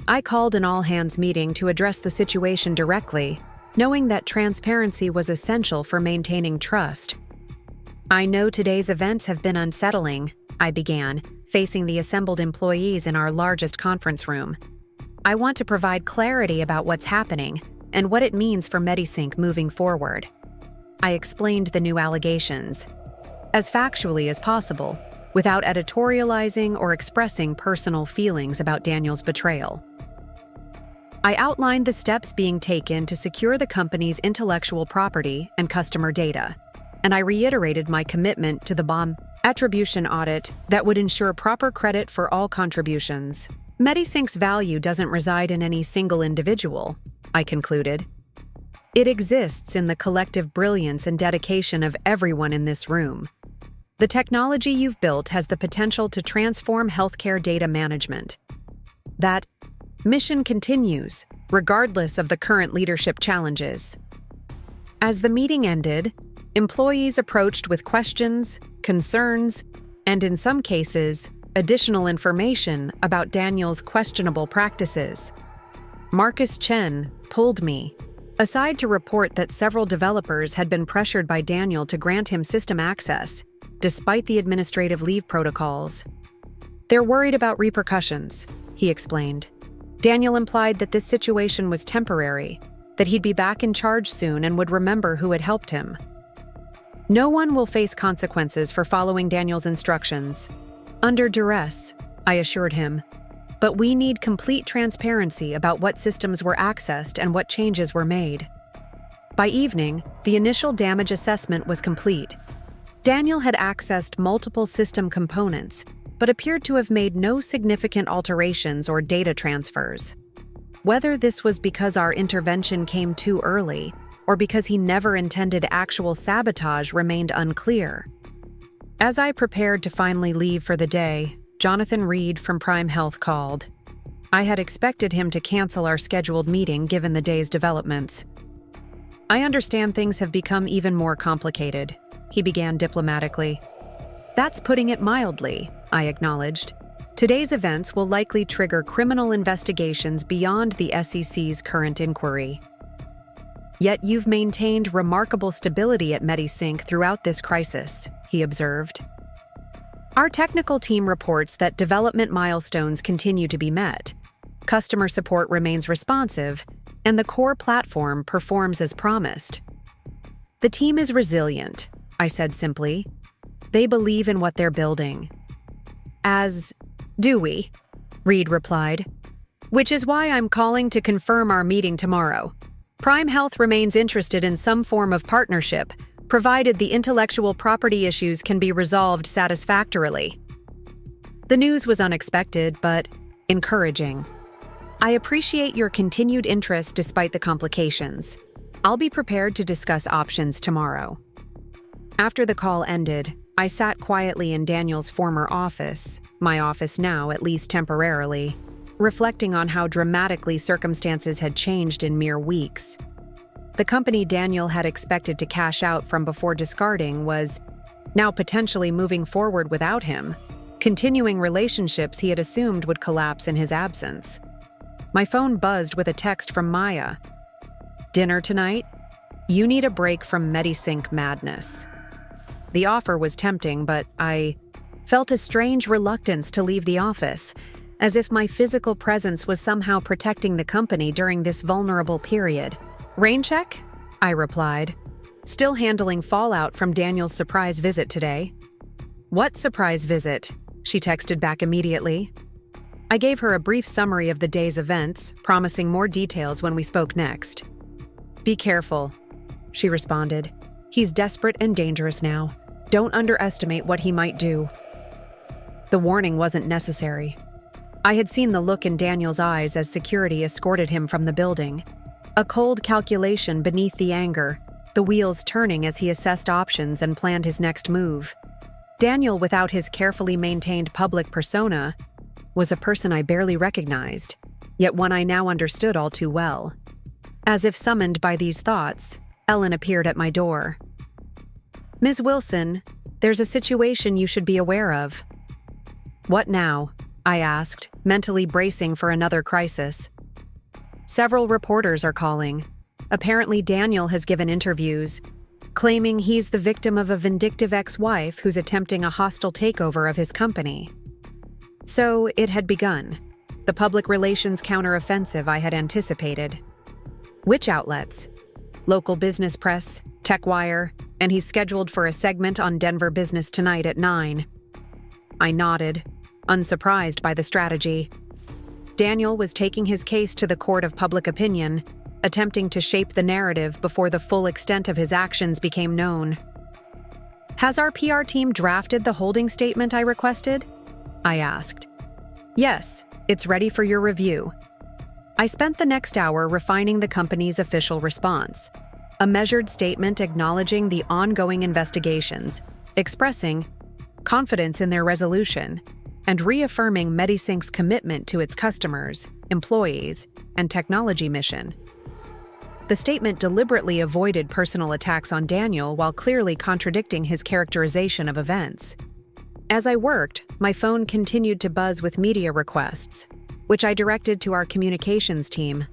I called an all-hands meeting to address the situation directly, knowing that transparency was essential for maintaining trust. I know today's events have been unsettling, I began, facing the assembled employees in our largest conference room. I want to provide clarity about what's happening and what it means for MediSync moving forward. I explained the new allegations, as factually as possible, without editorializing or expressing personal feelings about Daniel's betrayal. I outlined the steps being taken to secure the company's intellectual property and customer data, and I reiterated my commitment to the bomb attribution audit that would ensure proper credit for all contributions. MediSync's value doesn't reside in any single individual, I concluded. It exists in the collective brilliance and dedication of everyone in this room. The technology you've built has the potential to transform healthcare data management. That mission continues, regardless of the current leadership challenges. As the meeting ended, employees approached with questions, concerns, and in some cases, additional information about Daniel's questionable practices. Marcus Chen pulled me aside to report that several developers had been pressured by Daniel to grant him system access, despite the administrative leave protocols. They're worried about repercussions, he explained. Daniel implied that this situation was temporary, that he'd be back in charge soon and would remember who had helped him. No one will face consequences for following Daniel's instructions. Under duress, I assured him, but we need complete transparency about what systems were accessed and what changes were made. By evening, the initial damage assessment was complete. Daniel had accessed multiple system components, but appeared to have made no significant alterations or data transfers. Whether this was because our intervention came too early, or because he never intended actual sabotage remained unclear. As I prepared to finally leave for the day, Jonathan Reed from Prime Health called. I had expected him to cancel our scheduled meeting given the day's developments. I understand things have become even more complicated, he began diplomatically. That's putting it mildly, I acknowledged. Today's events will likely trigger criminal investigations beyond the SEC's current inquiry. Yet you've maintained remarkable stability at MediSync throughout this crisis, he observed. Our technical team reports that development milestones continue to be met. Customer support remains responsive, and the core platform performs as promised. The team is resilient, I said simply. They believe in what they're building. As do we, Reed replied. Which is why I'm calling to confirm our meeting tomorrow. Prime Health remains interested in some form of partnership, provided the intellectual property issues can be resolved satisfactorily. The news was unexpected, but encouraging. I appreciate your continued interest despite the complications. I'll be prepared to discuss options tomorrow. After the call ended, I sat quietly in Daniel's former office, my office now, at least temporarily, reflecting on how dramatically circumstances had changed in mere weeks. The company Daniel had expected to cash out from before discarding was now potentially moving forward without him, continuing relationships he had assumed would collapse in his absence. My phone buzzed with a text from Maya. Dinner tonight? You need a break from MediSync madness. The offer was tempting, but I felt a strange reluctance to leave the office, as if my physical presence was somehow protecting the company during this vulnerable period. Rain check? I replied, still handling fallout from Daniel's surprise visit today. What surprise visit? She texted back immediately. I gave her a brief summary of the day's events, promising more details when we spoke next. Be careful, she responded. He's desperate and dangerous now. Don't underestimate what he might do. The warning wasn't necessary. I had seen the look in Daniel's eyes as security escorted him from the building. A cold calculation beneath the anger, the wheels turning as he assessed options and planned his next move. Daniel, without his carefully maintained public persona, was a person I barely recognized, yet one I now understood all too well. As if summoned by these thoughts, Ellen appeared at my door. Ms. Wilson, there's a situation you should be aware of. What now? I asked, mentally bracing for another crisis. Several reporters are calling. Apparently Daniel has given interviews, claiming he's the victim of a vindictive ex-wife who's attempting a hostile takeover of his company. So it had begun, the public relations counteroffensive I had anticipated. Which outlets? Local business press, TechWire, and he's scheduled for a segment on Denver Business Tonight at 9. I nodded, unsurprised by the strategy. Daniel was taking his case to the court of public opinion, attempting to shape the narrative before the full extent of his actions became known. Has our PR team drafted the holding statement I requested? I asked. Yes, it's ready for your review. I spent the next hour refining the company's official response, a measured statement acknowledging the ongoing investigations, expressing confidence in their resolution, and reaffirming MediSync's commitment to its customers, employees, and technology mission. The statement deliberately avoided personal attacks on Daniel while clearly contradicting his characterization of events. As I worked, my phone continued to buzz with media requests, which I directed to our communications team.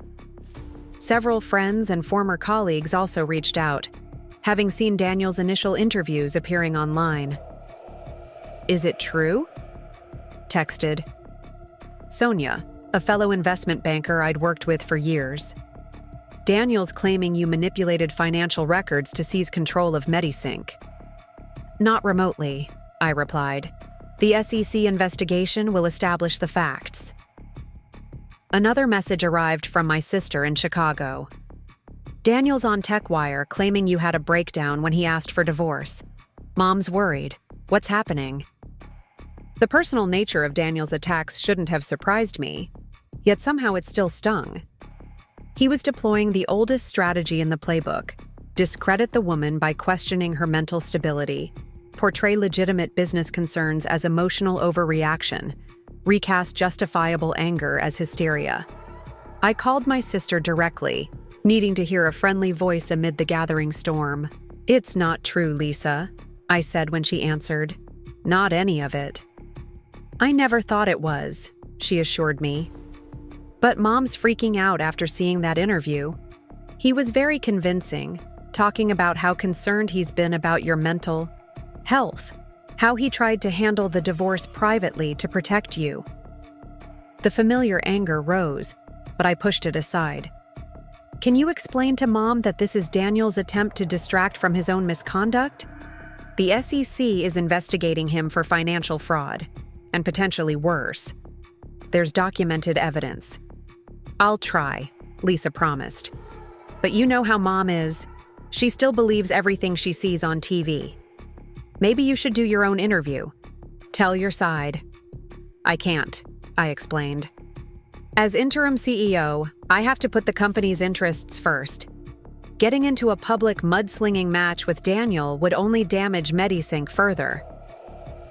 Several friends and former colleagues also reached out, having seen Daniel's initial interviews appearing online. Is it true? Texted. Sonia, a fellow investment banker I'd worked with for years. Daniel's claiming you manipulated financial records to seize control of MediSync. Not remotely, I replied. The SEC investigation will establish the facts. Another message arrived from my sister in Chicago. Daniel's on TechWire claiming you had a breakdown when he asked for divorce. Mom's worried. What's happening? The personal nature of Daniel's attacks shouldn't have surprised me, yet somehow it still stung. He was deploying the oldest strategy in the playbook: discredit the woman by questioning her mental stability, portray legitimate business concerns as emotional overreaction, recast justifiable anger as hysteria. I called my sister directly, needing to hear a friendly voice amid the gathering storm. "It's not true, Lisa," I said when she answered. "Not any of it." "I never thought it was," she assured me. "But Mom's freaking out after seeing that interview. He was very convincing, talking about how concerned he's been about your mental health, how he tried to handle the divorce privately to protect you." The familiar anger rose, but I pushed it aside. "Can you explain to Mom that this is Daniel's attempt to distract from his own misconduct? The SEC is investigating him for financial fraud, and potentially worse. There's documented evidence." "I'll try," Lisa promised. "But you know how Mom is. She still believes everything she sees on TV. Maybe you should do your own interview. Tell your side." "I can't," I explained. "As interim CEO, I have to put the company's interests first. Getting into a public mudslinging match with Daniel would only damage MediSync further."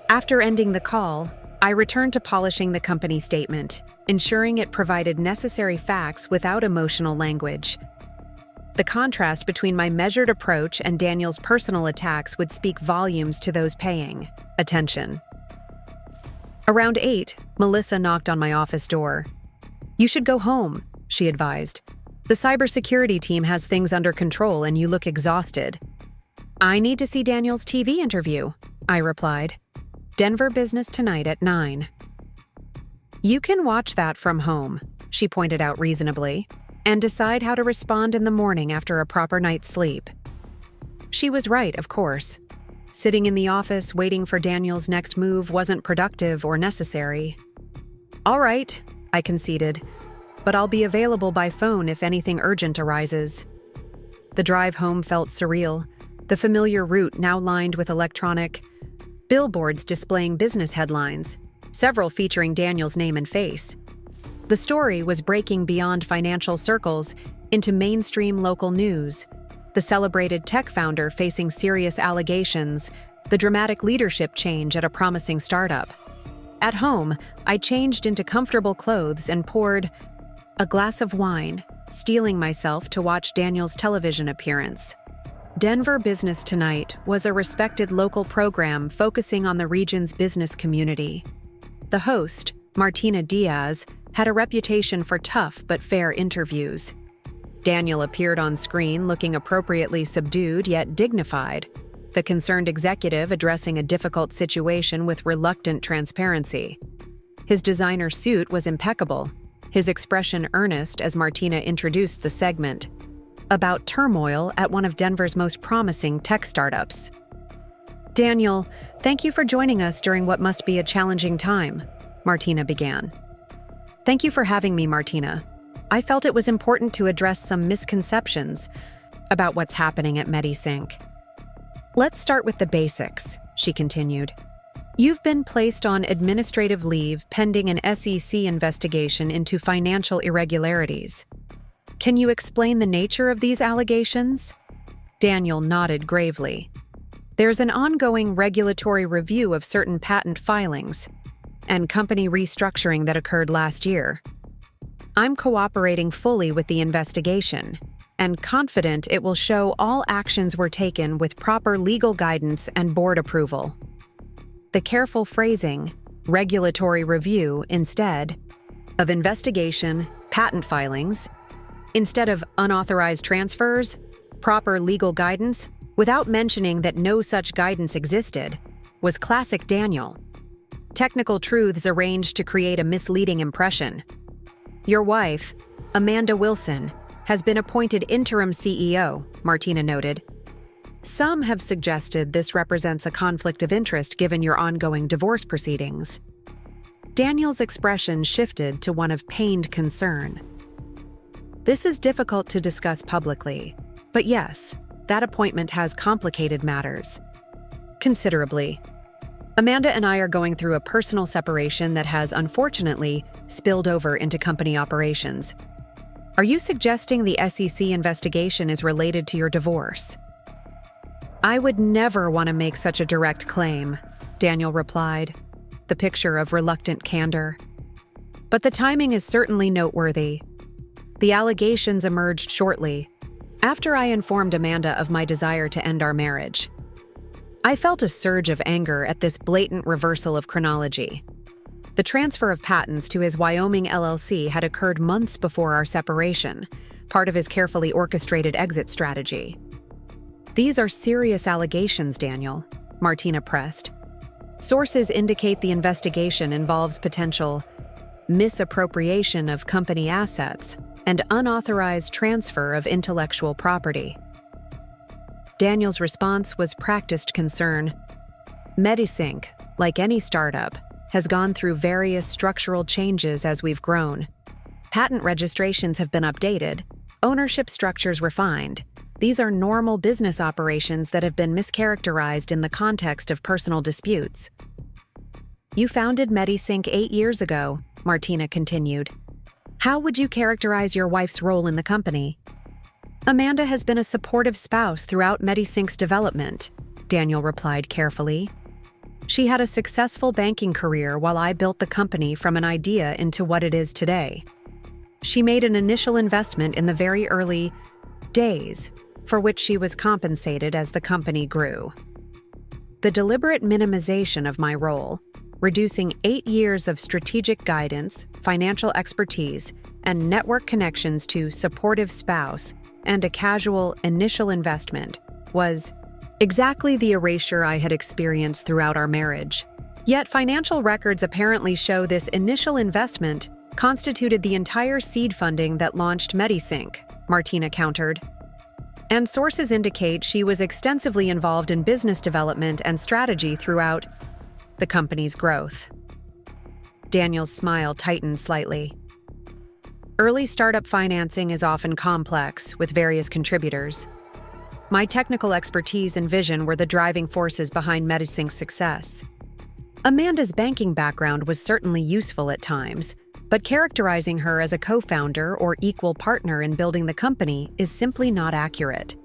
After ending the call, I returned to polishing the company statement, ensuring it provided necessary facts without emotional language. The contrast between my measured approach and Daniel's personal attacks would speak volumes to those paying attention. Around 8, Melissa knocked on my office door. "You should go home," she advised. "The cybersecurity team has things under control and you look exhausted." "I need to see Daniel's TV interview," I replied. "Denver business tonight at 9. "You can watch that from home," she pointed out reasonably, "and decide how to respond in the morning after a proper night's sleep." She was right, of course. Sitting in the office waiting for Daniel's next move wasn't productive or necessary. "All right," I conceded, "but I'll be available by phone if anything urgent arises." The drive home felt surreal, the familiar route now lined with electronic billboards displaying business headlines, several featuring Daniel's name and face. The story was breaking beyond financial circles into mainstream local news. The celebrated tech founder facing serious allegations, the dramatic leadership change at a promising startup. At home, I changed into comfortable clothes and poured a glass of wine, steeling myself to watch Daniel's television appearance. Denver Business Tonight was a respected local program focusing on the region's business community. The host, Martina Diaz, had a reputation for tough but fair interviews. Daniel appeared on screen looking appropriately subdued yet dignified, the concerned executive addressing a difficult situation with reluctant transparency. His designer suit was impeccable, his expression earnest as Martina introduced the segment about turmoil at one of Denver's most promising tech startups. "Daniel, thank you for joining us during what must be a challenging time," Martina began. "Thank you for having me, Martina. I felt it was important to address some misconceptions about what's happening at MediSync. Let's start with the basics," she continued. "You've been placed on administrative leave pending an SEC investigation into financial irregularities. Can you explain the nature of these allegations?" Daniel nodded gravely. "There's an ongoing regulatory review of certain patent filings and company restructuring that occurred last year. I'm cooperating fully with the investigation and confident it will show all actions were taken with proper legal guidance and board approval." The careful phrasing, regulatory review instead of investigation, patent filings, instead of unauthorized transfers, proper legal guidance, without mentioning that no such guidance existed, was classic Daniel. Technical truths arranged to create a misleading impression. "Your wife, Amanda Wilson, has been appointed interim CEO," Martina noted. "Some have suggested this represents a conflict of interest given your ongoing divorce proceedings." Daniel's expression shifted to one of pained concern. This is difficult to discuss publicly, but yes, that appointment has complicated matters. Considerably. Amanda and I are going through a personal separation that has, unfortunately, spilled over into company operations. Are you suggesting the SEC investigation is related to your divorce? I would never want to make such a direct claim, Daniel replied, the picture of reluctant candor. But the timing is certainly noteworthy. The allegations emerged shortly, after I informed Amanda of my desire to end our marriage. I felt a surge of anger at this blatant reversal of chronology. The transfer of patents to his Wyoming LLC had occurred months before our separation, part of his carefully orchestrated exit strategy. These are serious allegations, Daniel, Martina pressed. Sources indicate the investigation involves potential misappropriation of company assets and unauthorized transfer of intellectual property. Daniel's response was practiced concern. Medisync, like any startup, has gone through various structural changes as we've grown. Patent registrations have been updated, ownership structures refined. These are normal business operations that have been mischaracterized in the context of personal disputes. You founded Medisync 8 years ago, Martina continued. How would you characterize your wife's role in the company? Amanda has been a supportive spouse throughout Medisync's development, Daniel replied carefully. She had a successful banking career while I built the company from an idea into what it is today. She made an initial investment in the very early days, for which she was compensated as the company grew. The deliberate minimization of my role, reducing 8 years of strategic guidance, financial expertise, and network connections to supportive spouse and a casual initial investment, was exactly the erasure I had experienced throughout our marriage. Yet financial records apparently show this initial investment constituted the entire seed funding that launched Medisync, Martina countered. And sources indicate she was extensively involved in business development and strategy throughout the company's growth. Daniel's smile tightened slightly. Early startup financing is often complex, with various contributors. My technical expertise and vision were the driving forces behind Medisync's success. Amanda's banking background was certainly useful at times, but characterizing her as a co-founder or equal partner in building the company is simply not accurate.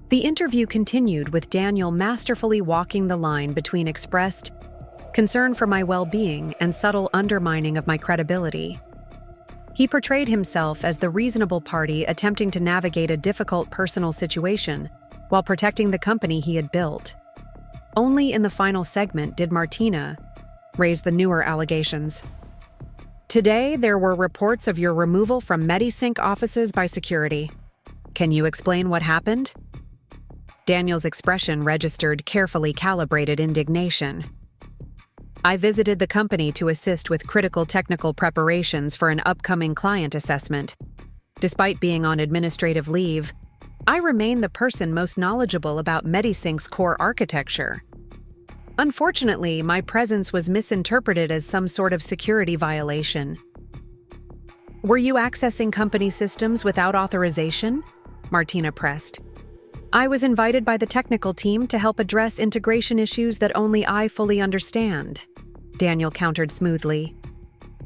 The interview continued with Daniel masterfully walking the line between expressed concern for my well-being and subtle undermining of my credibility. He portrayed himself as the reasonable party attempting to navigate a difficult personal situation while protecting the company he had built. Only in the final segment did Martina raise the newer allegations. Today, there were reports of your removal from Medisync offices by security. Can you explain what happened? Daniel's expression registered carefully calibrated indignation. I visited the company to assist with critical technical preparations for an upcoming client assessment. Despite being on administrative leave, I remain the person most knowledgeable about Medisync's core architecture. Unfortunately, my presence was misinterpreted as some sort of security violation. Were you accessing company systems without authorization? Martina pressed. I was invited by the technical team to help address integration issues that only I fully understand, Daniel countered smoothly.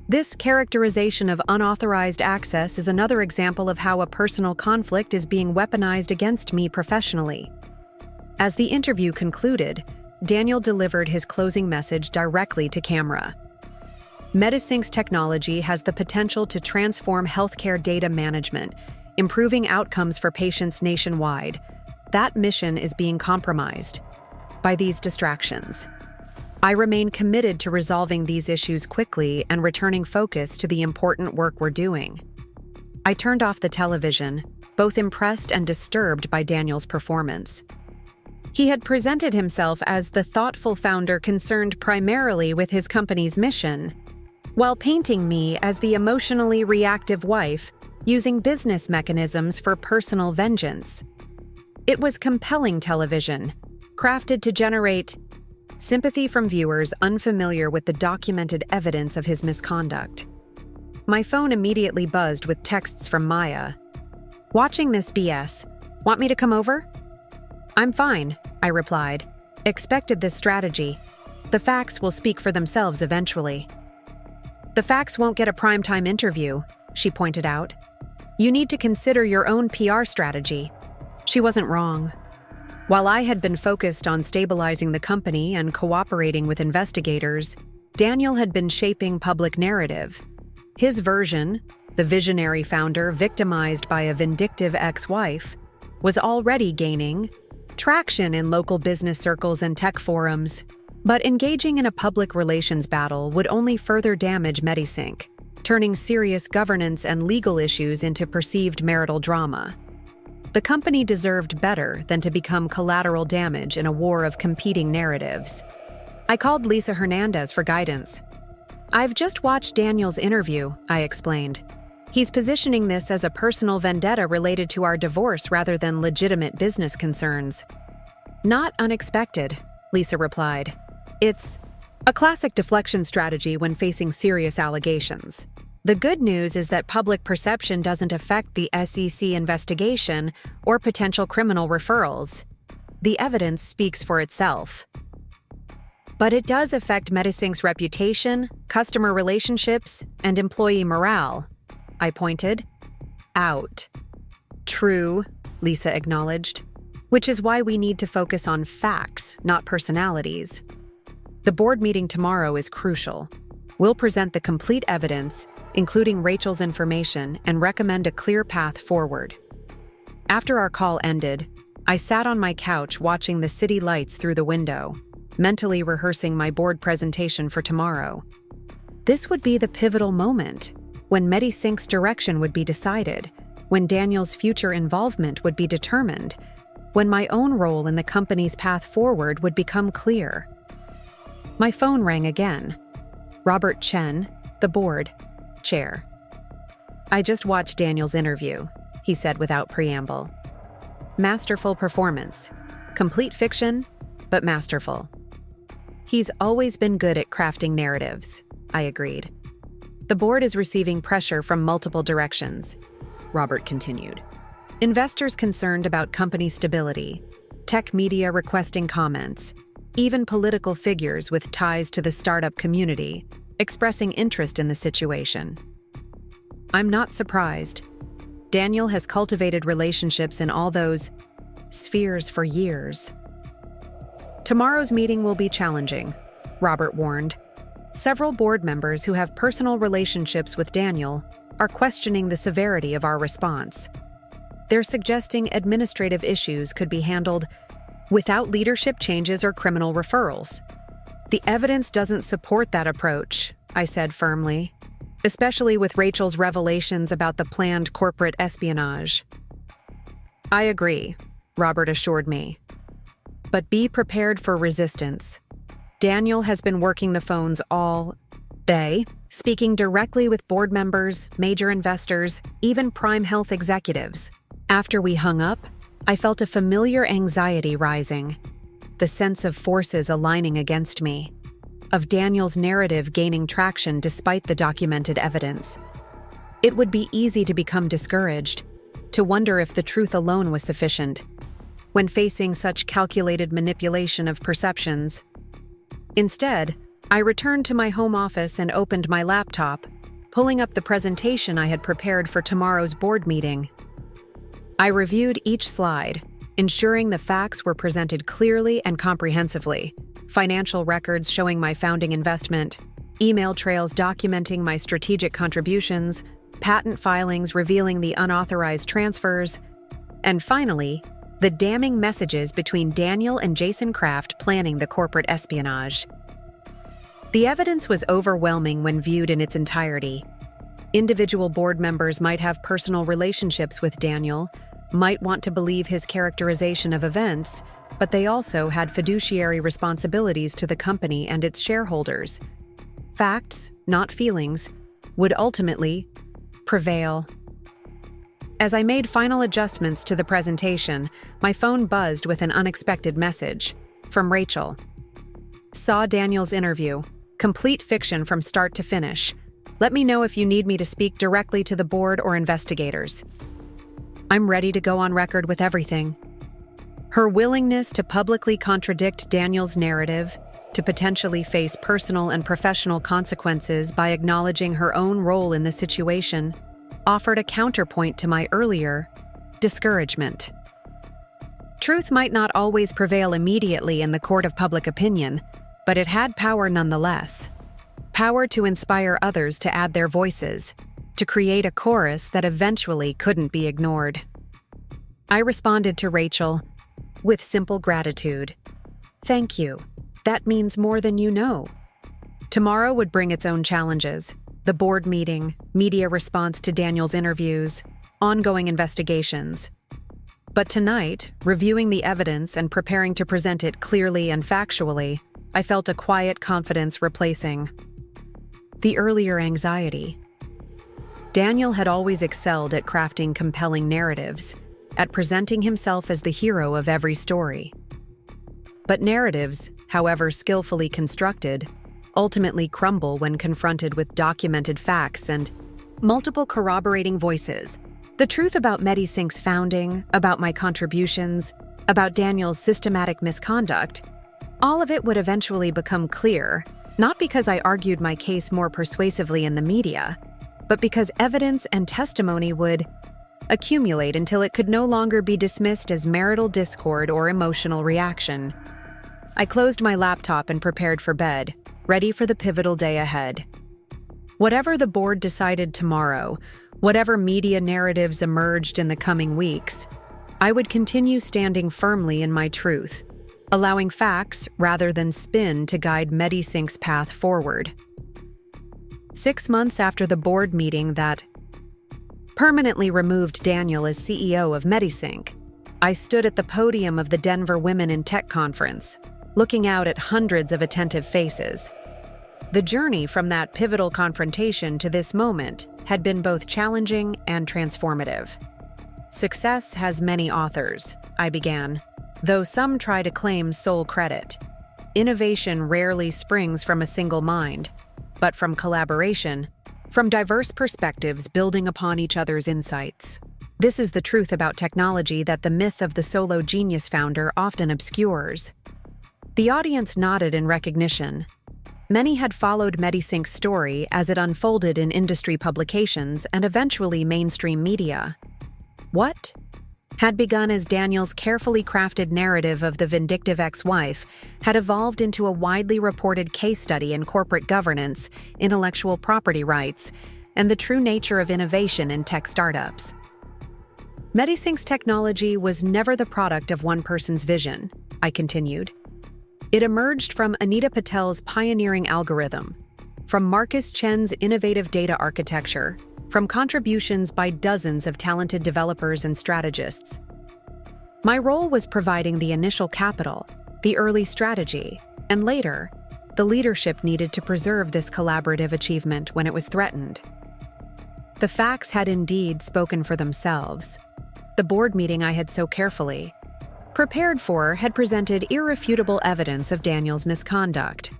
This characterization of unauthorized access is another example of how a personal conflict is being weaponized against me professionally. As the interview concluded, Daniel delivered his closing message directly to camera. Medisync's technology has the potential to transform healthcare data management, improving outcomes for patients nationwide. That mission is being compromised by these distractions. I remain committed to resolving these issues quickly and returning focus to the important work we're doing. I turned off the television, both impressed and disturbed by Daniel's performance. He had presented himself as the thoughtful founder concerned primarily with his company's mission, while painting me as the emotionally reactive wife using business mechanisms for personal vengeance. It was compelling television, crafted to generate sympathy from viewers unfamiliar with the documented evidence of his misconduct. My phone immediately buzzed with texts from Maya. "Watching this BS. Want me to come over?" "I'm fine," I replied. "Expected this strategy. The facts will speak for themselves eventually." "The facts won't get a primetime interview," she pointed out. "You need to consider your own PR strategy." She wasn't wrong. While I had been focused on stabilizing the company and cooperating with investigators, Daniel had been shaping public narrative. His version, the visionary founder victimized by a vindictive ex-wife, was already gaining traction in local business circles and tech forums, but engaging in a public relations battle would only further damage Medisync, turning serious governance and legal issues into perceived marital drama. The company deserved better than to become collateral damage in a war of competing narratives. I called Lisa Hernandez for guidance. "I've just watched Daniel's interview," I explained. "He's positioning this as a personal vendetta related to our divorce rather than legitimate business concerns." "Not unexpected," Lisa replied. "It's a classic deflection strategy when facing serious allegations. The good news is that public perception doesn't affect the SEC investigation or potential criminal referrals. The evidence speaks for itself. But it does affect Medisync's reputation, customer relationships, and employee morale," I pointed out. "True," Lisa acknowledged, "which is why we need to focus on facts, not personalities. The board meeting tomorrow is crucial. We'll present the complete evidence, including Rachel's information, and recommend a clear path forward." After our call ended, I sat on my couch watching the city lights through the window, mentally rehearsing my board presentation for tomorrow. This would be the pivotal moment, when Medisync's direction would be decided, when Daniel's future involvement would be determined, when my own role in the company's path forward would become clear. My phone rang again. Robert Chen, the board chair. "I just watched Daniel's interview," he said without preamble. "Masterful performance. Complete fiction, but masterful." "He's always been good at crafting narratives," I agreed. "The board is receiving pressure from multiple directions," Robert continued. "Investors concerned about company stability, tech media requesting comments, even political figures with ties to the startup community expressing interest in the situation. I'm not surprised. Daniel has cultivated relationships in all those spheres for years." "Tomorrow's meeting will be challenging," Robert warned. "Several board members who have personal relationships with Daniel are questioning the severity of our response. They're suggesting administrative issues could be handled without leadership changes or criminal referrals. The evidence doesn't support that approach," I said firmly, "especially with Rachel's revelations about the planned corporate espionage." "I agree," Robert assured me. "But be prepared for resistance. Daniel has been working the phones all day, speaking directly with board members, major investors, even Prime Health executives. After we hung up, I felt a familiar anxiety rising, the sense of forces aligning against me, of Daniel's narrative gaining traction despite the documented evidence. It would be easy to become discouraged, to wonder if the truth alone was sufficient, when facing such calculated manipulation of perceptions. Instead, I returned to my home office and opened my laptop, pulling up the presentation I had prepared for tomorrow's board meeting. I reviewed each slide, ensuring the facts were presented clearly and comprehensively. Financial records showing my founding investment, email trails documenting my strategic contributions, patent filings revealing the unauthorized transfers, and finally, the damning messages between Daniel and Jason Kraft planning the corporate espionage. The evidence was overwhelming when viewed in its entirety. Individual board members might have personal relationships with Daniel, might want to believe his characterization of events, but they also had fiduciary responsibilities to the company and its shareholders. Facts, not feelings, would ultimately prevail. As I made final adjustments to the presentation, my phone buzzed with an unexpected message from Rachel. "Saw Daniel's interview. Complete fiction from start to finish. Let me know if you need me to speak directly to the board or investigators. I'm ready to go on record with everything. Her willingness to publicly contradict Daniel's narrative, to potentially face personal and professional consequences by acknowledging her own role in the situation, offered a counterpoint to my earlier discouragement. Truth might not always prevail immediately in the court of public opinion, but it had power nonetheless. Power to inspire others to add their voices, to create a chorus that eventually couldn't be ignored. I responded to Rachel with simple gratitude. Thank you. That means more than you know. Tomorrow would bring its own challenges: the board meeting, media response to Daniel's interviews, ongoing investigations. But tonight, reviewing the evidence and preparing to present it clearly and factually, I felt a quiet confidence replacing the earlier anxiety. Daniel had always excelled at crafting compelling narratives, at presenting himself as the hero of every story. But narratives, however skillfully constructed, ultimately crumble when confronted with documented facts and multiple corroborating voices. The truth about MediSync's founding, about my contributions, about Daniel's systematic misconduct, all of it would eventually become clear, not because I argued my case more persuasively in the media, but because evidence and testimony would accumulate until it could no longer be dismissed as marital discord or emotional reaction. I closed my laptop and prepared for bed, ready for the pivotal day ahead. Whatever the board decided tomorrow, whatever media narratives emerged in the coming weeks, I would continue standing firmly in my truth, allowing facts rather than spin to guide MediSync's path forward. 6 months after the board meeting that permanently removed Daniel as CEO of MediSync, I stood at the podium of the Denver Women in Tech Conference, looking out at hundreds of attentive faces. The journey from that pivotal confrontation to this moment had been both challenging and transformative. Success has many authors, I began, though some try to claim sole credit. Innovation rarely springs from a single mind, but from collaboration, from diverse perspectives building upon each other's insights. This is the truth about technology that the myth of the solo genius founder often obscures. The audience nodded in recognition. Many had followed MediSync's story as it unfolded in industry publications and eventually mainstream media. What had begun as Daniel's carefully crafted narrative of the vindictive ex-wife had evolved into a widely reported case study in corporate governance, intellectual property rights, and the true nature of innovation in tech startups. MediSync's technology was never the product of one person's vision, I continued. It emerged from Anita Patel's pioneering algorithm, from Marcus Chen's innovative data architecture, from contributions by dozens of talented developers and strategists. My role was providing the initial capital, the early strategy, and later, the leadership needed to preserve this collaborative achievement when it was threatened. The facts had indeed spoken for themselves. The board meeting I had so carefully prepared for had presented irrefutable evidence of Daniel's misconduct.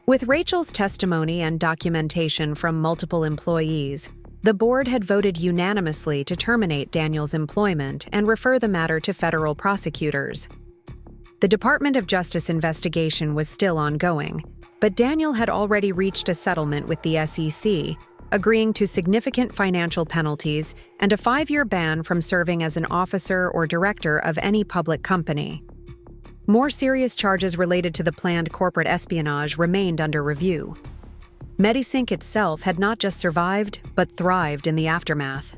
With Rachel's testimony and documentation from multiple employees, the board had voted unanimously to terminate Daniel's employment and refer the matter to federal prosecutors. The Department of Justice investigation was still ongoing, but Daniel had already reached a settlement with the SEC, agreeing to significant financial penalties and a 5-year ban from serving as an officer or director of any public company. More serious charges related to the planned corporate espionage remained under review. MediSync itself had not just survived, but thrived in the aftermath.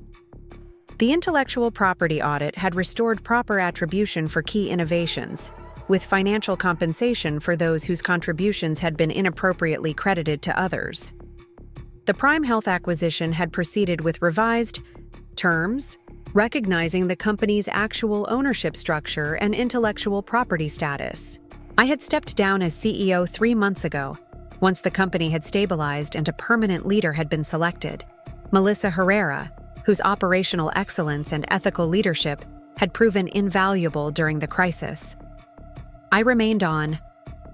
The intellectual property audit had restored proper attribution for key innovations, with financial compensation for those whose contributions had been inappropriately credited to others. The Prime Health acquisition had proceeded with revised terms, recognizing the company's actual ownership structure and intellectual property status. I had stepped down as CEO 3 months ago, once the company had stabilized and a permanent leader had been selected, Melissa Herrera, whose operational excellence and ethical leadership had proven invaluable during the crisis. I remained on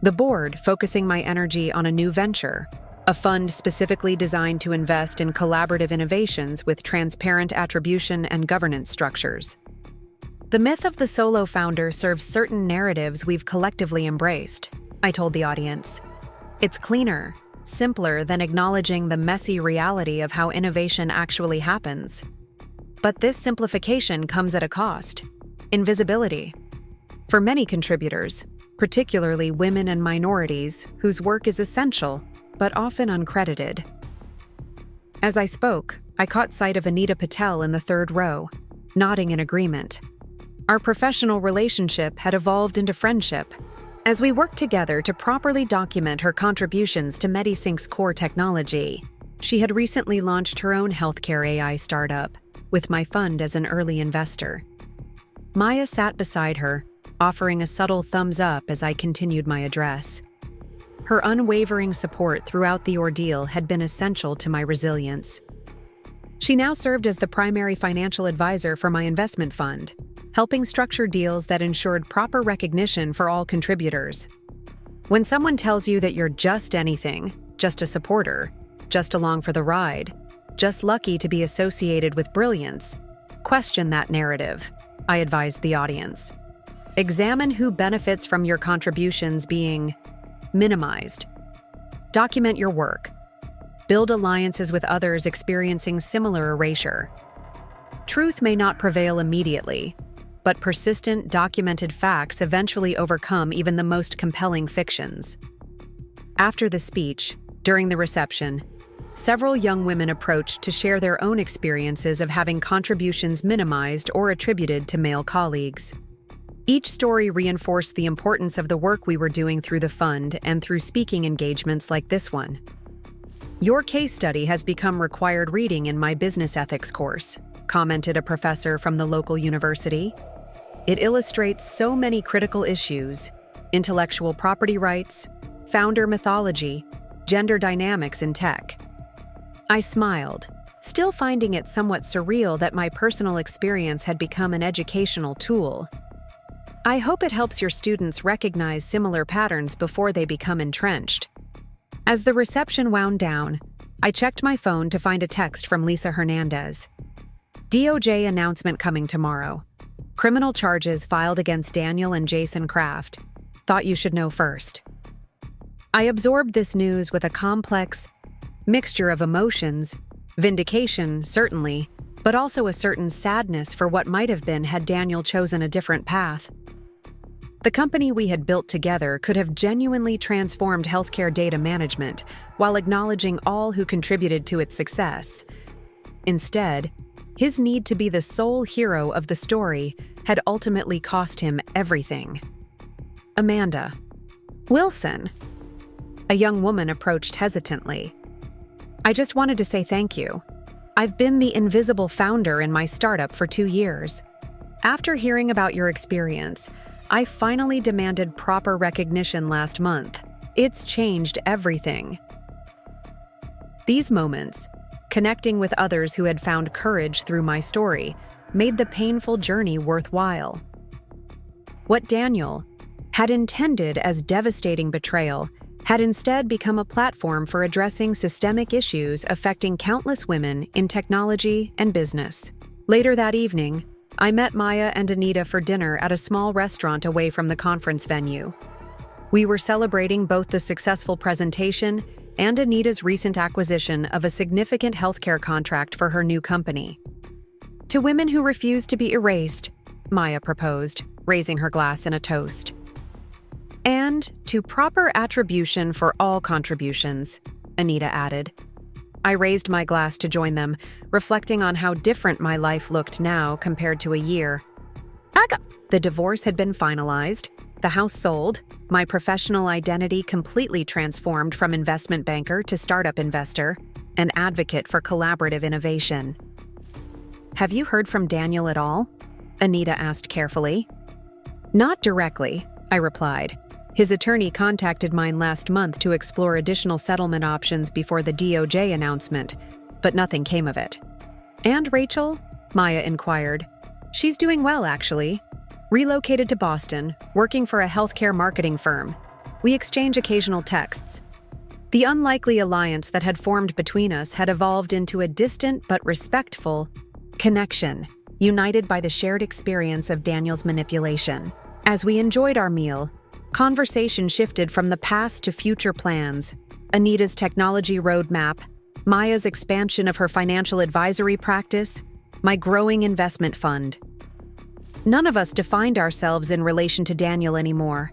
the board, focusing my energy on a new venture, a fund specifically designed to invest in collaborative innovations with transparent attribution and governance structures. The myth of the solo founder serves certain narratives we've collectively embraced, I told the audience. It's cleaner, simpler than acknowledging the messy reality of how innovation actually happens. But this simplification comes at a cost: invisibility. For many contributors, particularly women and minorities whose work is essential but often uncredited. As I spoke, I caught sight of Anita Patel in the third row, nodding in agreement. Our professional relationship had evolved into friendship as we worked together to properly document her contributions to MediSync's core technology. She had recently launched her own healthcare AI startup, with my fund as an early investor. Maya sat beside her, offering a subtle thumbs up as I continued my address. Her unwavering support throughout the ordeal had been essential to my resilience. She now served as the primary financial advisor for my investment fund, helping structure deals that ensured proper recognition for all contributors. When someone tells you that you're just anything, just a supporter, just along for the ride, just lucky to be associated with brilliance, question that narrative, I advised the audience. Examine who benefits from your contributions being minimized. Document your work. Build alliances with others experiencing similar erasure. Truth may not prevail immediately, but persistent, documented facts eventually overcome even the most compelling fictions. After the speech, during the reception, several young women approached to share their own experiences of having contributions minimized or attributed to male colleagues. Each story reinforced the importance of the work we were doing through the fund and through speaking engagements like this one. Your case study has become required reading in my business ethics course, commented a professor from the local university. It illustrates so many critical issues: intellectual property rights, founder mythology, gender dynamics in tech. I smiled, still finding it somewhat surreal that my personal experience had become an educational tool. I hope it helps your students recognize similar patterns before they become entrenched. As the reception wound down, I checked my phone to find a text from Lisa Hernandez. DOJ announcement coming tomorrow. Criminal charges filed against Daniel and Jason Kraft. Thought you should know first. I absorbed this news with a complex mixture of emotions, vindication, certainly, but also a certain sadness for what might have been had Daniel chosen a different path. The company we had built together could have genuinely transformed healthcare data management while acknowledging all who contributed to its success. Instead, his need to be the sole hero of the story had ultimately cost him everything. Amanda. Wilson. A young woman approached hesitantly. I just wanted to say thank you. I've been the invisible founder in my startup for 2 years. After hearing about your experience, I finally demanded proper recognition last month. It's changed everything. These moments, connecting with others who had found courage through my story, made the painful journey worthwhile. What Daniel had intended as devastating betrayal had instead become a platform for addressing systemic issues affecting countless women in technology and business. Later that evening, I met Maya and Anita for dinner at a small restaurant away from the conference venue. We were celebrating both the successful presentation and Anita's recent acquisition of a significant healthcare contract for her new company. To women who refuse to be erased, Maya proposed, raising her glass in a toast. And to proper attribution for all contributions, Anita added. I raised my glass to join them, reflecting on how different my life looked now compared to a year. The divorce had been finalized, the house sold, my professional identity completely transformed from investment banker to startup investor, an advocate for collaborative innovation. Have you heard from Daniel at all? Anita asked carefully. Not directly, I replied. His attorney contacted mine last month to explore additional settlement options before the DOJ announcement, but nothing came of it. And Rachel? Maya inquired. She's doing well, actually. Relocated to Boston, working for a healthcare marketing firm. We exchange occasional texts. The unlikely alliance that had formed between us had evolved into a distant but respectful connection, united by the shared experience of Daniel's manipulation. As we enjoyed our meal, conversation shifted from the past to future plans, Anita's technology roadmap, Maya's expansion of her financial advisory practice, my growing investment fund. None of us defined ourselves in relation to Daniel anymore.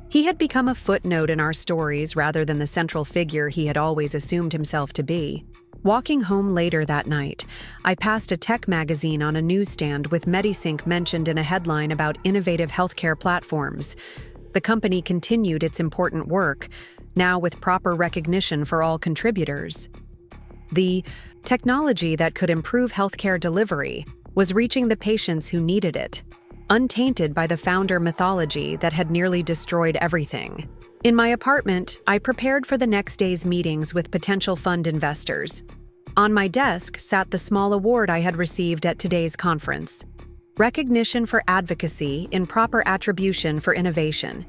He had become a footnote in our stories rather than the central figure he had always assumed himself to be. Walking home later that night, I passed a tech magazine on a newsstand with MediSync mentioned in a headline about innovative healthcare platforms. The company continued its important work, now with proper recognition for all contributors. The technology that could improve healthcare delivery was reaching the patients who needed it, untainted by the founder mythology that had nearly destroyed everything. In my apartment, I prepared for the next day's meetings with potential fund investors. On my desk sat the small award I had received at today's conference: Recognition for Advocacy in Proper Attribution for Innovation.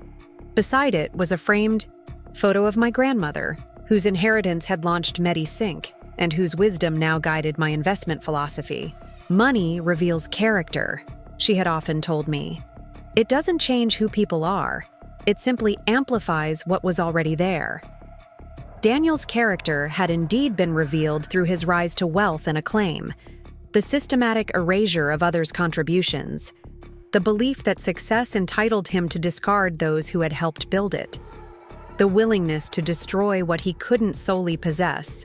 Beside it was a framed photo of my grandmother, whose inheritance had launched MediSync and whose wisdom now guided my investment philosophy. Money reveals character, she had often told me. It doesn't change who people are. It simply amplifies what was already there. Daniel's character had indeed been revealed through his rise to wealth and acclaim, the systematic erasure of others' contributions, the belief that success entitled him to discard those who had helped build it, the willingness to destroy what he couldn't solely possess.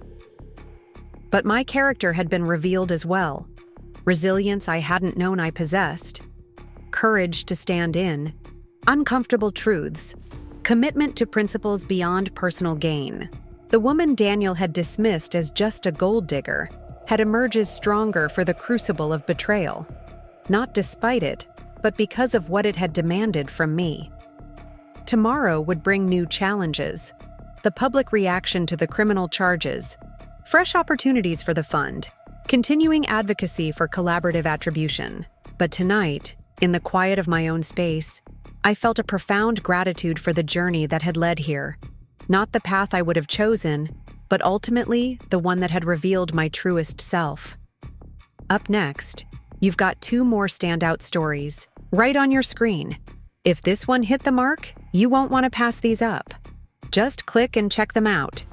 But my character had been revealed as well. Resilience I hadn't known I possessed, courage to stand in uncomfortable truths, commitment to principles beyond personal gain. The woman Daniel had dismissed as just a gold digger had emerged stronger for the crucible of betrayal, not despite it, but because of what it had demanded from me. Tomorrow would bring new challenges, the public reaction to the criminal charges, fresh opportunities for the fund, continuing advocacy for collaborative attribution. But tonight, in the quiet of my own space, I felt a profound gratitude for the journey that had led here. Not the path I would have chosen, but ultimately the one that had revealed my truest self. Up next, you've got 2 more standout stories, right on your screen. If this one hit the mark, you won't want to pass these up. Just click and check them out.